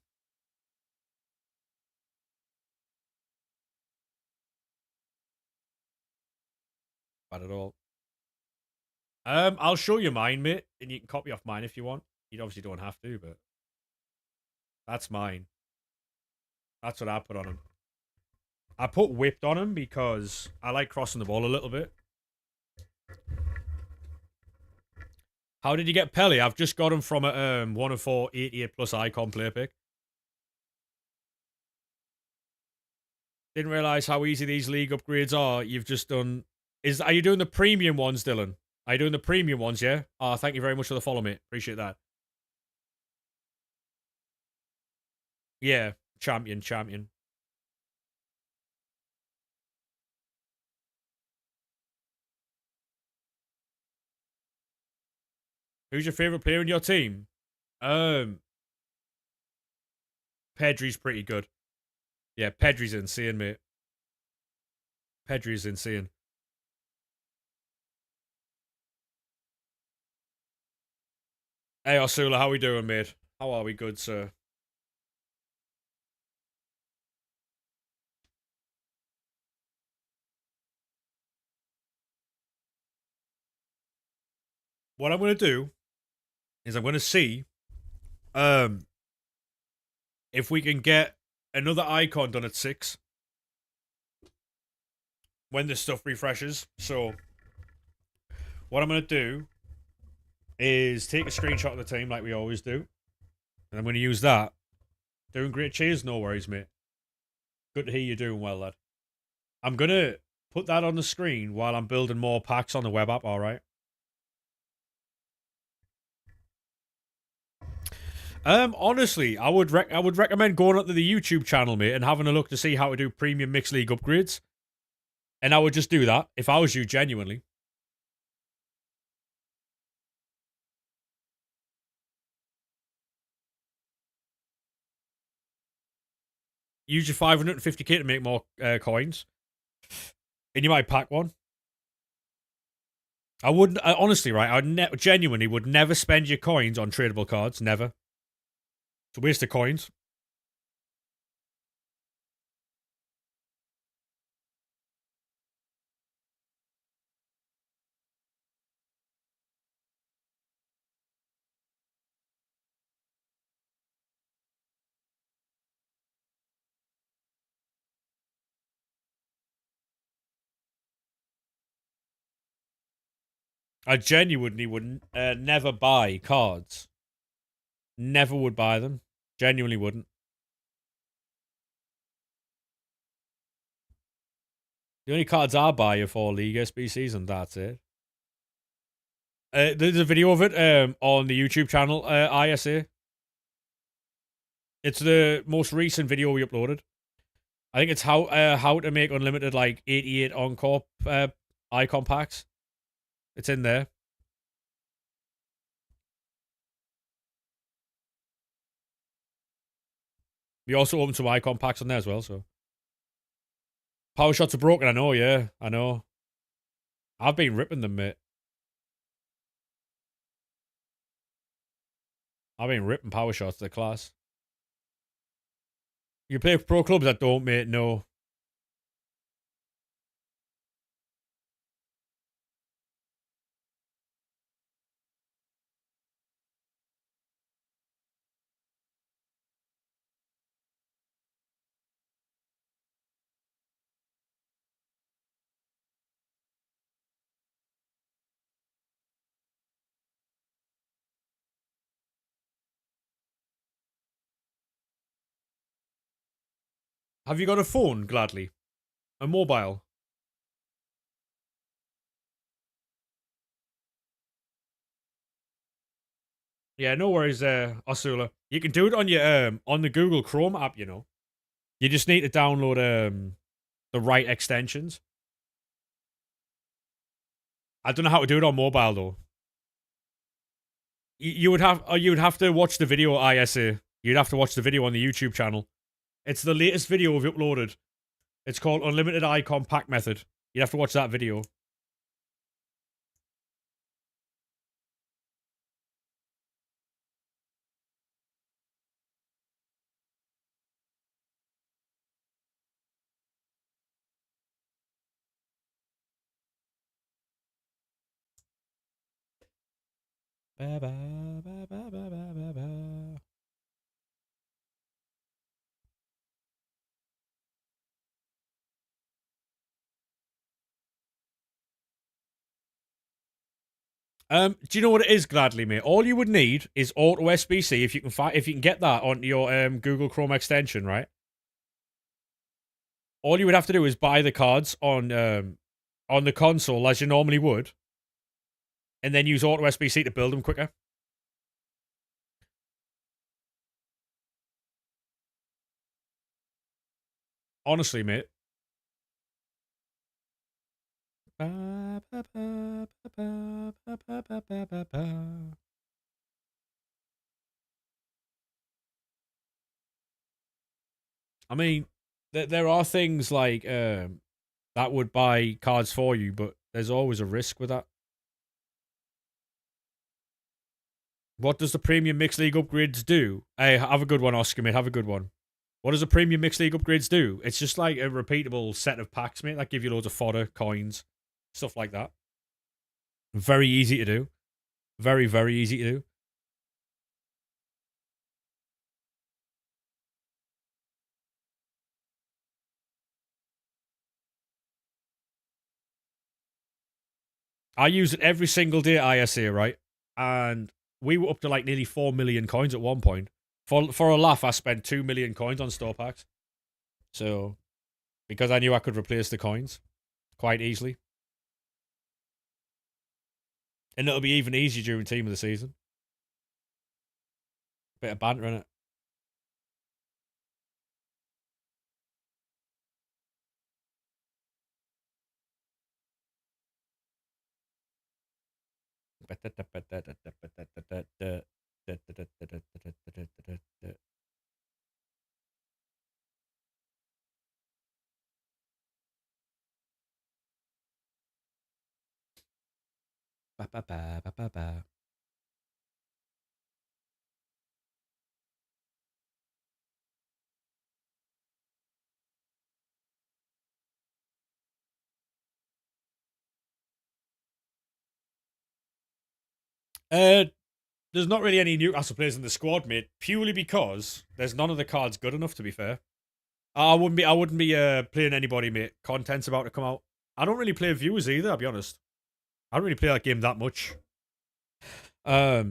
Bad at all. I'll show you mine, mate, and you can copy off mine if you want. You obviously don't have to, but that's mine. That's what I put on him. I put whipped on him because I like crossing the ball a little bit. How did you get Pele? I've just got him from a 1 of 4 88 plus icon player pick. Didn't realize how easy these league upgrades are. You've just done. Are you doing the premium ones, Dylan? Are you doing the premium ones? Yeah. Oh, thank you very much for the follow, mate. Appreciate that. Yeah, champion. Who's your favorite player in your team? Um, Pedri's pretty good. Yeah, Pedri's insane, mate. Pedri's insane. Hey, Osula, how we doing, mate? How are we, good sir? What I'm gonna do is I'm gonna see um if we can get another icon done at 6 when this stuff refreshes. So what I'm gonna do is take a screenshot of the team like we always do, and I'm gonna use that. Doing great, cheers, no worries, mate. Good to hear you're doing well, lad. I'm gonna put that on the screen while I'm building more packs on the web app. All right. Honestly, I would recommend going onto the YouTube channel, mate, and having a look to see how to do premium mixed league upgrades. And I would just do that if I was you, genuinely. Use your 550k to make more coins, and you might pack one. I wouldn't honestly, right? I genuinely would never spend your coins on tradable cards. Never. It's a waste of coins. I genuinely would never buy cards. Never would buy them. Genuinely wouldn't. The only cards I buy are for League SBCs, and that's it. There's a video of it on the YouTube channel, ISA. It's the most recent video we uploaded. I think it's how to make unlimited like 88 encore icon packs. It's in there. We also open some icon packs on there as well. So power shots are broken. I know. Yeah, I know. I've been ripping them, mate. I've been ripping power shots to the class. You play pro clubs that don't, mate. No. Have you got a phone, Gladly? A mobile? Yeah, no worries, Osula. You can do it on your on the Google Chrome app, you know. You just need to download the right extensions. I don't know how to do it on mobile though. You would have to watch the video ISA. You'd have to watch the video on the YouTube channel. It's the latest video we've uploaded. It's called Unlimited Icon Pack Method. You'd have to watch that video. Do you know what it is, Gladly, mate? All you would need is Auto SBC if you can if you can get that onto your Google Chrome extension, right? All you would have to do is buy the cards on the console as you normally would, and then use Auto SBC to build them quicker. Honestly, mate. I mean, there are things like that would buy cards for you, but there's always a risk with that. What does the Premium Mixed League upgrades do? Hey, have a good one, Oscar, mate. Have a good one. What does the Premium Mixed League upgrades do? It's just like a repeatable set of packs, mate, that give you loads of fodder, coins, stuff like that. Very easy to do. Very, very easy to do. I use it every single day at ISA, right? And we were up to like nearly 4 million coins at one point. For a laugh, I spent 2 million coins on store packs. So, because I knew I could replace the coins quite easily. And it'll be even easier during team of the season. Bit of banter in it. There's not really any Newcastle players in the squad, mate. Purely because there's none of the cards good enough. To be fair, I wouldn't be playing anybody, mate. Content's about to come out. I don't really play viewers either. I'll be honest. I don't really play that game that much. I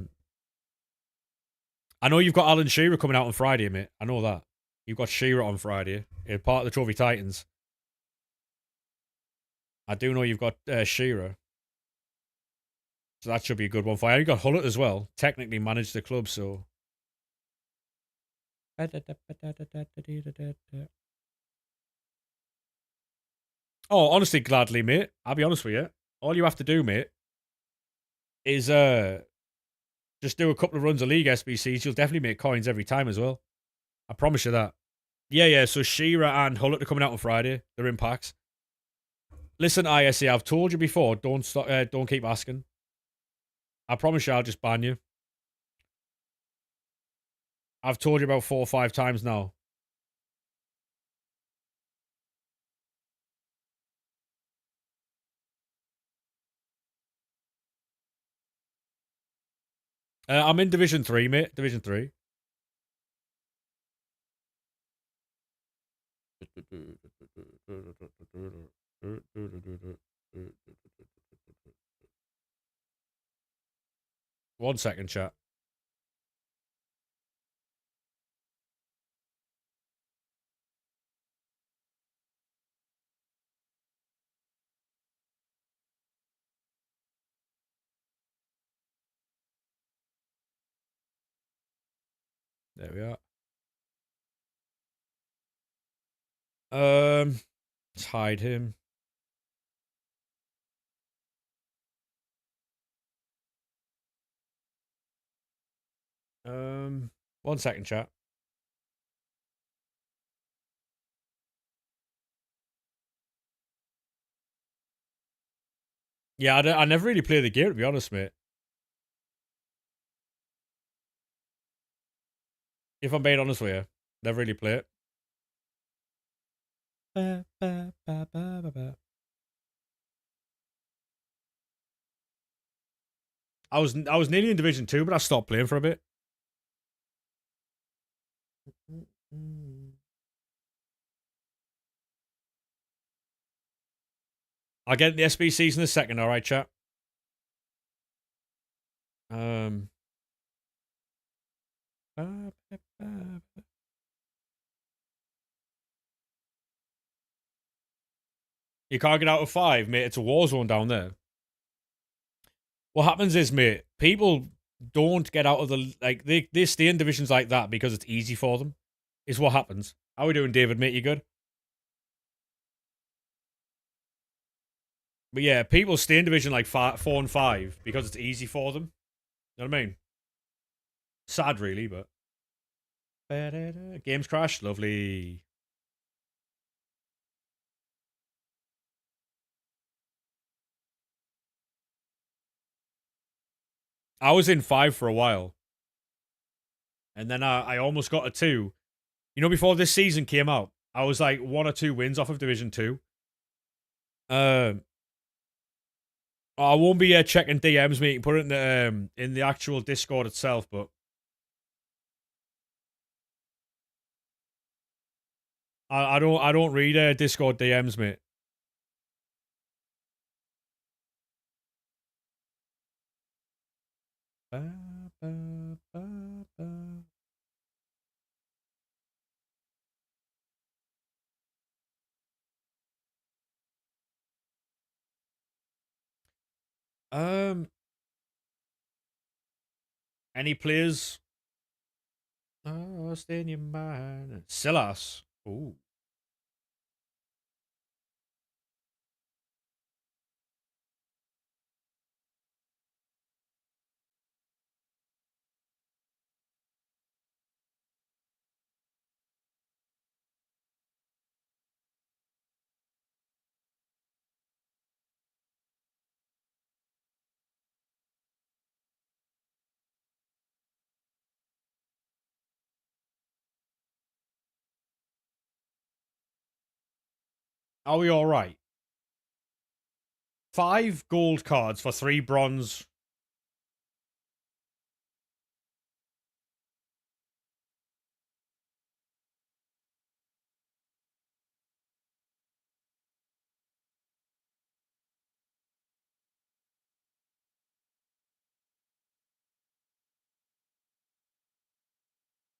know you've got Alan Shearer coming out on Friday, mate. I know that. You've got Shearer on Friday, part of the Trophy Titans. I do know you've got Shearer. So that should be a good one for you. You got Hullett as well. Technically managed the club, so. Oh, honestly, Gladly, mate. I'll be honest with you. All you have to do, mate, is just do a couple of runs of League SBCs. You'll definitely make coins every time as well. I promise you that. Yeah. So Shearer and Hullett are coming out on Friday. They're in packs. Listen, ISA, I've told you before. Don't stop. Don't keep asking. I promise you, I'll just ban you. I've told you about 4 or 5 times now. I'm in Division 3, mate. Division 3. One second, chat. There we are. Let's hide him. Um, 1 second, chat. Yeah, I never really played the game, to be honest, mate. If I'm being honest with you, never really play it. I was nearly in Division 2, but I stopped playing for a bit. I'll get the SBCs in a second, alright, chat? You can't get out of 5, mate. It's a war zone down there. What happens is, mate, people don't get out of the, like, they stay in divisions like that because it's easy for them, is what happens. How are we doing, David, mate? You good? But yeah, people stay in division like 4 and 5 because it's easy for them. You know what I mean? Sad, really, but. Games crash, lovely. I was in 5 for a while. And then I almost got a 2. You know, before this season came out, I was like 1 or 2 wins off of Division 2. I won't be checking DMs, mate. Put it in the actual Discord itself, but I don't read Discord DMs, mate. Any players? Oh, stay in your mind. Silas. Ooh. Are we all right? 5 gold cards for 3 bronze.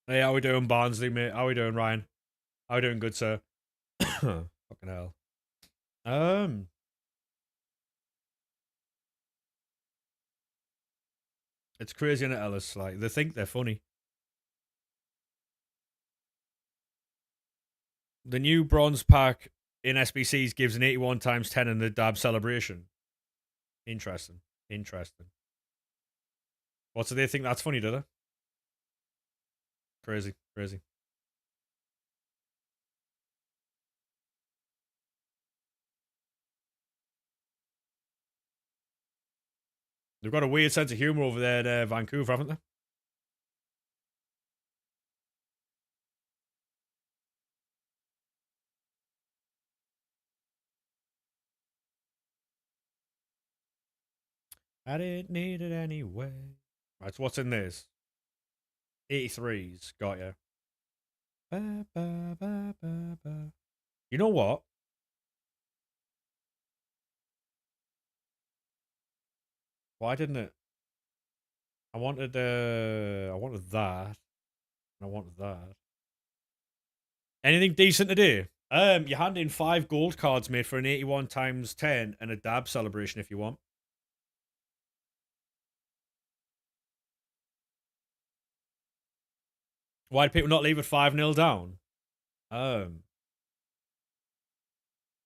Hey, how we doing, Barnsley, mate? How we doing, Ryan? How we doing, good sir? Fucking hell. It's crazy, innit, Ellis? Like, they think they're funny. The new bronze pack in SBCs gives an 81 times 10 in the dab celebration. Interesting. Interesting. What, do they think that's funny, do they? Crazy. Crazy. They've got a weird sense of humor over there in Vancouver, haven't they? I didn't need it anyway. Right, so what's in this? 83s. Got ya. You know what? Why didn't it? I wanted that. I wanted that. Anything decent to do? You hand in 5 gold cards, made for an 81 times 10 and a dab celebration if you want. Why did people not leave it 5-0 down?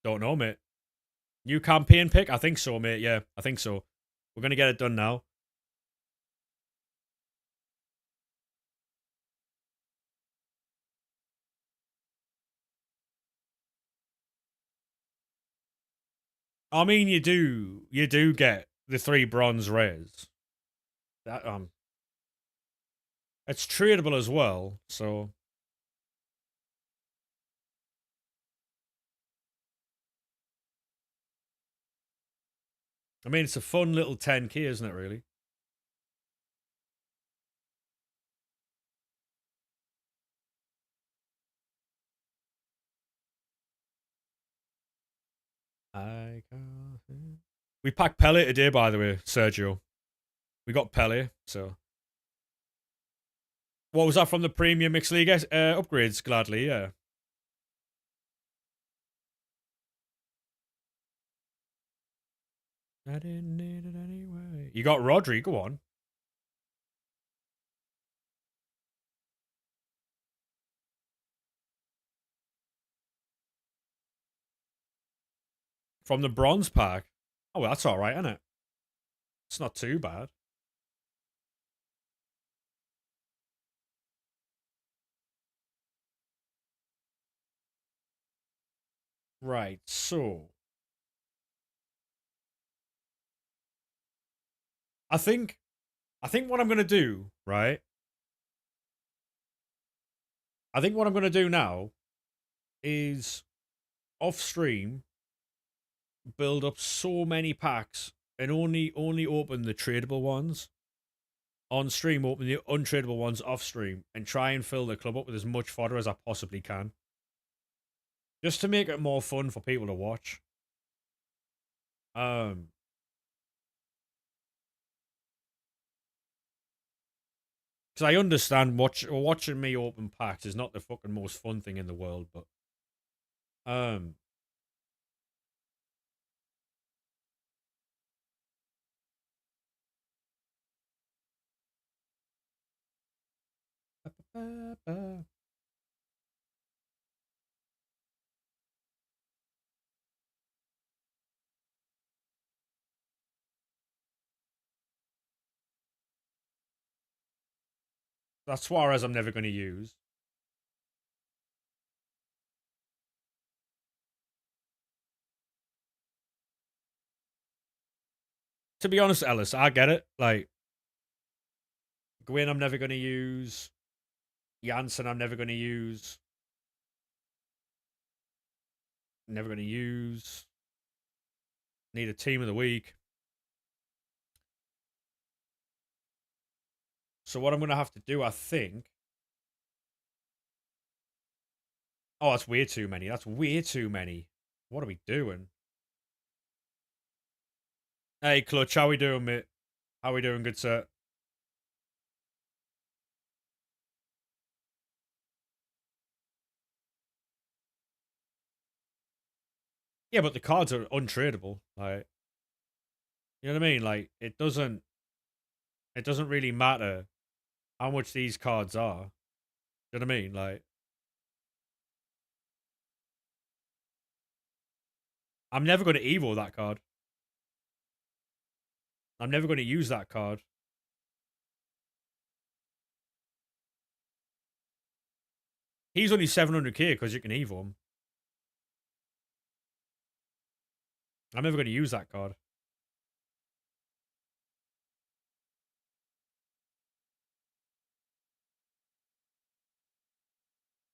Don't know, mate. New campaign pick? I think so, mate. Yeah, I think so. We're going to get it done now. I mean, you do get the 3 bronze rares. That it's tradable as well, so I mean, it's a fun little 10k, isn't it? Really. We packed Pele today, by the way, Sergio. We got Pele, so. What was that from the Premium Mixed League upgrades? Gladly, yeah. I didn't need it anyway. You got Rodri, go on. From the bronze pack. Oh, well, that's alright, isn't it? It's not too bad. Right, so. I think what I'm gonna do, right? I think what I'm gonna do now is off stream build up so many packs and only open the tradable ones on stream, open the untradable ones off stream, and try and fill the club up with as much fodder as I possibly can. Just to make it more fun for people to watch. Because I understand watching me open packs is not the fucking most fun thing in the world, but that's Suarez I'm never going to use. To be honest, Ellis, I get it. Like, Gwyn I'm never going to use. Janssen I'm never going to use. Never going to use. Need a team of the week. So what I'm going to have to do, I think. Oh, that's way too many. That's way too many. What are we doing? Hey, Clutch, how we doing, mate? How we doing, good sir? Yeah, but the cards are untradeable. Like, you know what I mean? Like, it doesn't really matter how much these cards are. You know what I mean? Like, I'm never going to Evo that card. I'm never going to use that card. He's only 700k because you can Evo him. I'm never going to use that card.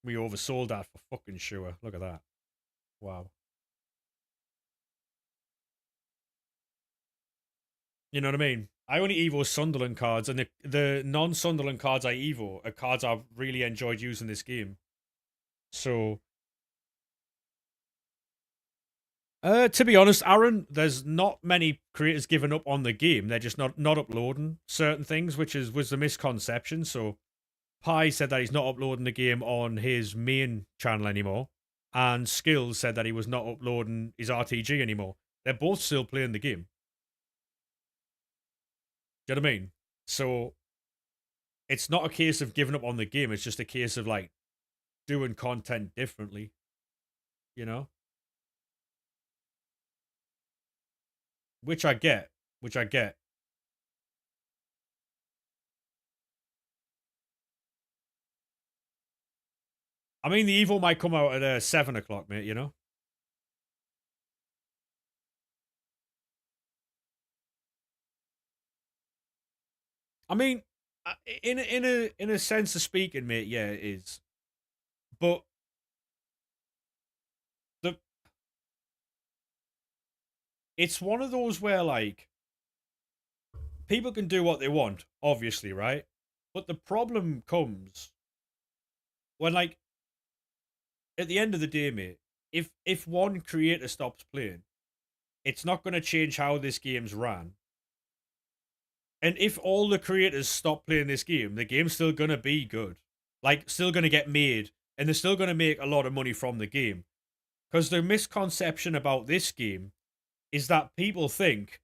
We oversold that for fucking sure. Look at that. Wow. You know what I mean? I only Evo Sunderland cards, and the non-Sunderland cards I Evo are cards I've really enjoyed using this game. So, to be honest, Aaron, there's not many creators giving up on the game. They're just not uploading certain things, which was the misconception. So, Pi said that he's not uploading the game on his main channel anymore, and Skills said that he was not uploading his RTG anymore. They're both still playing the game. Do you know what I mean? So it's not a case of giving up on the game. It's just a case of like doing content differently, you know? Which I get. Which I get. I mean, the Evo might come out at 7 o'clock, mate, you know? I mean, in a sense of speaking, mate, yeah, it is. But the it's one of those where like people can do what they want, obviously, right? But the problem comes when like at the end of the day, mate, if one creator stops playing, it's not going to change how this game's ran. And if all the creators stop playing this game, the game's still going to be good. Like, still going to get made, and they're still going to make a lot of money from the game. Because the misconception about this game is that people think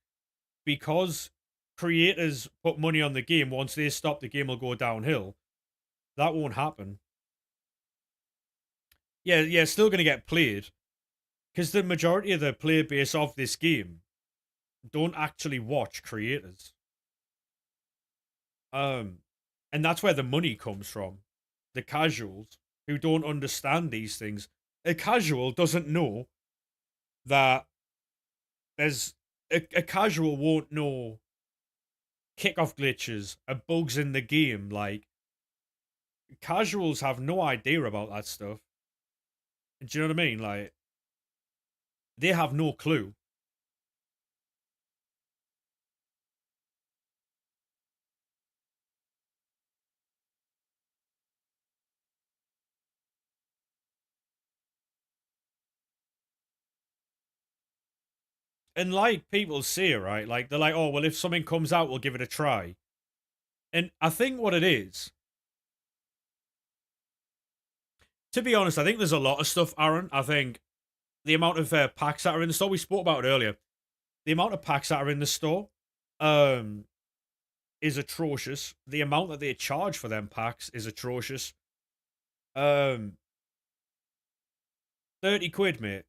because creators put money on the game, once they stop, the game will go downhill. That won't happen. Yeah, yeah, it's still going to get played. Because the majority of the player base of this game don't actually watch creators. Um, and that's where the money comes from. The casuals who don't understand these things. A casual doesn't know that there's a casual won't know kickoff glitches, bugs in the game. Like casuals have no idea about that stuff. Do you know what I mean? Like they have no clue. And like people say, right? Like they're like, oh well, if something comes out, we'll give it a try. And I think what it is, to be honest, I think there's a lot of stuff, Aaron. I think the amount of packs that are in the store, we spoke about it earlier. The amount of packs that are in the store, um, is atrocious. The amount that they charge for them packs is atrocious. Um, 30 quid, mate.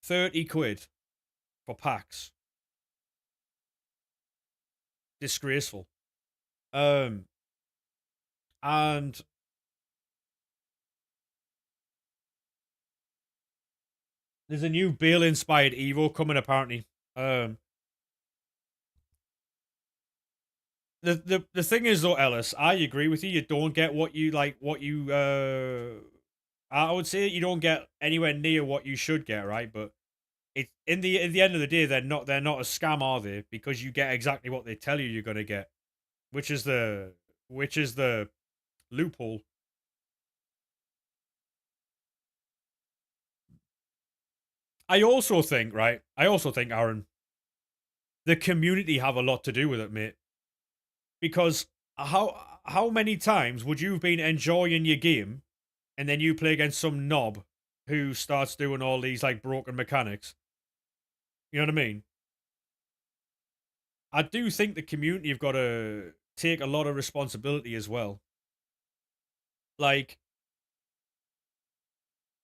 30 quid for packs. Disgraceful. Um, and there's a new Bale inspired Evo coming apparently. Um, the thing is though, Ellis, I agree with you. You don't get what you like. What you I would say you don't get anywhere near what you should get, right? But it's in the end of the day, they're not a scam, are they? Because you get exactly what they tell you you're gonna get, which is the loophole. I also think, right? I also think, Aaron, the community have a lot to do with it, mate. Because how many times would you have been enjoying your game and then you play against some knob who starts doing all these like broken mechanics? You know what I mean? I do think the community have got to take a lot of responsibility as well. Like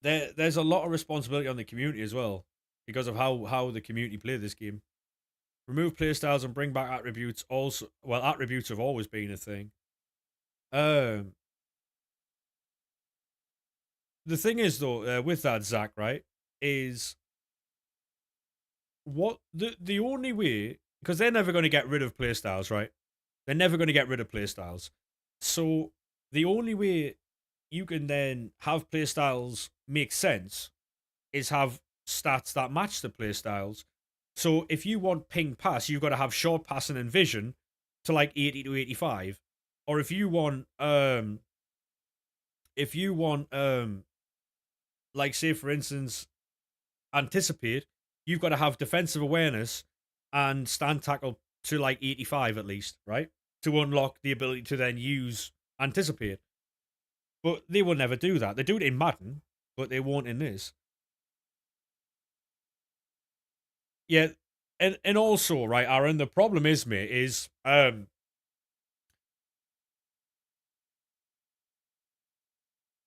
there's a lot of responsibility on the community as well because of how the community play this game. Remove playstyles and bring back attributes. Also, well, attributes have always been a thing. Um, the thing is though, with that Zach, right, is what the only way because they're never going to get rid of playstyles, right? They're never going to get rid of playstyles. So the only way you can then have playstyles make sense is have stats that match the playstyles. So if you want ping pass, you've got to have short passing and vision to like 80 to 85. Or if you want like say for instance anticipate, you've got to have defensive awareness and stand tackle to like 85 at least, right? To unlock the ability to then use anticipate. But they will never do that. They do it in Madden, but they won't in this. Yeah, and also, right, Aaron, the problem is, mate, is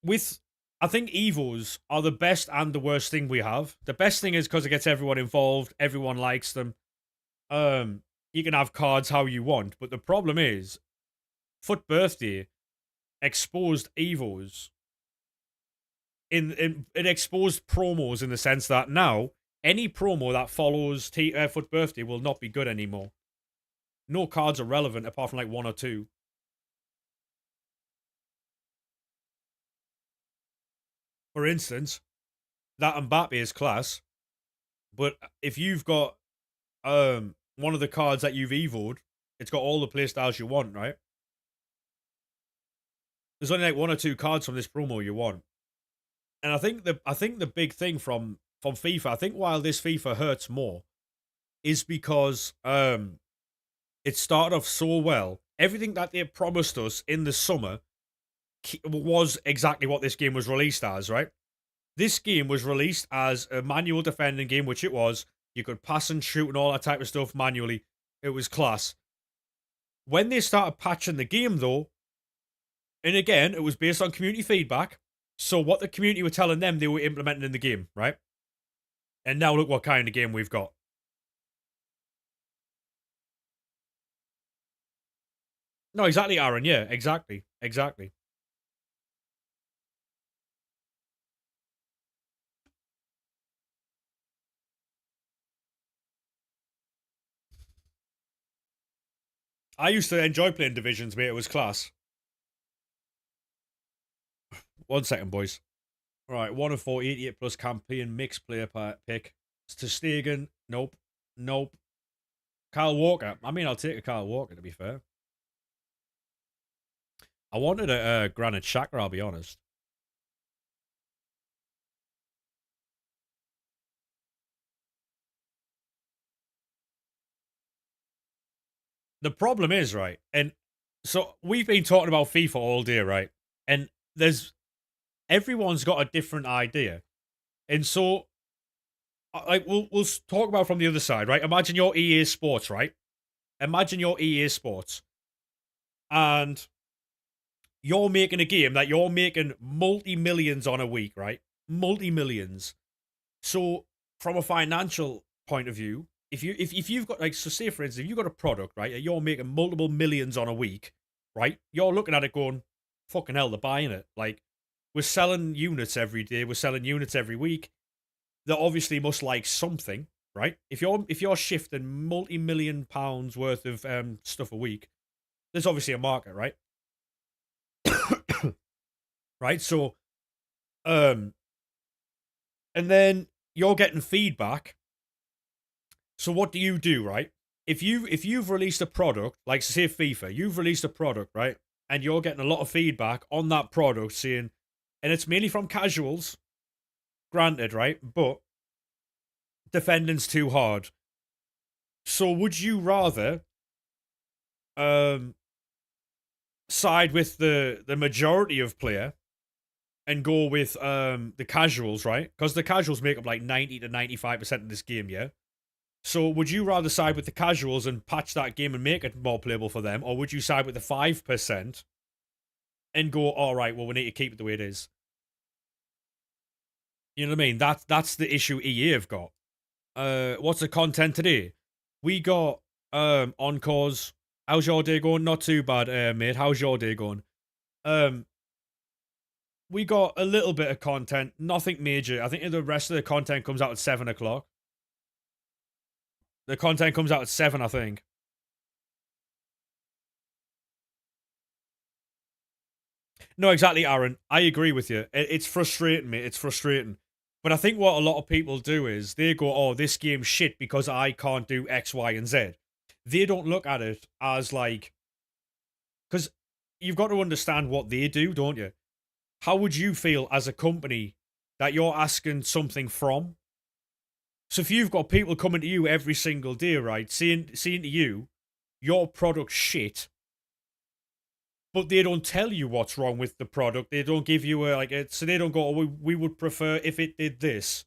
with I think Evos are the best and the worst thing we have. The best thing is because it gets everyone involved, everyone likes them. You can have cards how you want, but the problem is, Foot Birthday exposed Evos in it exposed promos in the sense that now any promo that follows Foot Birthday will not be good anymore. No cards are relevant apart from like one or two. For instance, that Mbappe is class, but if you've got one of the cards that you've evoed, it's got all the playstyles you want, right? There's only like one or two cards from this promo you want. And I think the big thing from FIFA, I think while this FIFA hurts more, is because it started off so well. Everything that they promised us in the summer was exactly what this game was released as, right? This game was released as a manual defending game, which it was. You could pass and shoot and all that type of stuff manually. It was class. When they started patching the game, though, and again, it was based on community feedback. So what the community were telling them, they were implementing in the game, right? And now look what kind of game we've got. No, exactly, Aaron. Yeah, exactly. Exactly. I used to enjoy playing Divisions, mate. It was class. 1 second, boys. All right, 1 of 4, 88 plus campaign mixed player pick. To Stegen. Nope. Nope. Kyle Walker. I mean, I'll take a Kyle Walker, to be fair. I wanted a Granite Xhaka, I'll be honest. The problem is, right, and so we've been talking about FIFA all day, right? And there's everyone's got a different idea. And so like we'll talk about from the other side, right? Imagine your EA Sports, right? Imagine your EA Sports. And you're making a game that you're making multi-millions on a week, right? Multi-millions. So from a financial point of view, if you've got like, so say for instance, if you've got a product, right, and you're making multiple millions on a week, right? You're looking at it going, fucking hell, they're buying it. Like, we're selling units every day, we're selling units every week. They obviously must like something, right? If you're shifting multi-million pounds worth of stuff a week, there's obviously a market, right? Right? So um and then you're getting feedback. So what do, right? If you've released a product, like say FIFA, you've released a product, right? And you're getting a lot of feedback on that product saying, and it's mainly from casuals, granted, right? But defending's too hard. So would you rather um side with the majority of player and go with the casuals, right? Because the casuals make up like 90 to 95% of this game, yeah? So would you rather side with the casuals and patch that game and make it more playable for them, or would you side with the 5% and go, all right, well, we need to keep it the way it is? You know what I mean? That's the issue EA have got. What's the content today? We got encores. How's your day going? Not too bad, mate. How's your day going? Um, we got a little bit of content, nothing major. I think the rest of the content comes out at 7 o'clock. The content comes out at 7, I think. No, exactly, Aaron. I agree with you. It's frustrating, mate. It's frustrating. But I think what a lot of people do is they go, oh, this game's shit because I can't do X, Y, and Z. They don't look at it as like, because you've got to understand what they do, don't you? How would you feel as a company that you're asking something from? So if you've got people coming to you every single day, right, saying to you, your product's shit, but they don't tell you what's wrong with the product. They don't give you so they don't go, oh, we would prefer if it did this,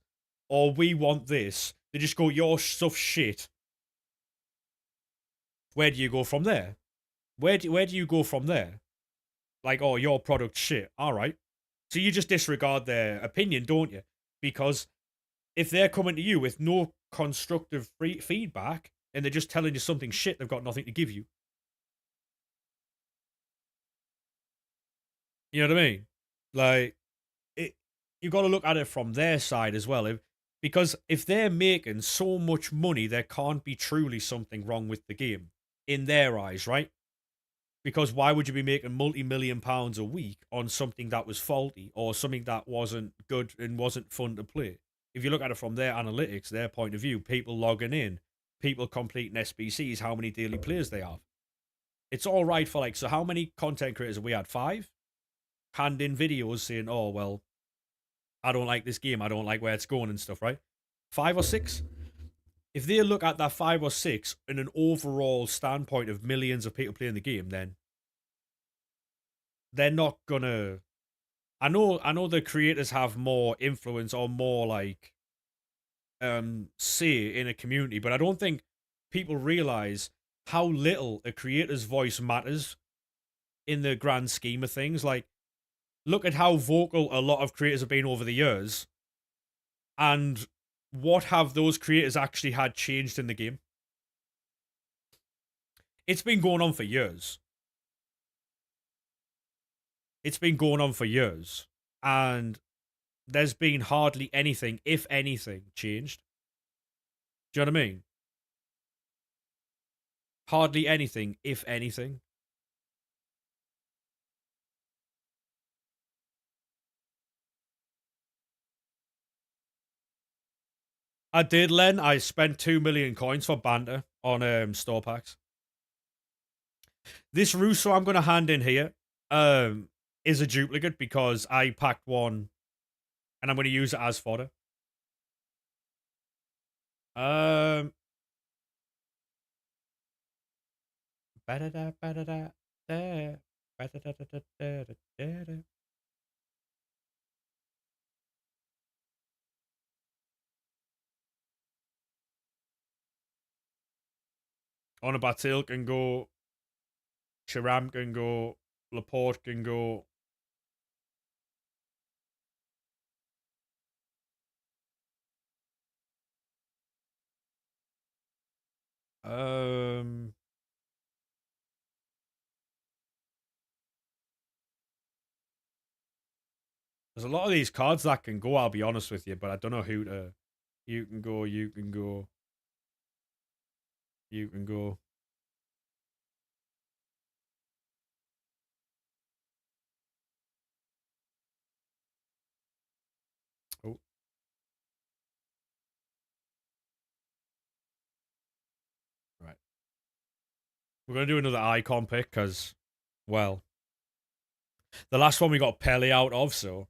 or we want this. They just go, your stuff's shit. Where do you go from there? Where do you go from there? Like, oh, your product's shit. All right. So you just disregard their opinion, don't you? Because if they're coming to you with no constructive feedback and they're just telling you something shit, they've got nothing to give you. You know what I mean? Like, it, you got to look at it from their side as well. Because if they're making so much money, there can't be truly something wrong with the game in their eyes, right? Because why would you be making multi-million pounds a week on something that was faulty or something that wasn't good and wasn't fun to play? If you look at it from their analytics, their point of view, people logging in, people completing SBCs, how many daily players they have. It's all right for like, so how many content creators have we had? 5? Hand in videos saying, oh, well, I don't like this game. I don't like where it's going and stuff, right? 5 or 6? If they look at that 5 or 6 in an overall standpoint of millions of people playing the game, then they're not gonna. I know the creators have more influence or more like say in a community, but I don't think people realize how little a creator's voice matters in the grand scheme of things. Like, look at how vocal a lot of creators have been over the years, and what have those creators actually had changed in the game? It's been going on for years. It's been going on for years, and there's been hardly anything, if anything, changed. Do you know what I mean? Hardly anything, if anything. I did, Len. I spent 2 million coins for banter on store packs. This Russo I'm going to hand in here is a duplicate because I packed one and I'm going to use it as fodder. Um, Onabatil can go. Chiram can go. Laporte can go. Um, there's a lot of these cards that can go, I'll be honest with you, but I don't know who to. You can go, you can go, you can go. Oh, right. We're going to do another icon pick because, well, the last one we got Pele out of, so.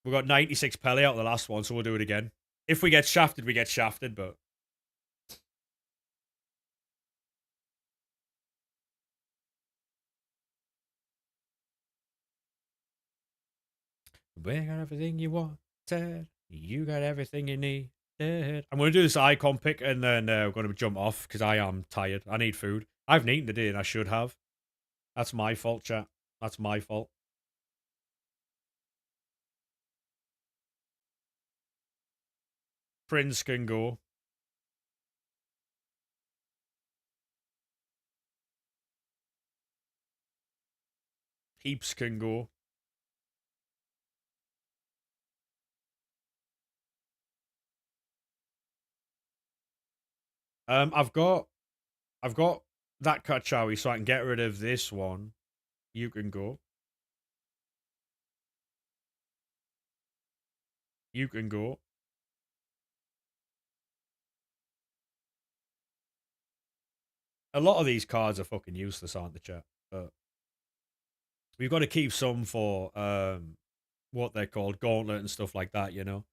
We got 96 Pele out of the last one, so we'll do it again. If we get shafted, we get shafted, but. We got everything you wanted. You got everything you need. I'm going to do this icon pick and then we're going to jump off because I am tired. I need food. I haven't eaten today and I should have. That's my fault, chat. That's my fault. Prince can go. Heaps can go. I've got that Kachawi, so I can get rid of this one. You can go. You can go. A lot of these cards are fucking useless, aren't they, chat? But we've got to keep some for what they're called, gauntlet and stuff like that, you know.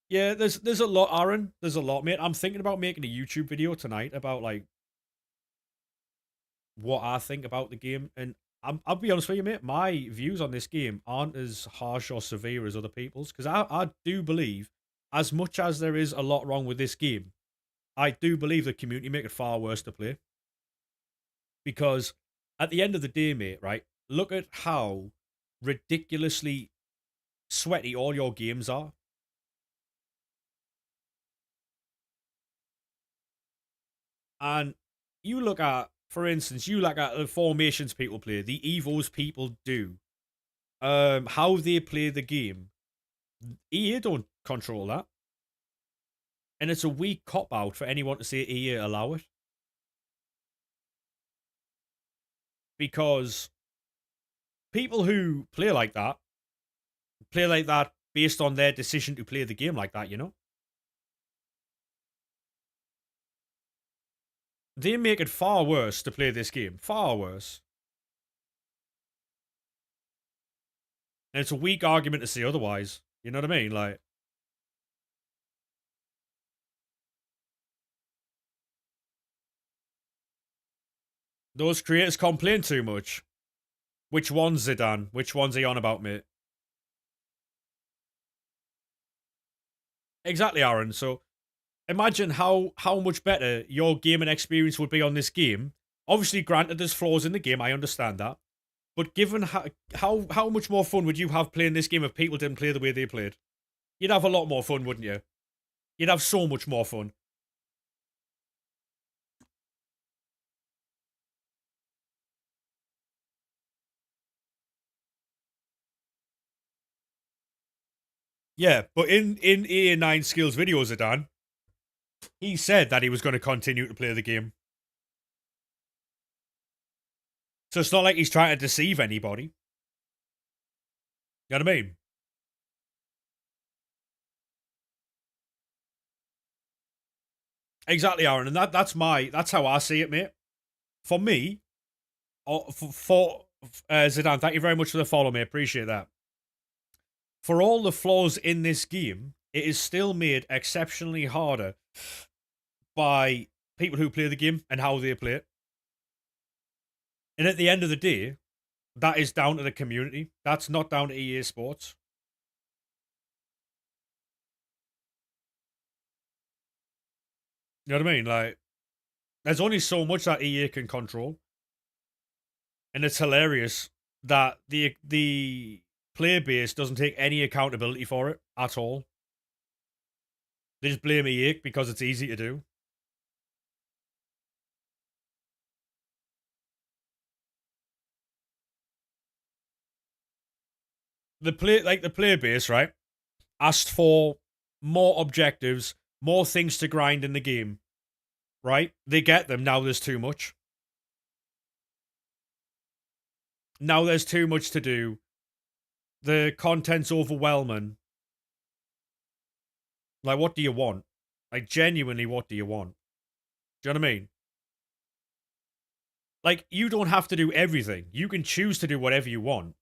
Yeah, there's a lot, Aaron. There's a lot, mate. I'm thinking about making a YouTube video tonight about like what I think about the game, and I'll be honest with you, mate. My views on this game aren't as harsh or severe as other people's because I do believe, as much as there is a lot wrong with this game, I do believe the community make it far worse to play. Because at the end of the day, mate, right? Look at how ridiculously sweaty all your games are. And you look at, for instance, you look at the formations people play, the evos people do, how they play the game. EA don't control that. And it's a weak cop out for anyone to say EA allow it. Because people who play like that based on their decision to play the game like that, you know? They make it far worse to play this game. Far worse. And it's a weak argument to say otherwise. You know what I mean? Like, those creators complain too much. Which one's Zidane? Which one's he on about, mate? Exactly, Aaron. So imagine how much better your gaming experience would be on this game. Obviously, granted, there's flaws in the game. I understand that. But given how much more fun would you have playing this game if people didn't play the way they played? You'd have a lot more fun, wouldn't you? You'd have so much more fun. Yeah, but in EA9 Skills videos, Zidane, he said that he was going to continue to play the game. So it's not like he's trying to deceive anybody. You know what I mean? Exactly, Aaron, and that's how I see it, mate. For me, for Zidane, thank you very much for the follow, mate. Appreciate that. For all the flaws in this game, it is still made exceptionally harder by people who play the game and how they play it. And at the end of the day, that is down to the community. That's not down to EA Sports. You know what I mean? Like, there's only so much that EA can control, and it's hilarious that the player base doesn't take any accountability for it at all. They just blame EA because it's easy to do. The player base, right, asked for more objectives, more things to grind in the game, right? They get them. Now there's too much. Now there's too much to do. The content's overwhelming. Like, what do you want? Like, genuinely, what do you want? Do you know what I mean? Like, you don't have to do everything. You can choose to do whatever you want.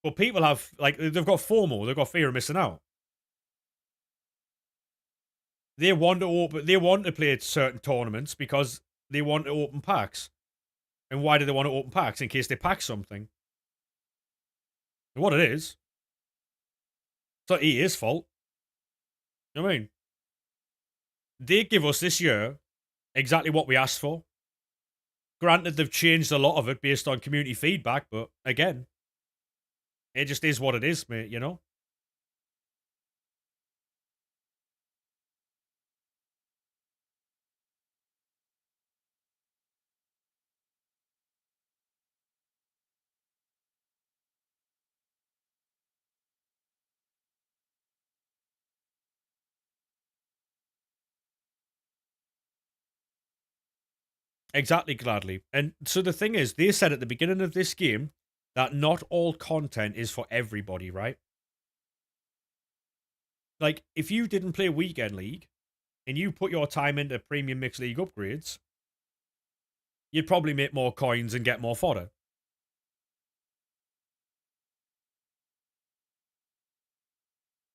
But people have, like, they've got FOMO. They've got fear of missing out. They want to play certain tournaments because they want to open packs. And why do they want to open packs? In case they pack something. And what it is, it's not EA's fault. You know what I mean? They give us this year exactly what we asked for. Granted, they've changed a lot of it based on community feedback, but again, it just is what it is, mate, you know? Exactly, gladly. And so the thing is, they said at the beginning of this game that not all content is for everybody, right? Like, if you didn't play Weekend League and you put your time into Premium Mixed League upgrades, you'd probably make more coins and get more fodder.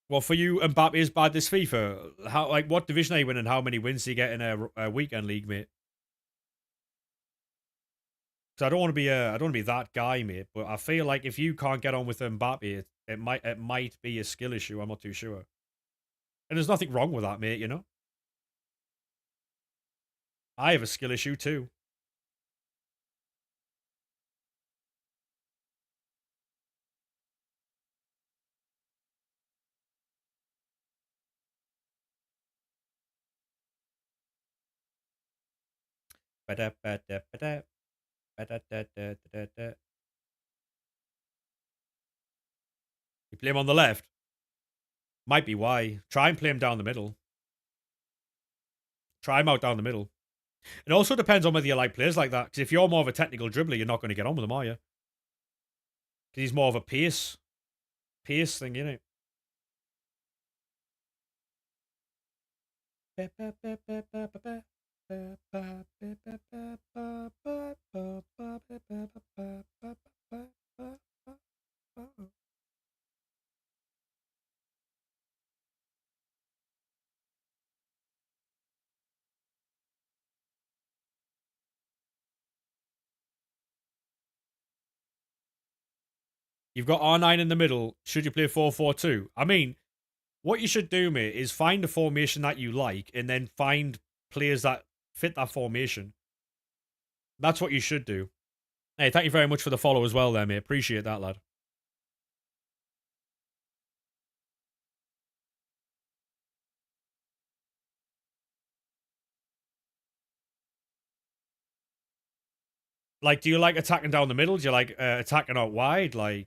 Well, for you, Mbappe is bad this FIFA. How, like, what division are you in and how many wins do you get in a Weekend League, mate? So I don't want to be I don't want to be that guy, mate. But I feel like if you can't get on with Mbappe, it might be a skill issue. I'm not too sure. And there's nothing wrong with that, mate. You know, I have a skill issue too. You play him on the left. Might be why. Try and play him down the middle. Try him out down the middle. It also depends on whether you like players like that. Because if you're more of a technical dribbler, you're not going to get on with him, are you? Because he's more of a pace thing, you know. You've got R9 in the middle. Should you play 4-4-2? I mean, what you should do, mate, is find a formation that you like and then find players that fit that formation. That's what you should do. Hey, thank you very much for the follow as well there, mate. Appreciate that, lad. Like, do you like attacking down the middle? Do you like attacking out wide? Like,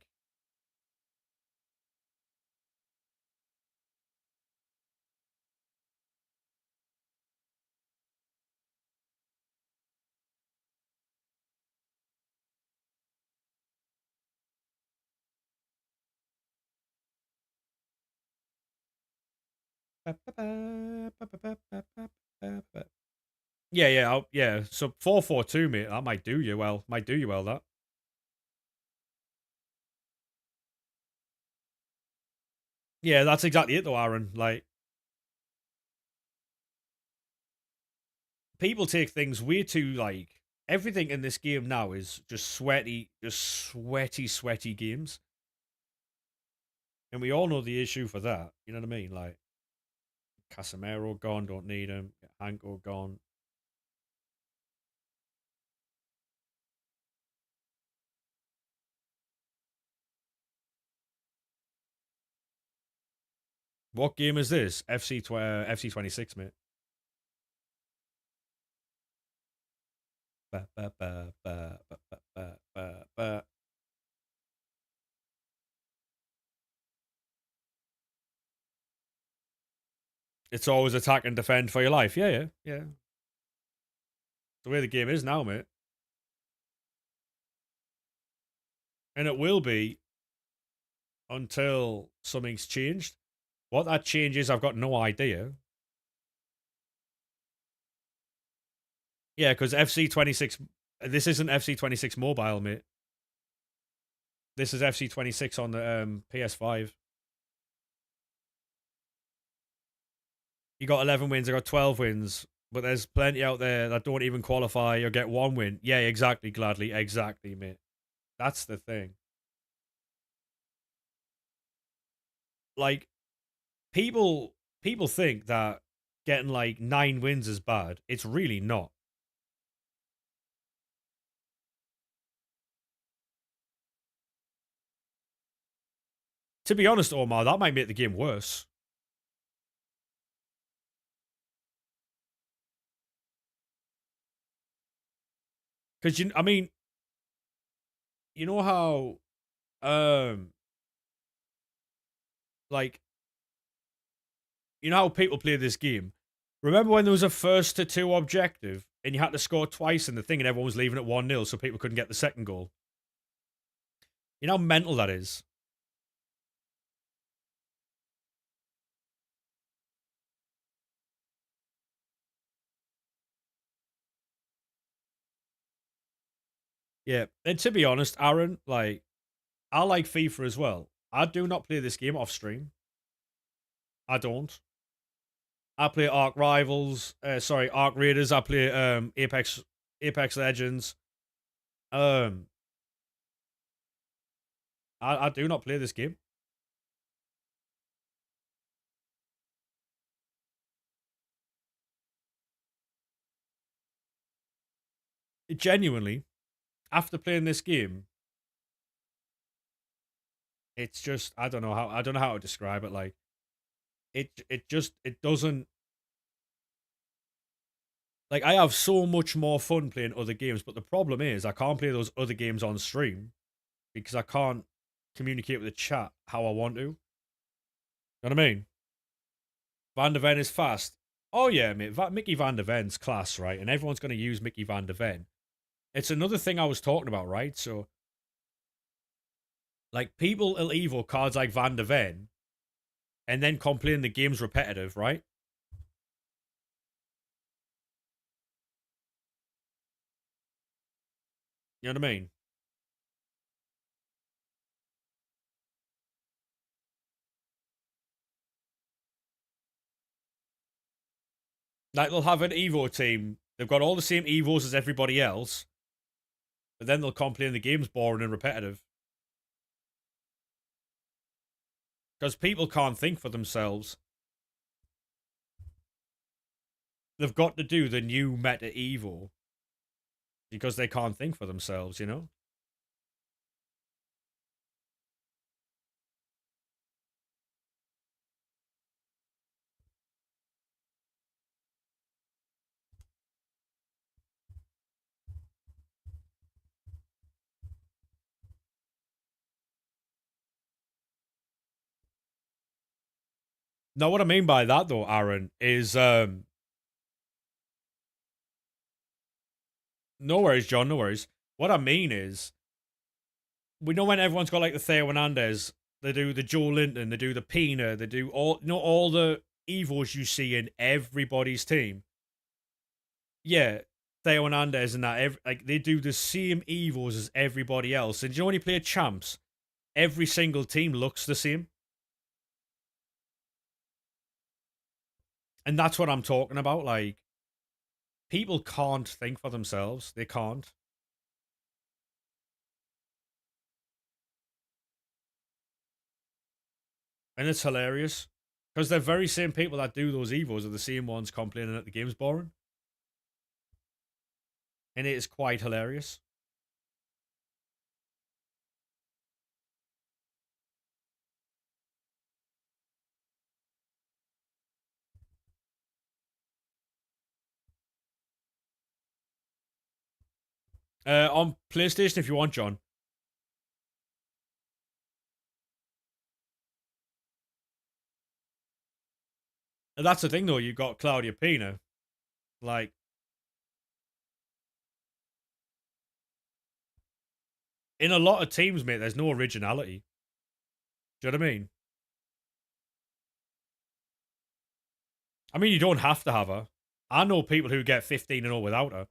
yeah. So 4-4-2, mate. That might do you well. That. Yeah, that's exactly it, though, Aaron. Like, people take things way too like. Everything in this game now is just sweaty games, and we all know the issue for that. You know what I mean? Like, Casemiro gone, don't need him. Hanko gone. What game is this? FC26, mate. Ba, ba, ba, ba, ba, ba, ba, ba. It's always attack and defend for your life. Yeah. The way the game is now, mate. And it will be until something's changed. What that change is, I've got no idea. Yeah, because FC26, this isn't FC26 mobile, mate. This is FC26 on the PS5. You got 11 wins, I got 12 wins, but there's plenty out there that don't even qualify or get one win. Yeah, exactly, Gladly. Exactly, mate. That's the thing. Like, people think that getting like 9 wins is bad. It's really not. To be honest, Omar, that might make the game worse. Because I mean, you know how, like, you know how people play this game. Remember when there was a first to two objective and you had to score twice in the thing and everyone was leaving at 1-0 so people couldn't get the second goal? You know how mental that is? Yeah. And to be honest, Aaron, like, I like FIFA as well. I do not play this game off stream. I don't. I play Arc Rivals, Arc Raiders. I play Apex Legends. Um, I do not play this game. Genuinely, after playing this game, it's just I don't know how to describe it. Like, it doesn't Like, I have so much more fun playing other games, but the problem is I can't play those other games on stream because I can't communicate with the chat how I want to. You know what I mean? Van der Ven is fast. Oh yeah, mate. Mickey Van der Ven's class, right? And everyone's going to use Mickey Van der Ven. It's another thing I was talking about, right? So, like, people will evo cards like Van der Ven and then complain the game's repetitive, right? You know what I mean? Like, they'll have an evo team. They've got all the same evos as everybody else, but then they'll complain the game's boring and repetitive. Because people can't think for themselves. They've got to do the new meta evo because they can't think for themselves, you know? Now, what I mean by that, though, Aaron, is no worries, John, no worries. What I mean is, we know when everyone's got like the Theo Hernandez, they do the Joe Linton, they do the Pina, they do all, you know, all the evils you see in everybody's team. Yeah, Theo Hernandez and that, like, they do the same evils as everybody else. And you know when you play champs, every single team looks the same. And that's what I'm talking about. Like, people can't think for themselves. They can't. And it's hilarious. Because the very same people that do those evos are the same ones complaining that the game's boring. And it is quite hilarious. On PlayStation, if you want, John. And that's the thing, though. You got Claudia Pina. Like, in a lot of teams, mate, there's no originality. Do you know what I mean? I mean, you don't have to have her. I know people who get 15 and 0 without her.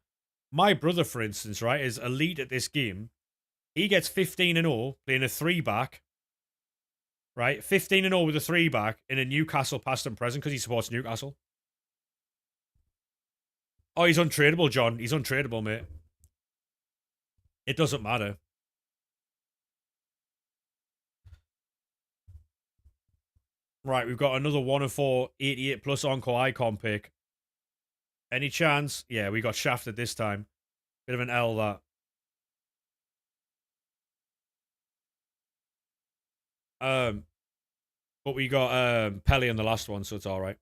My brother, for instance, right, is elite at this game. He gets 15 and 0 playing a three back, right? 15 and 0 with a three back in a Newcastle past and present because he supports Newcastle. Oh, he's untradeable, John. He's untradeable, mate. It doesn't matter. Right, we've got another 1 of 4 88 plus Encore icon pick. Any chance? Yeah, we got shafted this time. Bit of an L, that. Um, but we got Pelly in the last one, so it's all right.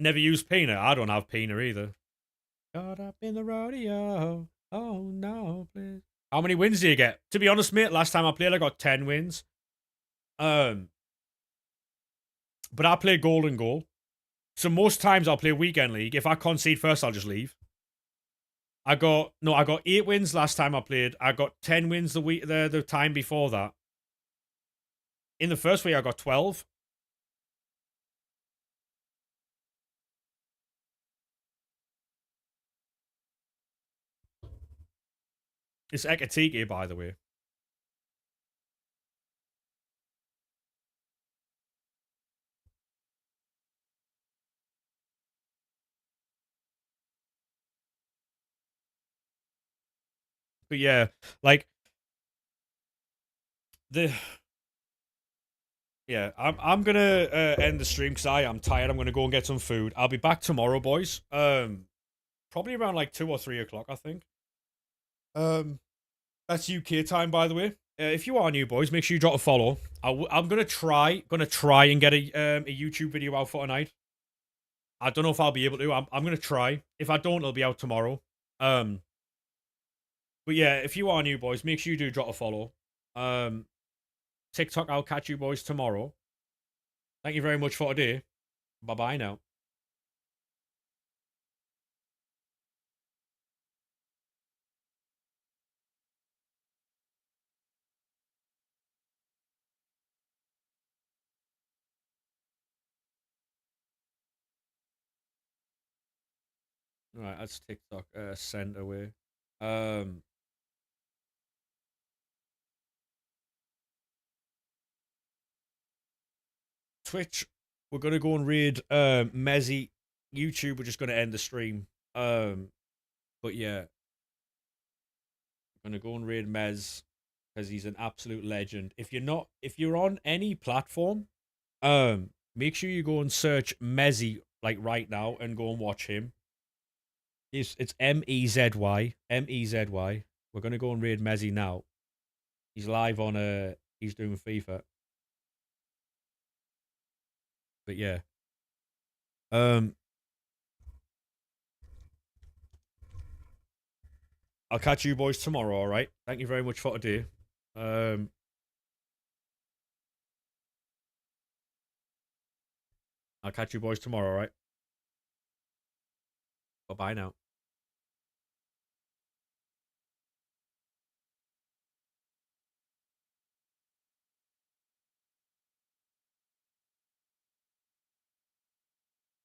Never used Pina. I don't have Pina either. Caught up in the rodeo. Oh no, please. How many wins do you get? To be honest, mate, last time I played, I got 10 wins. But I play golden goal. So most times I'll play weekend league. If I concede first, I'll just leave. I got 8 wins last time I played. I got 10 wins the time before that. In the first week, I got 12. It's Ekatike, by the way. But yeah, like the Yeah, I'm gonna end the stream because I am tired. I'm gonna go and get some food. I'll be back tomorrow, boys. Probably around like 2 or 3 o'clock, I think. Um, that's UK time, by the way. If you are new, boys, make sure you drop a follow. I'm gonna try and get a YouTube video out for tonight. I don't know if I'll be able to. I'm gonna try. If I don't, it'll be out tomorrow. Um, but yeah, if you are new, boys, make sure you do drop a follow. Um, TikTok, I'll catch you boys tomorrow. Thank you very much for today. Bye bye now. All right, that's TikTok sent away. Um, Twitch, we're gonna go and raid Mezzy. YouTube, we're just gonna end the stream. But yeah, we're gonna go and raid Mez because he's an absolute legend. If you're on any platform, make sure you go and search Mezzy like right now and go and watch him. It's Mezzy. We're gonna go and raid Mezzy now. He's live on he's doing FIFA. But yeah. Um I'll catch you boys tomorrow, alright? Thank you very much for today. Um I'll catch you boys tomorrow, alright? Bye bye now.